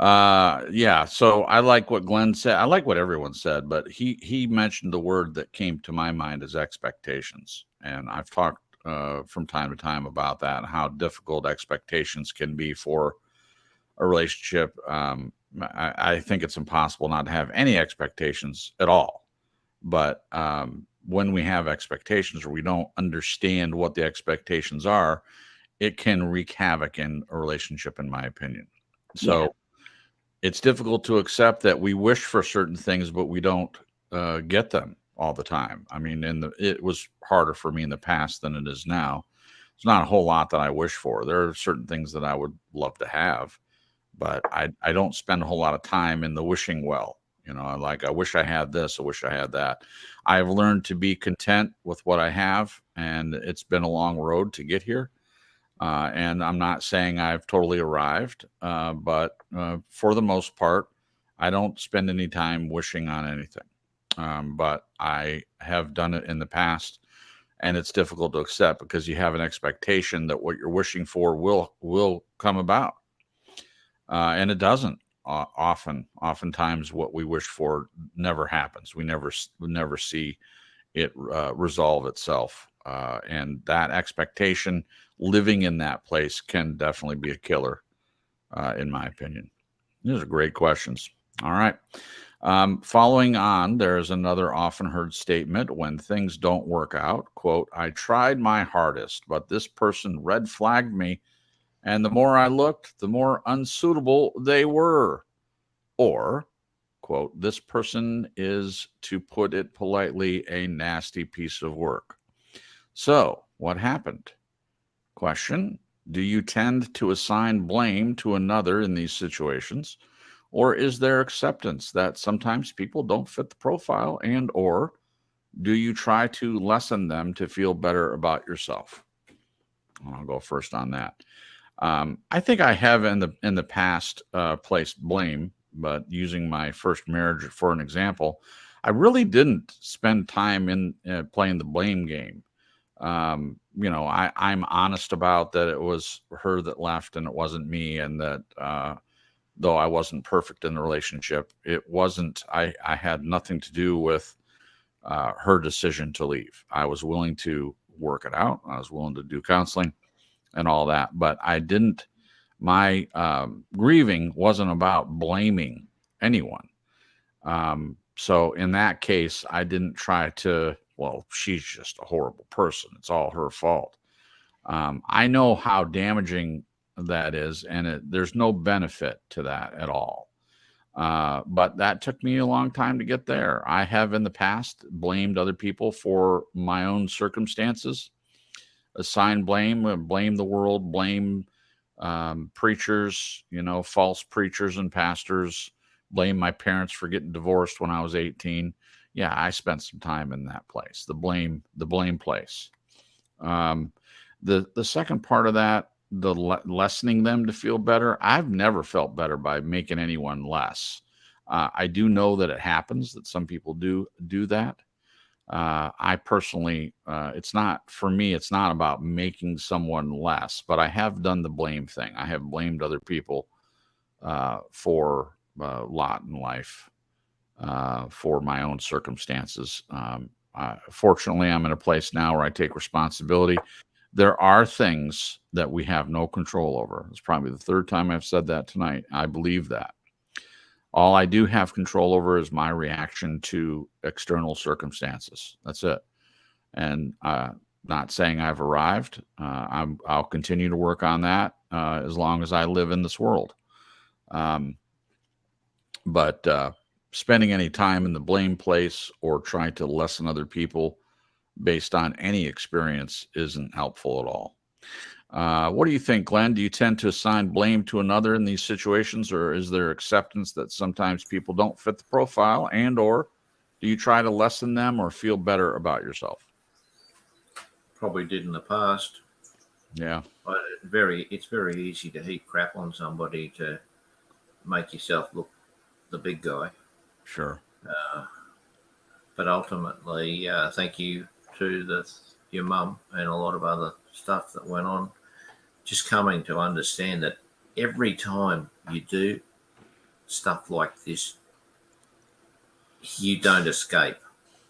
Yeah. So I like what Glenn said. I like what everyone said, but he mentioned the word that came to my mind as expectations. And I've talked from time to time about that and how difficult expectations can be for a relationship. I think it's impossible not to have any expectations at all. But when we have expectations or we don't understand what the expectations are, it can wreak havoc in a relationship, in my opinion. So it's difficult to accept that we wish for certain things, but we don't get them all the time. I mean, it was harder for me in the past than it is now. It's not a whole lot that I wish for. There are certain things that I would love to have, but I don't spend a whole lot of time in the wishing well. I wish I had this. I wish I had that. I've learned to be content with what I have, and it's been a long road to get here. And I'm not saying I've totally arrived, but for the most part, I don't spend any time wishing on anything. But I have done it in the past, and it's difficult to accept because you have an expectation that what you're wishing for will come about. And it doesn't oftentimes what we wish for never happens. We never see it resolve itself. And that expectation, living in that place, can definitely be a killer, in my opinion. These are great questions. All right. Following on, there's another often heard statement when things don't work out. Quote, I tried my hardest, but this person red flagged me. And the more I looked, the more unsuitable they were. Or, quote, this person is, to put it politely, a nasty piece of work. So, what happened? Question, do you tend to assign blame to another in these situations? Or is there acceptance that sometimes people don't fit the profile, and or do you try to lessen them to feel better about yourself? I'll go first on that. I think I have in the past placed blame, but using my first marriage for an example, I really didn't spend time in playing the blame game. I'm honest about that it was her that left and it wasn't me, and that though I wasn't perfect in the relationship, it wasn't. I had nothing to do with her decision to leave. I was willing to work it out. I was willing to do counseling and all that, but I didn't. My grieving wasn't about blaming anyone. So in that case, I didn't try to, well, she's just a horrible person, it's all her fault. I know how damaging that is, and there's no benefit to that at all. But that took me a long time to get there. I have in the past blamed other people for my own circumstances, assign blame the world, blame preachers, false preachers and pastors, blame my parents for getting divorced when I was 18. Yeah, I spent some time in that place, the blame place. The second part of that, the lessening them to feel better, I've never felt better by making anyone less. I do know that it happens, that some people do that. I personally, it's not, for me, it's not about making someone less, but I have done the blame thing. I have blamed other people for a lot in life, for my own circumstances. Fortunately, I'm in a place now where I take responsibility. There are things that we have no control over. It's probably the third time I've said that tonight. I believe that. All I do have control over is my reaction to external circumstances. That's it. And not saying I've arrived. I'll continue to work on that as long as I live in this world. But spending any time in the blame place or trying to lessen other people based on any experience isn't helpful at all. What do you think, Glenn? Do you tend to assign blame to another in these situations, or is there acceptance that sometimes people don't fit the profile, and or do you try to lessen them or feel better about yourself?
Probably did in the past.
Yeah.
But it's very easy to heap crap on somebody to make yourself look the big guy.
Sure.
But ultimately, thank you to your mum and a lot of other stuff that went on, just coming to understand that every time you do stuff like this, you don't escape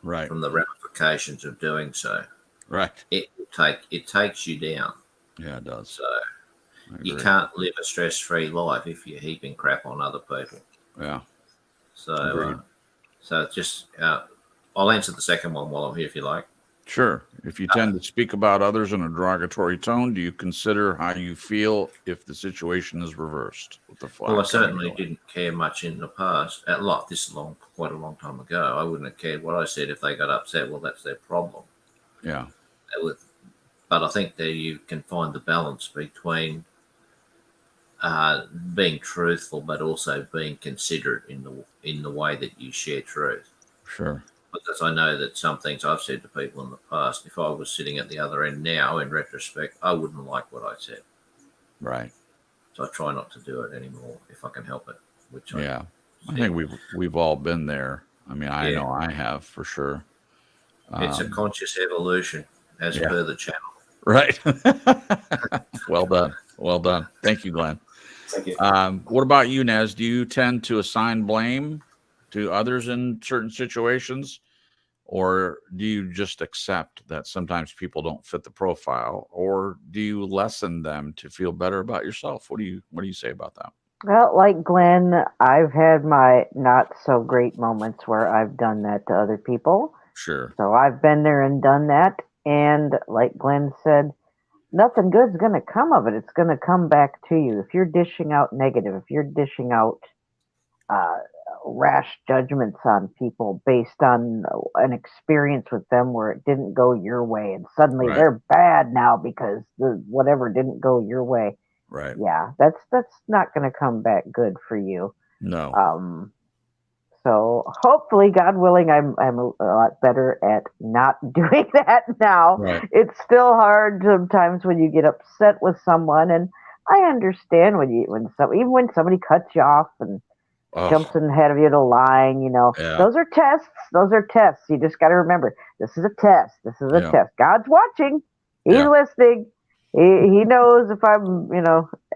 from the ramifications of doing so.
Right.
It takes you down.
Yeah, it does.
So you can't live a stress-free life if you're heaping crap on other people.
Yeah.
So just I'll answer the second one while I'm here if you like.
Sure. If you tend to speak about others in a derogatory tone, do you consider how you feel if the situation is reversed? With the
Well, I certainly didn't care much in the past. Quite a long time ago, I wouldn't have cared what I said. If they got upset, well, that's their problem.
Yeah.
But I think that you can find the balance between being truthful, but also being considerate in the way that you share truth.
Sure.
Because I know that some things I've said to people in the past, if I was sitting at the other end now, in retrospect, I wouldn't like what I said.
Right.
So I try not to do it anymore if I can help it.
I think we've all been there. I mean, I know I have for sure.
It's a conscious evolution as per the channel.
Right. Well done. Thank you, Glenn.
Thank you.
What about you, Nez? Do you tend to assign blame to others in certain situations, or do you just accept that sometimes people don't fit the profile, or do you lessen them to feel better about yourself? What do you say about that?
Well, like Glenn, I've had my not so great moments where I've done that to other people.
Sure.
So I've been there and done that. And like Glenn said, nothing good's going to come of it. It's going to come back to you. If you're dishing out negative, if you're dishing out rash judgments on people based on an experience with them where it didn't go your way, and suddenly
Right.
they're bad now because the whatever didn't go your way.
Right.
Yeah, that's not going to come back good for you.
No.
So hopefully, God willing, I'm a lot better at not doing that now.
Right.
It's still hard sometimes when you get upset with someone, and I understand even when somebody cuts you off and jumps in ahead of you to line,
Yeah.
those are tests. Those are tests. You just got to remember, this is a test. This is a test. God's watching. He's listening. He knows if I'm,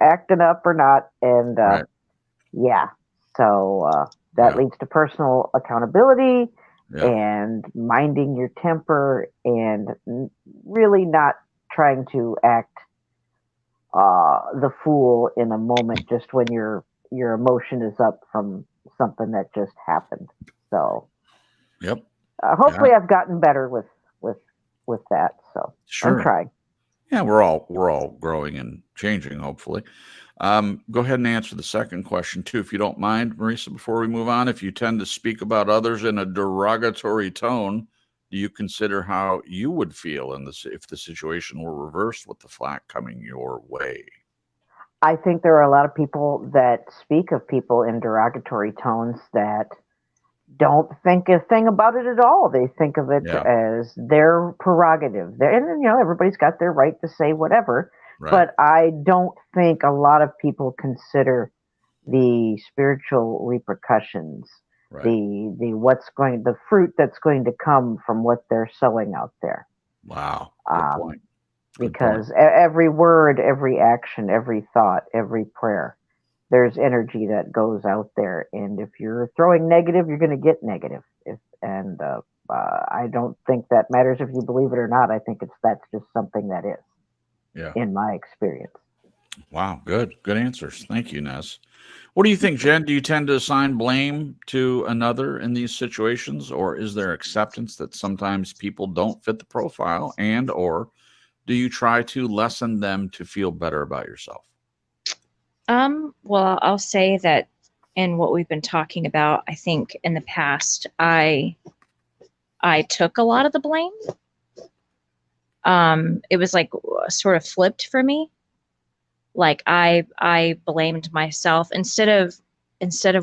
acting up or not. And
Right.
yeah, so that leads to personal accountability and minding your temper and really not trying to act the fool in a moment just when your emotion is up from something that just happened. So hopefully I've gotten better with that. So
sure.
I'm trying.
Yeah, we're all growing and changing, hopefully. Go ahead and answer the second question too, if you don't mind, Marisa, before we move on. If you tend to speak about others in a derogatory tone, do you consider how you would feel if the situation were reversed with the flack coming your way?
I think there are a lot of people that speak of people in derogatory tones that don't think a thing about it at all. They think of it as their prerogative. And everybody's got their right to say whatever. Right. But I don't think a lot of people consider the spiritual repercussions, the fruit that's going to come from what they're sowing out there.
Wow. Good point.
Because every word, every action, every thought, every prayer, there's energy that goes out there, and if you're throwing negative, you're going to get negative. I don't think that matters if you believe it or not. I think that's just something that is. Yeah. In my experience.
Wow, good answers. Thank you, Nez. What do you think, Jen? Do you tend to assign blame to another in these situations, or is there acceptance that sometimes people don't fit the profile, or do you try to lessen them to feel better about yourself?
Well, I'll say that in what we've been talking about, I think in the past, I took a lot of the blame. It was like sort of flipped for me. Like I blamed myself instead of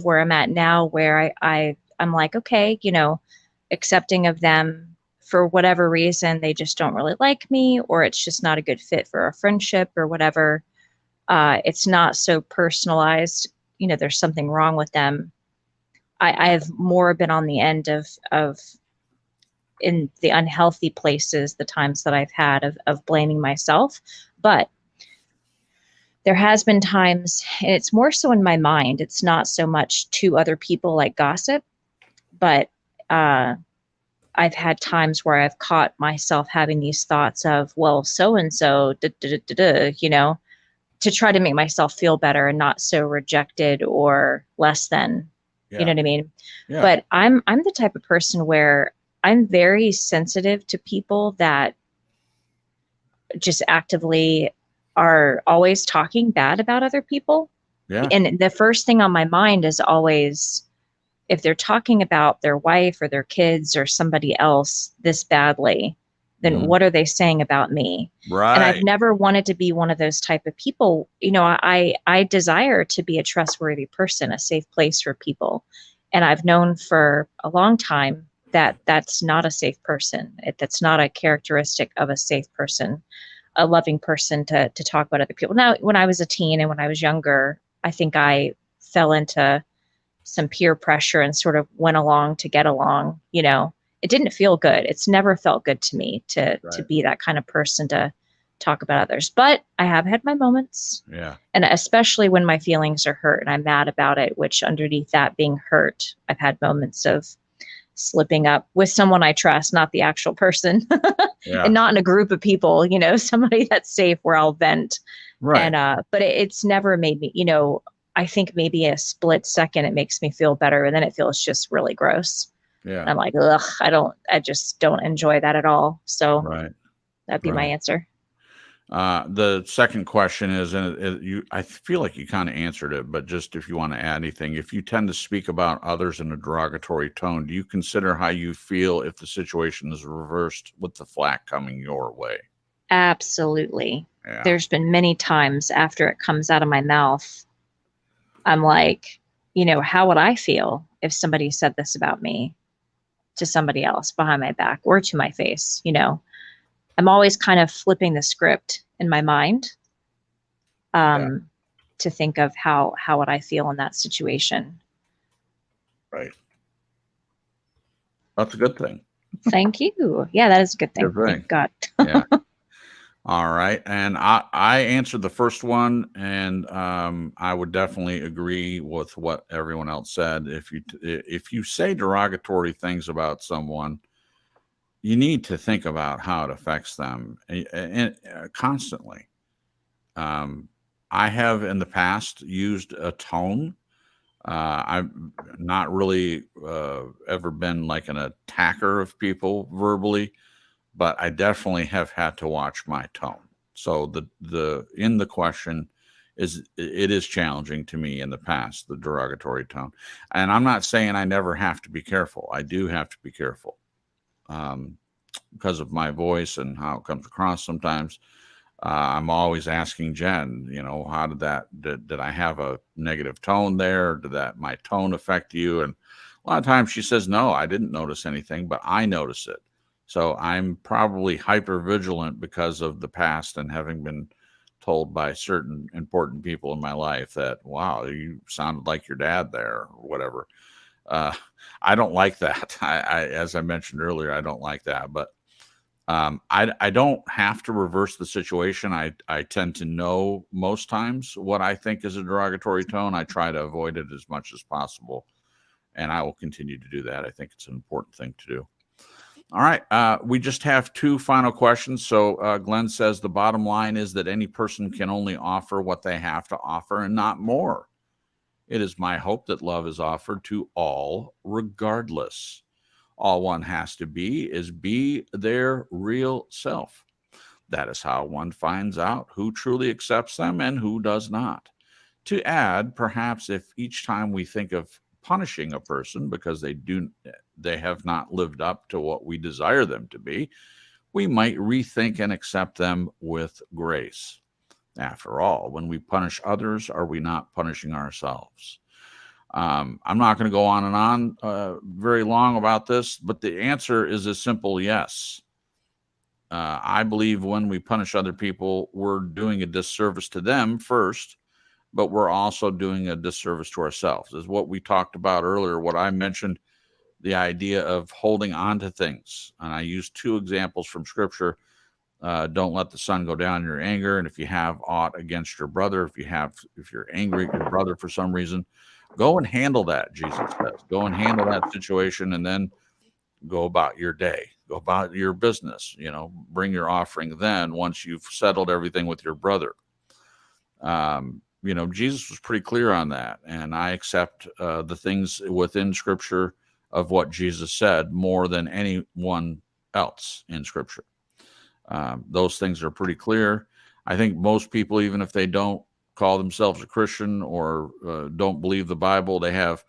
where I'm at now, where I'm like, okay, accepting of them for whatever reason, they just don't really like me, or it's just not a good fit for a friendship or whatever. It's not so personalized. There's something wrong with them. I have more been on the end of in the unhealthy places, the times that I've had of blaming myself. But there has been times, and it's more so in my mind, it's not so much to other people like gossip, but I've had times where I've caught myself having these thoughts of, well, so-and-so, to try to make myself feel better and not so rejected or less than, you know what I mean? Yeah. But I'm the type of person where I'm very sensitive to people that just actively are always talking bad about other people. Yeah. And the first thing on my mind is always, if they're talking about their wife or their kids or somebody else this badly, then what are they saying about me? Right. And I've never wanted to be one of those type of people. I desire to be a trustworthy person, a safe place for people. And I've known for a long time that that's not a safe person. That's not a characteristic of a safe person, a loving person to talk about other people. Now, when I was a teen and when I was younger, I think I fell into some peer pressure and sort of went along to get along. It didn't feel good. It's never felt good to me to be that kind of person to talk about others. But I have had my moments.
Yeah.
And especially when my feelings are hurt and I'm mad about it, which underneath that being hurt, I've had moments of slipping up with someone I trust, not the actual person,
Yeah.
and not in a group of people, somebody that's safe where I'll vent.
Right.
And, but it's never made me, I think maybe a split second, it makes me feel better. And then it feels just really gross.
Yeah.
I'm like, ugh, I just don't enjoy that at all. So
Right.
that'd be my
Right.
answer.
The second question is, and I feel like you kind of answered it, but just if you want to add anything, if you tend to speak about others in a derogatory tone, do you consider how you feel if the situation is reversed with the flack coming your way?
Absolutely.
Yeah.
There's been many times after it comes out of my mouth, I'm like, how would I feel if somebody said this about me to somebody else behind my back or to my face? I'm always kind of flipping the script in my mind to think of how would I feel in that situation.
Right. That's a good thing.
Thank you. Yeah, that is a good thing.
Good thing.
Thank God.
Yeah. All right. And I answered the first one, and I would definitely agree with what everyone else said. If you say derogatory things about someone, you need to think about how it affects them and constantly. I have in the past used a tone. I've not really ever been like an attacker of people verbally, but I definitely have had to watch my tone. So the question it is challenging to me in the past, the derogatory tone. And I'm not saying I never have to be careful. I do have to be careful. Because of my voice and how it comes across sometimes. I'm always asking Jen, how did I have a negative tone there? Did my tone affect you? And a lot of times she says, no, I didn't notice anything, but I notice it. So I'm probably hyper vigilant because of the past and having been told by certain important people in my life that, wow, you sounded like your dad there or whatever. I don't like that. As I mentioned earlier, I don't like that, but I don't have to reverse the situation. I tend to know most times what I think is a derogatory tone. I try to avoid it as much as possible, and I will continue to do that. I think it's an important thing to do. All right. We just have two final questions. So Glenn says the bottom line is that any person can only offer what they have to offer and not more. It is my hope that love is offered to all regardless. All one has to be is be their real self. That is how one finds out who truly accepts them and who does not. To add, perhaps if each time we think of punishing a person because they have not lived up to what we desire them to be, we might rethink and accept them with grace. After all, when we punish others, are we not punishing ourselves? I'm not going to go on and on very long about this, but the answer is a simple yes. I believe when we punish other people, we're doing a disservice to them first, but we're also doing a disservice to ourselves. Is what we talked about earlier, what I mentioned, the idea of holding on to things. And I used two examples from Scripture. Don't let the sun go down in your anger. And if you have aught against your brother, if you're angry at your brother for some reason, go and handle that, Jesus says. Go and handle that situation and then go about your day. Go about your business. Bring your offering then once you've settled everything with your brother. Jesus was pretty clear on that. And I accept the things within Scripture of what Jesus said more than anyone else in Scripture. Those things are pretty clear. I think most people, even if they don't call themselves a Christian or don't believe the Bible, they have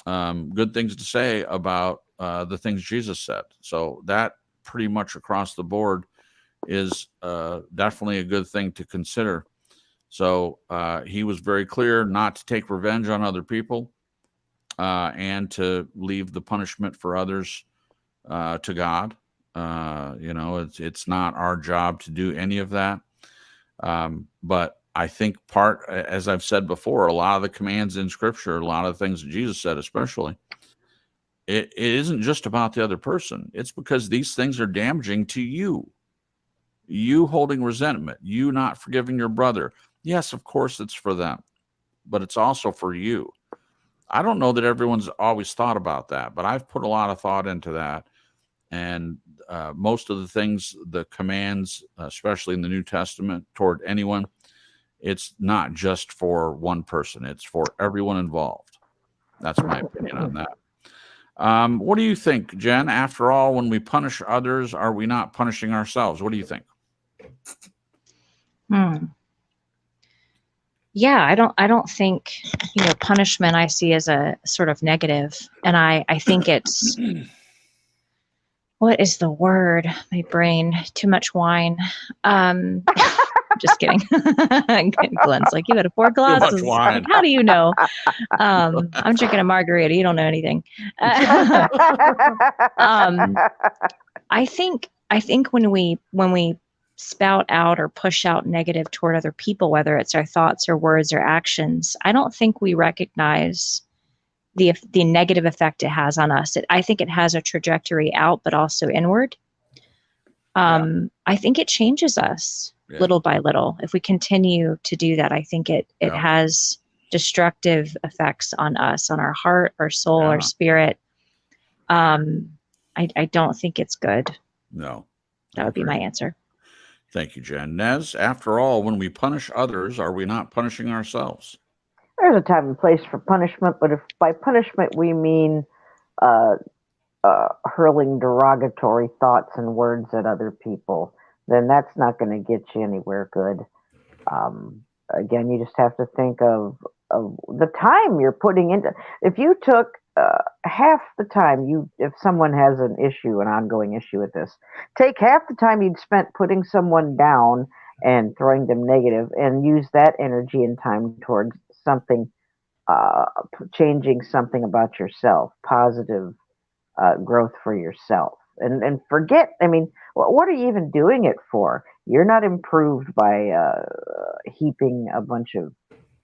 good things to say about the things Jesus said. So that pretty much across the board is definitely a good thing to consider. So he was very clear not to take revenge on other people and to leave the punishment for others to God. It's not our job to do any of that. But I think as I've said before, a lot of the commands in Scripture, a lot of the things that Jesus said, especially, it isn't just about the other person. It's because these things are damaging to you. You holding resentment, you not forgiving your brother. Yes, of course it's for them, but it's also for you. I don't know that everyone's always thought about that, but I've put a lot of thought into that. And most of the things, the commands, especially in the New Testament, toward anyone, it's not just for one person. It's for everyone involved. That's my opinion on that. What do you think, Jen? After all, when we punish others, are we not punishing ourselves? What do you think?
Yeah, I don't think, punishment I see as a sort of negative. And I think it's, what is the word? My brain, too much wine. Just kidding. Glenn's like, you had 4 glasses. Like, how do you know? I'm drinking a margarita. You don't know anything. I think when we spout out or push out negative toward other people, whether it's our thoughts or words or actions, I don't think we recognize the negative effect it has on us. I think it has a trajectory out, but also inward. I think it changes us little by little. If we continue to do that, I think it has destructive effects on us, on our heart, our soul, our spirit. I don't think it's good.
No.
That would be my answer.
Thank you, Jen. Nez, after all, when we punish others, are we not punishing ourselves?
There's a time and place for punishment, but if by punishment we mean hurling derogatory thoughts and words at other people, then that's not going to get you anywhere good. Again, you just have to think of the time you're putting into. If you took half the time if someone has an ongoing issue with this, take half the time you'd spent putting someone down and throwing them negative, and use that energy and time towards something, changing something about yourself, positive growth for yourself, and forget. I mean, what are you even doing it for? You're not improved by heaping a bunch of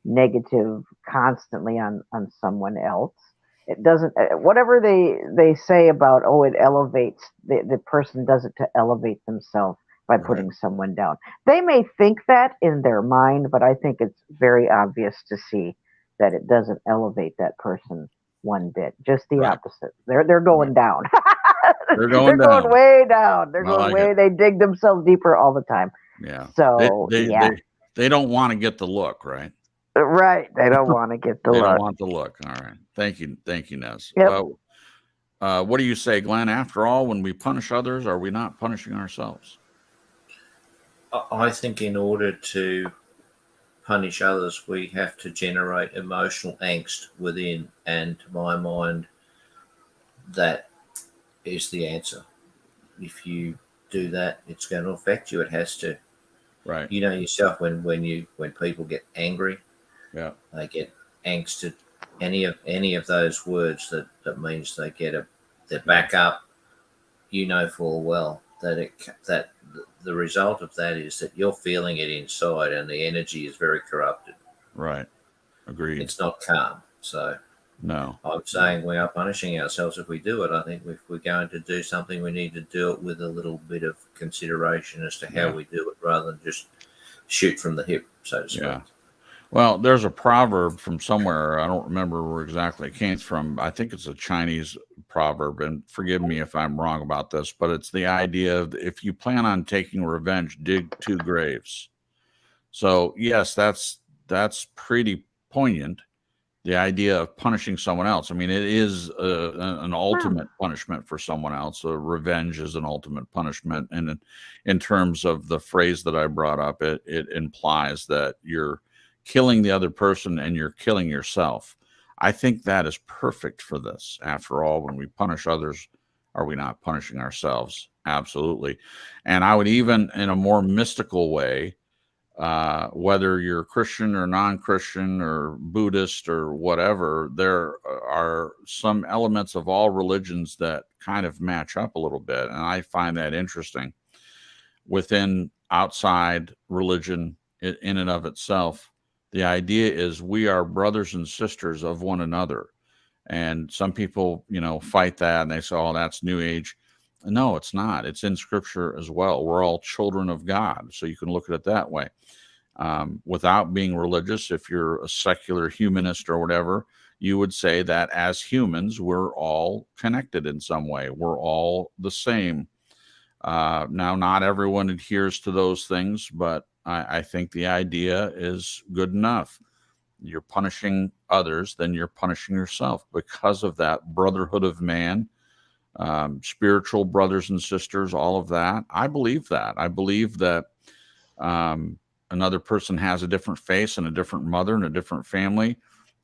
negative constantly on someone else. It doesn't, whatever they say about, it elevates, the person does it to elevate themselves by putting someone down. They may think that in their mind, but I think it's very obvious to see that it doesn't elevate that person one bit. Just the opposite. They're going down.
They're going
way down. They're going way. They dig themselves deeper all the time.
Yeah.
So
they don't want to get the look, right?
Right. They don't want to get the look.
They don't want the look. All right. Thank you, Nez.
Yep.
What do you say, Glenn? After all, when we punish others, are we not punishing ourselves?
I think in order to punish others, we have to generate emotional angst within, and to my mind, that is the answer. If you do that, it's going to affect you. It has to.
Right.
You know yourself when people get angry, they get angst at any of those words that means they get their back up. You know full well that the result of that is that you're feeling it inside, and the energy is very corrupted.
Right. Agreed.
It's not calm. So
no,
I'm saying we are punishing ourselves if we do it. I think if we're going to do something, we need to do it with a little bit of consideration as to how we do it, rather than just shoot from the hip, so to speak.
Yeah. Well, there's a proverb from somewhere. I don't remember where exactly it came from. I think it's a Chinese proverb, and forgive me if I'm wrong about this, but it's the idea of, if you plan on taking revenge, dig 2 graves. So yes, that's pretty poignant. The idea of punishing someone else. I mean, it is an ultimate punishment for someone else. Revenge is an ultimate punishment. And in terms of the phrase that I brought up, it implies that you're killing the other person and you're killing yourself. I think that is perfect for this. After all, when we punish others, are we not punishing ourselves? Absolutely. And I would even, in a more mystical way, whether you're Christian or non-Christian or Buddhist or whatever, there are some elements of all religions that kind of match up a little bit. And I find that interesting. Within outside religion in and of itself, the idea is we are brothers and sisters of one another. And some people, fight that, and they say, oh, that's New Age. No, it's not. It's in Scripture as well. We're all children of God, so you can look at it that way. Without being religious, if you're a secular humanist or whatever, you would say that as humans, we're all connected in some way. We're all the same. Now, not everyone adheres to those things, but I think the idea is good enough. You're punishing others, then you're punishing yourself because of that brotherhood of man, spiritual brothers and sisters, all of that. I believe that. I believe that another person has a different face and a different mother and a different family.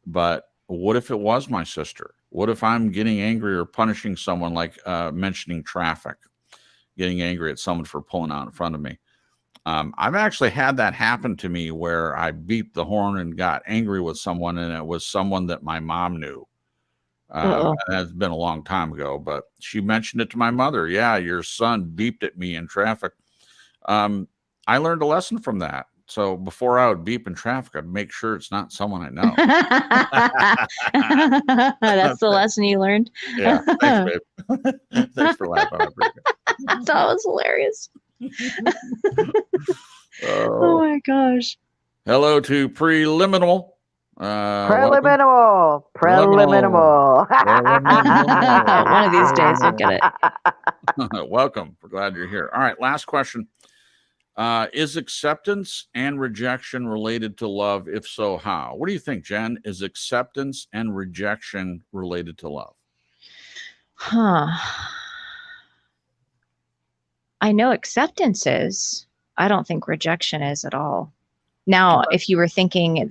But what if it was my sister? What if I'm getting angry or punishing someone, like mentioning traffic, getting angry at someone for pulling out in front of me? I've actually had that happen to me where I beeped the horn and got angry with someone, and it was someone that my mom knew. That's been a long time ago, but she mentioned it to my mother. Yeah, your son beeped at me in traffic. I learned a lesson from that. So before I would beep in traffic, I'd make sure it's not someone I know.
That's the lesson you learned.
Yeah, thanks, babe. Thanks for laughing. I appreciate it.
That was hilarious.
Oh
my gosh.
Hello to Preliminal.
Preliminal.
One of these days you'll get
it. Welcome. We're glad you're here. All right, last question. Is acceptance and rejection related to love? If so, how? What do you think, Jen? Is acceptance and rejection related to love?
I know acceptance is. I don't think rejection is at all. Now, if you were thinking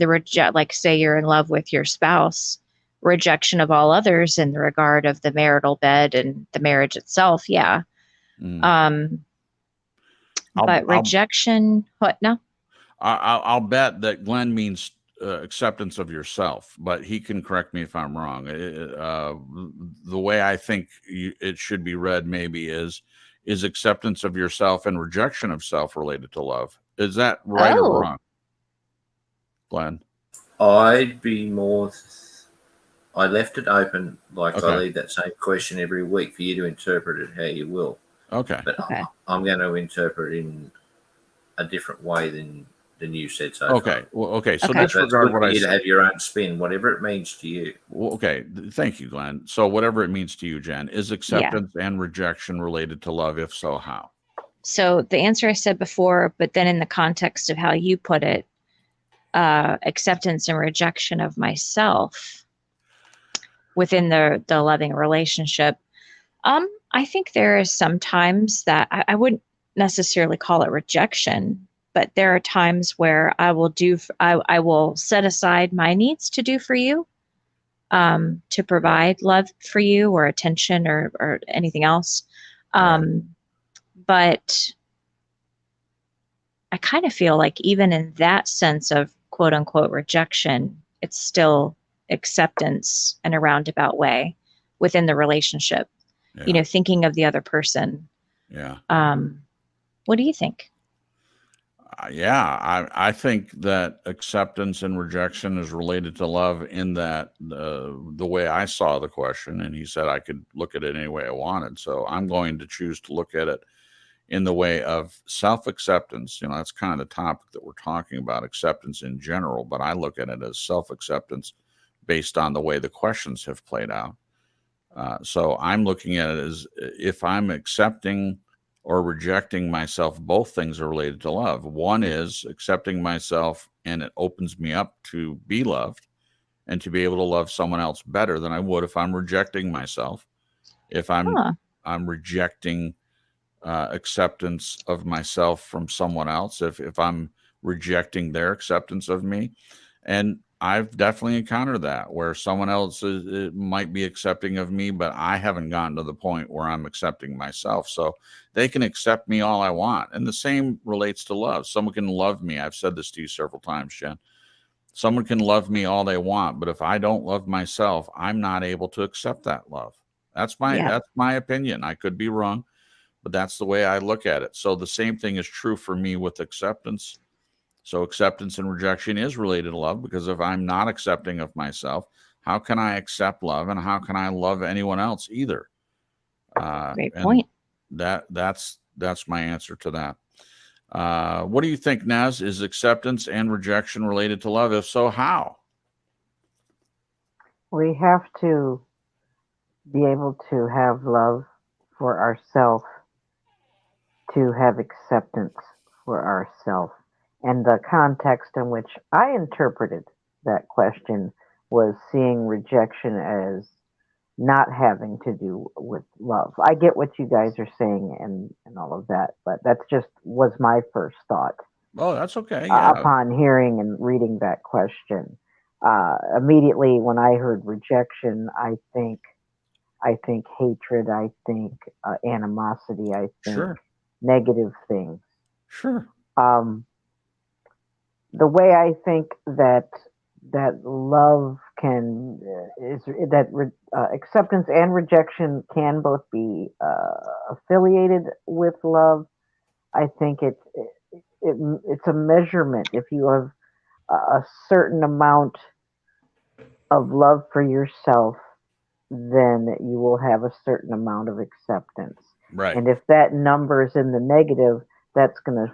like say you're in love with your spouse, rejection of all others in the regard of the marital bed and the marriage itself, yeah. But rejection, what? No.
I'll bet that Glenn means acceptance of yourself, but he can correct me if I'm wrong. The way I think it should be read maybe is acceptance of yourself and rejection of self related to love. Is that right or wrong, Glenn?
I'd be more. I left it open, like I leave that same question every week for you to interpret it how you will.
Okay.
But I'm going to interpret it in a different way than you said so
far. Well, okay. So
disregard what I said. You to have your own spin, whatever it means to you.
Well, okay. Thank you, Glenn. So whatever it means to you, Jen, is acceptance and rejection related to love? If so, how?
So the answer I said before, but then in the context of how you put it, acceptance and rejection of myself within the loving relationship. I think there is sometimes that I wouldn't necessarily call it rejection, but there are times where I will set aside my needs to do for you, to provide love for you or attention or anything else. But I kind of feel like even in that sense of quote unquote rejection, it's still acceptance in a roundabout way within the relationship. Yeah. Thinking of the other person.
Yeah.
What do you think?
I think that acceptance and rejection is related to love in that the way I saw the question, and he said I could look at it any way I wanted. So I'm going to choose to look at it in the way of self-acceptance. That's kind of the topic that we're talking about, acceptance in general, but I look at it as self-acceptance based on the way the questions have played out. So I'm looking at it as if I'm accepting or rejecting myself, both things are related to love. One is accepting myself, and it opens me up to be loved and to be able to love someone else better than I would if I'm rejecting myself. If I'm rejecting acceptance of myself from someone else, if I'm rejecting their acceptance of me. And I've definitely encountered that where someone else might be accepting of me, but I haven't gotten to the point where I'm accepting myself. So they can accept me all I want. And the same relates to love. Someone can love me. I've said this to you several times, Jen. Someone can love me all they want, but if I don't love myself, I'm not able to accept that love. That's my opinion. I could be wrong, but that's the way I look at it. So the same thing is true for me with acceptance. So acceptance and rejection is related to love, because if I'm not accepting of myself, how can I accept love, and how can I love anyone else either?
Great point.
That's my answer to that. What do you think, Naz? Is acceptance and rejection related to love? If so, how?
We have to be able to have love for ourselves, to have acceptance for ourselves. And the context in which I interpreted that question was seeing rejection as not having to do with love. I get what you guys are saying and all of that, but that's just was my first thought
Oh, that's okay. Yeah.
upon hearing and reading that question. Immediately when I heard rejection, I think hatred, I think animosity, I think
Sure.
negative things.
Sure.
The way I think that love can is that acceptance and rejection can both be affiliated with love. I think it's a measurement. If you have a certain amount of love for yourself, then you will have a certain amount of acceptance.
Right.
And if that number is in the negative, that's going to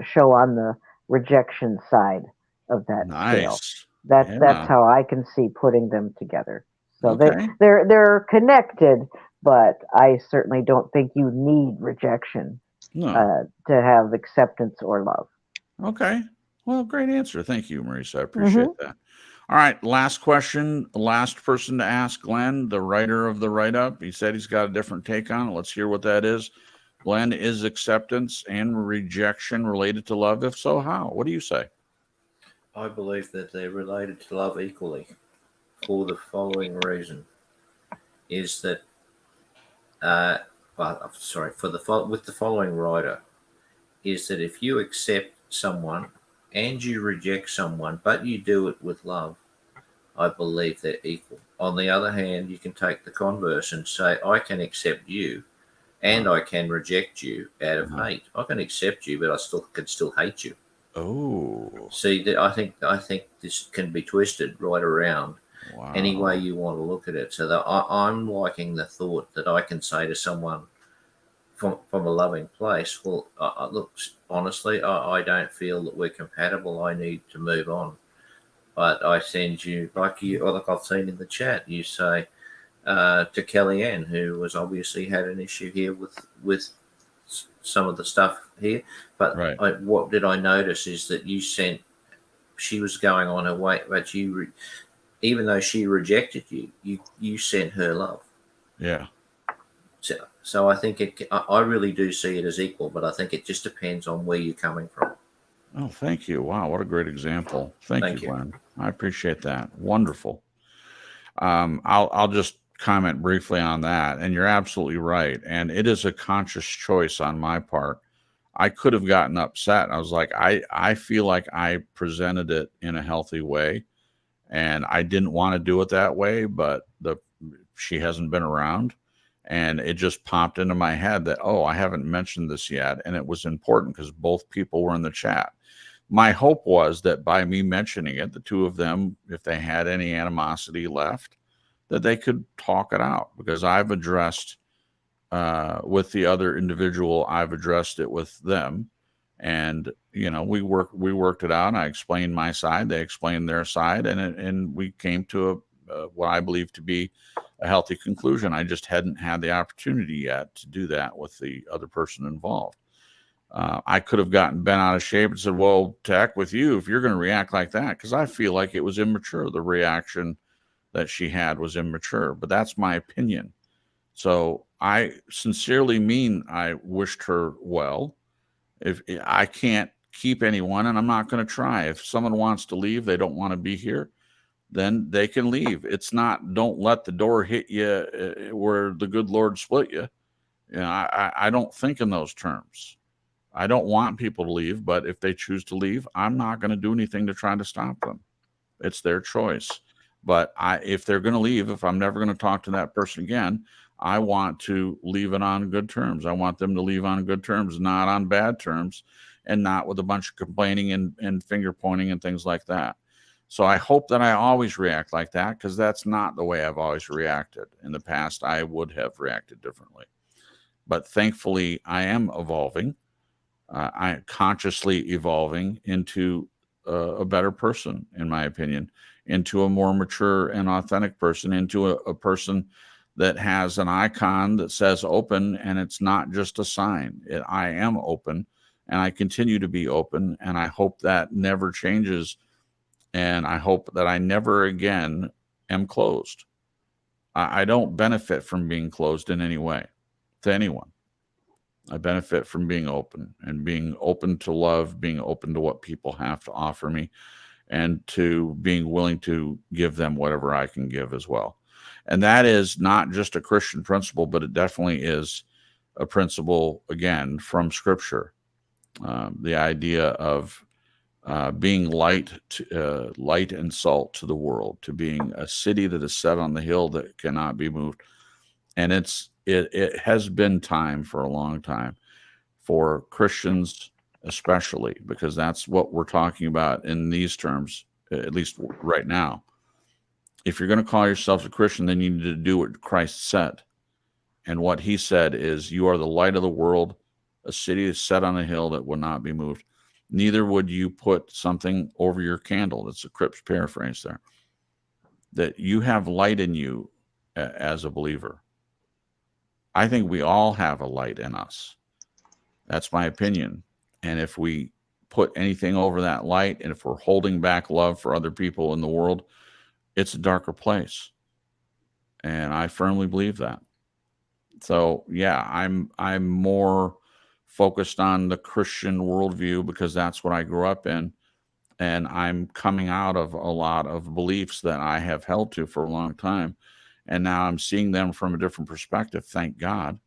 show on the rejection side of that scale.
Nice.
That's how I can see putting them together. So
Okay.
they're connected, but I certainly don't think you need rejection
No.
to have acceptance or love.
Okay. Well, great answer. Thank you, Marisa. I appreciate that. All right. Last question. Last person to ask, Glenn, the writer of the write-up. He said he's got a different take on it. Let's hear what that is. Glenn, is acceptance and rejection related to love? If so, how? What do you say?
I believe that they're related to love equally for the following reason. Is that, with the following writer, is that if you accept someone and you reject someone, but you do it with love, I believe they're equal. On the other hand, you can take the converse and say, I can accept you and I can reject you out of hate. I can accept you, but I can still hate you.
Oh.
See, I think this can be twisted right around any way
Wow.
you want to look at it. So that I'm liking the thought that I can say to someone from a loving place, well, look, honestly, I don't feel that we're compatible. I need to move on. But I send you, like I've seen in the chat, you say to Kellyanne, who was obviously had an issue here with some of the stuff here. But
Right.
what did I notice is that she was going on her way, but even though she rejected you sent her love.
Yeah.
So I think I really do see it as equal, but I think it just depends on where you're coming from.
Oh, thank you. Wow, what a great example. Thank you, Glenn. I appreciate that. Wonderful. I'll just comment briefly on that, and you're absolutely right. And it is a conscious choice on my part. I could have gotten upset. I was like, I feel like I presented it in a healthy way, and I didn't want to do it that way, but she hasn't been around. And it just popped into my head that, oh, I haven't mentioned this yet. And it was important because both people were in the chat. My hope was that by me mentioning it, the two of them, if they had any animosity left, that they could talk it out, because I've addressed with the other individual, I've addressed it with them. And, we worked it out. I explained my side. They explained their side. And we came to what I believe to be a healthy conclusion. I just hadn't had the opportunity yet to do that with the other person involved. I could have gotten bent out of shape and said, well, to heck with you if you're going to react like that, because I feel like it was immature. The reaction that she had was immature, but that's my opinion. So I sincerely mean I wished her well. If I can't keep anyone, and I'm not going to try. If someone wants to leave, they don't want to be here, then they can leave. It's not, don't let the door hit you where the good Lord split you. I don't think in those terms. I don't want people to leave, but if they choose to leave, I'm not going to do anything to try to stop them. It's their choice. But if they're going to leave, if I'm never going to talk to that person again, I want to leave it on good terms. I want them to leave on good terms, not on bad terms, and not with a bunch of complaining and finger pointing and things like that. So I hope that I always react like that, because that's not the way I've always reacted. In the past, I would have reacted differently. but thankfully I am evolving. I am consciously evolving into a better person, in my opinion, into a more mature and authentic person, into a person that has an icon that says open, and it's not just a sign. I am open, and I continue to be open, and I hope that never changes, and I hope that I never again am closed. I don't benefit from being closed in any way to anyone. I benefit from being open and being open to love, being open to what people have to offer me, and to being willing to give them whatever I can give as well. And that is not just a Christian principle, but it definitely is a principle, again, from Scripture. The idea of being light and salt to the world, to being a city that is set on the hill that cannot be moved. And it has been time for a long time for Christians, especially, because that's what we're talking about in these terms, at least right now. If you're going to call yourself a Christian, then you need to do what Christ said. And what he said is, you are the light of the world, a city is set on a hill that will not be moved. Neither would you put something over your candle. That's a Crips paraphrase there. That you have light in you as a believer. I think we all have a light in us. That's my opinion. And if we put anything over that light, and if we're holding back love for other people in the world, it's a darker place. And I firmly believe that. So yeah, I'm more focused on the Christian worldview because that's what I grew up in. And I'm coming out of a lot of beliefs that I have held to for a long time. And now I'm seeing them from a different perspective, thank God.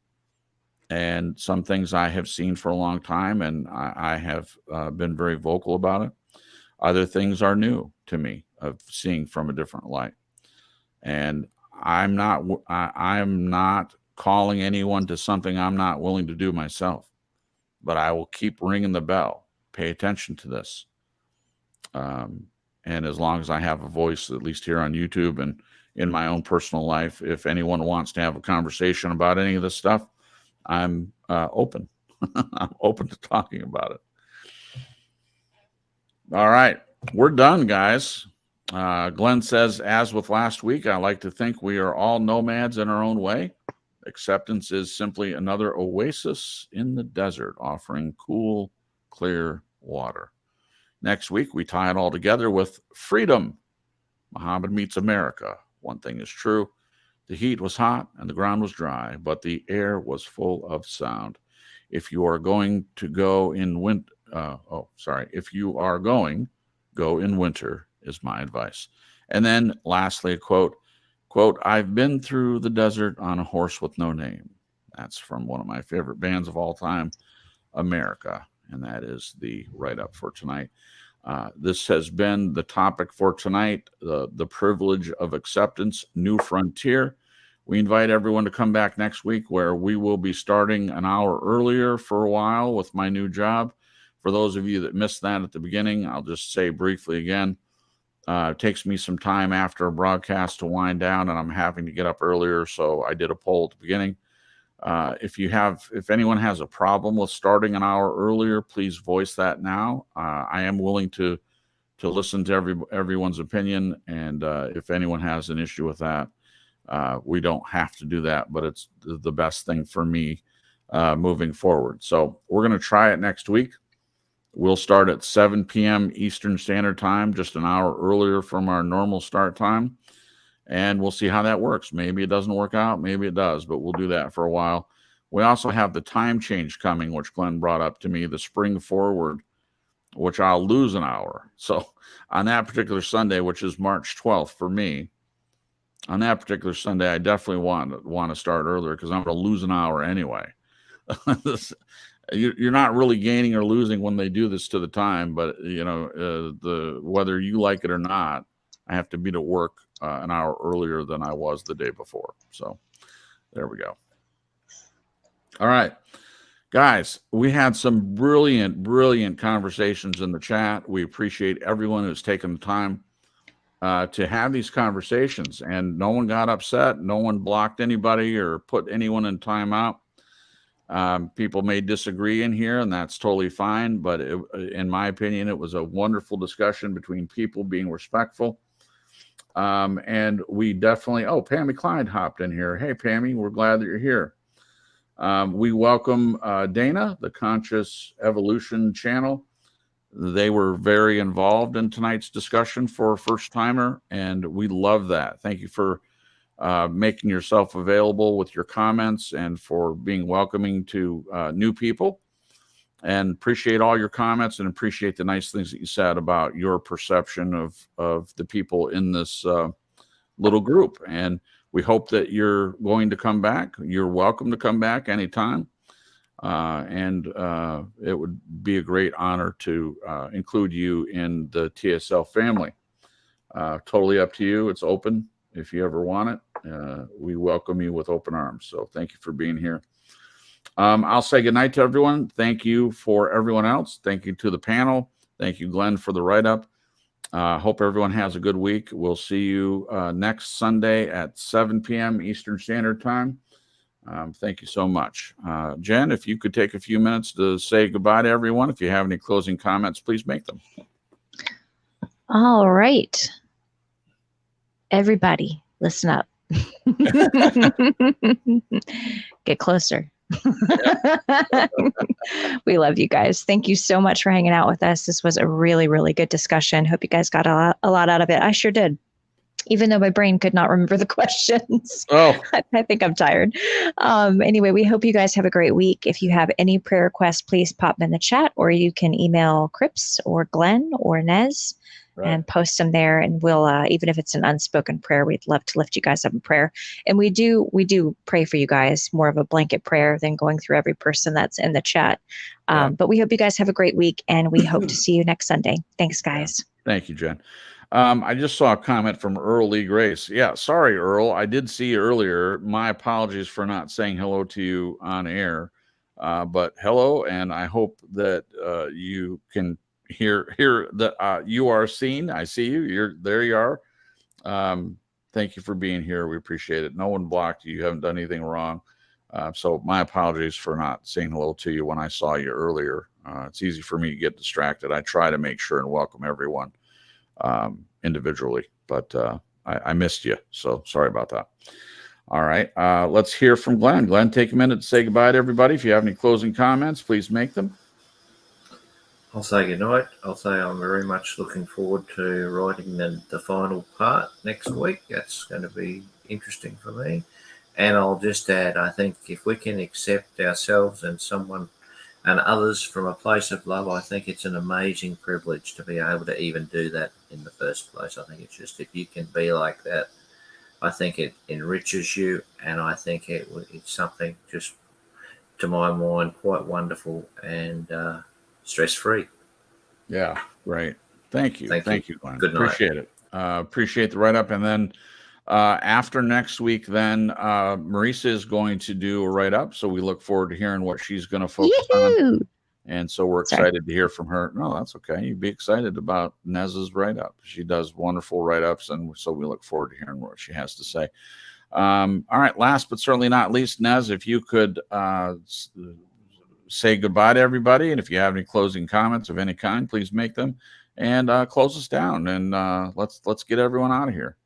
And some things I have seen for a long time, and I have been very vocal about it. Other things are new to me, of seeing from a different light. And I'm not calling anyone to something I'm not willing to do myself. But I will keep ringing the bell. Pay attention to this. And as long as I have a voice, at least here on YouTube and in my own personal life, if anyone wants to have a conversation about any of this stuff, I'm open. I'm open to talking about it. All right. We're done, guys. Glenn says, as with last week, I like to think we are all nomads in our own way. Acceptance is simply another oasis in the desert, offering cool, clear water. Next week, we tie it all together with freedom. Mohamed meets America. One thing is true. The heat was hot and the ground was dry, but the air was full of sound. If you are going to go in if you are going, go in winter is my advice. And then lastly, a quote, I've been through the desert on a horse with no name. That's from one of my favorite bands of all time, America. And that is the write-up for tonight. This has been the topic for tonight, the privilege of acceptance, New Frontier. We invite everyone to come back next week, where we will be starting an hour earlier for a while with my new job. For those of you that missed that at the beginning, I'll just say briefly again, it takes me some time after a broadcast to wind down, and I'm having to get up earlier, so I did a poll at the beginning. If anyone has a problem with starting an hour earlier, please voice that now. I am willing to listen to everyone's opinion, and if anyone has an issue with that, we don't have to do that, but it's the best thing for me moving forward. So we're going to try it next week. We'll start at 7 p.m. Eastern Standard Time, just an hour earlier from our normal start time. And we'll see how that works. Maybe it doesn't work out. Maybe it does, but we'll do that for a while. We also have the time change coming, which Glenn brought up to me, the spring forward, which I'll lose an hour. So on that particular Sunday, which is March 12th for me, on that particular Sunday, I definitely want to start earlier because I'm going to lose an hour anyway. You're not really gaining or losing when they do this to the time, but whether you like it or not, I have to be to work an hour earlier than I was the day before. So there we go. All right, guys, we had some brilliant conversations in the chat. We appreciate everyone who's taken the time to have these conversations, and no one got upset. No one blocked anybody or put anyone in timeout. People may disagree in here, and that's totally fine. But in my opinion, it was a wonderful discussion between people being respectful. And we definitely, Pammy Clyde hopped in here. Hey, Pammy, we're glad that you're here. We welcome Dana, the Conscious Evolution channel. They were very involved in tonight's discussion for a first timer, and we love that. Thank you for making yourself available with your comments and for being welcoming to new people. And appreciate all your comments and appreciate the nice things that you said about your perception of the people in this little group. And we hope that you're going to come back. You're welcome to come back anytime. And it would be a great honor to include you in the TSL family. Totally up to you. It's open if you ever want it. We welcome you with open arms. So thank you for being here. I'll say goodnight to everyone. Thank you for everyone else. Thank you to the panel. Thank you, Glenn, for the write-up. Hope everyone has a good week. We'll see you next Sunday at 7 p.m. Eastern Standard Time. Thank you so much. Jen, if you could take a few minutes to say goodbye to everyone. If you have any closing comments, please make them.
All right. Everybody, listen up. Get closer. We love you guys. Thank you so much for hanging out with us. This was a really, really good discussion. Hope you guys got a lot out of it. I sure did. Even though my brain could not remember the questions.
Oh,
I think I'm tired. Anyway, we hope you guys have a great week. If you have any prayer requests, please pop them in the chat, or you can email Crips or Glenn or Nez. Right. And post them there, and we'll even if it's an unspoken prayer, we'd love to lift you guys up in prayer. And we do pray for you guys, more of a blanket prayer than going through every person that's in the chat. But we hope you guys have a great week, and we hope to see you next Sunday. Thanks, guys.
Thank you, Jen. I just saw a comment from Earl Lee Grace. Yeah, sorry, Earl. I did see you earlier. My apologies for not saying hello to you on air. But hello, and I hope that you can hear that you are seen. I see you. There you are. Thank you for being here. We appreciate it. No one blocked you. You haven't done anything wrong. So my apologies for not saying hello to you when I saw you earlier. It's easy for me to get distracted. I try to make sure and welcome everyone individually, but I missed you. So sorry about that. All right. Let's hear from Glenn. Glenn, take a minute to say goodbye to everybody. If you have any closing comments, please make them.
I'll say goodnight. I'll say I'm very much looking forward to writing the final part next week. That's going to be interesting for me. And I'll just add, I think if we can accept ourselves and someone and others from a place of love, I think it's an amazing privilege to be able to even do that in the first place. I think it's just, if you can be like that, I think it enriches you. And I think it's something just, to my mind, quite wonderful and stress-free.
Yeah, right. Thank you. Thank you, Glenn.
Good night.
Appreciate it. Appreciate the write-up. And then after next week, then Marisa is going to do a write-up. So we look forward to hearing what she's going to focus on. And so we're excited to hear from her. No, that's okay. You'd be excited about Nez's write-up. She does wonderful write-ups, and so we look forward to hearing what she has to say. All right, last but certainly not least, Nez, if you could say goodbye to everybody, and if you have any closing comments of any kind, please make them, and close us down, and let's get everyone out of here.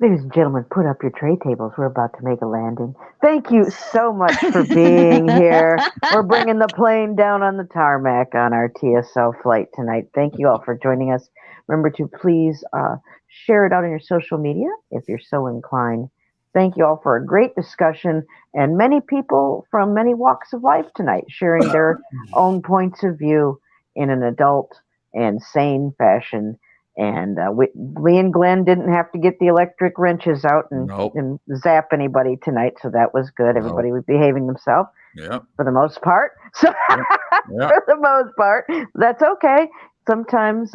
Ladies and gentlemen, put up your tray tables. We're about to make a landing. Thank you so much for being here. We're bringing the plane down on the tarmac on our TSL flight tonight. Thank you all for joining us. Remember to please share it out on your social media if you're so inclined. Thank you all for a great discussion, and many people from many walks of life tonight sharing their own points of view in an adult and sane fashion. And we and Glenn didn't have to get the electric wrenches out and zap anybody tonight, so that was good. Everybody was behaving themselves for the most part. So for the most part, that's okay. Sometimes,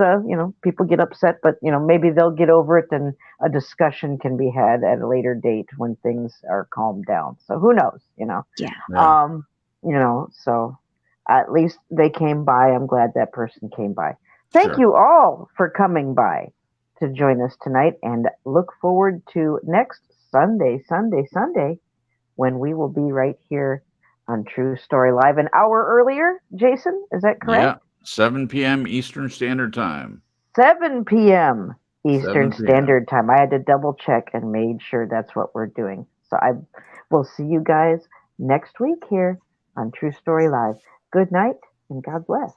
people get upset, but, maybe they'll get over it and a discussion can be had at a later date when things are calmed down. So who knows, so at least they came by. I'm glad that person came by. Thank you all for coming by to join us tonight, and look forward to next Sunday, when we will be right here on True Story Live. An hour earlier, Jason, is that correct?
Yeah, 7 p.m. Eastern Standard Time.
7 p.m.
7
Eastern
p.m.
Standard Time. I had to double check and made sure that's what we're doing. So I will see you guys next week here on True Story Live. Good night and God bless.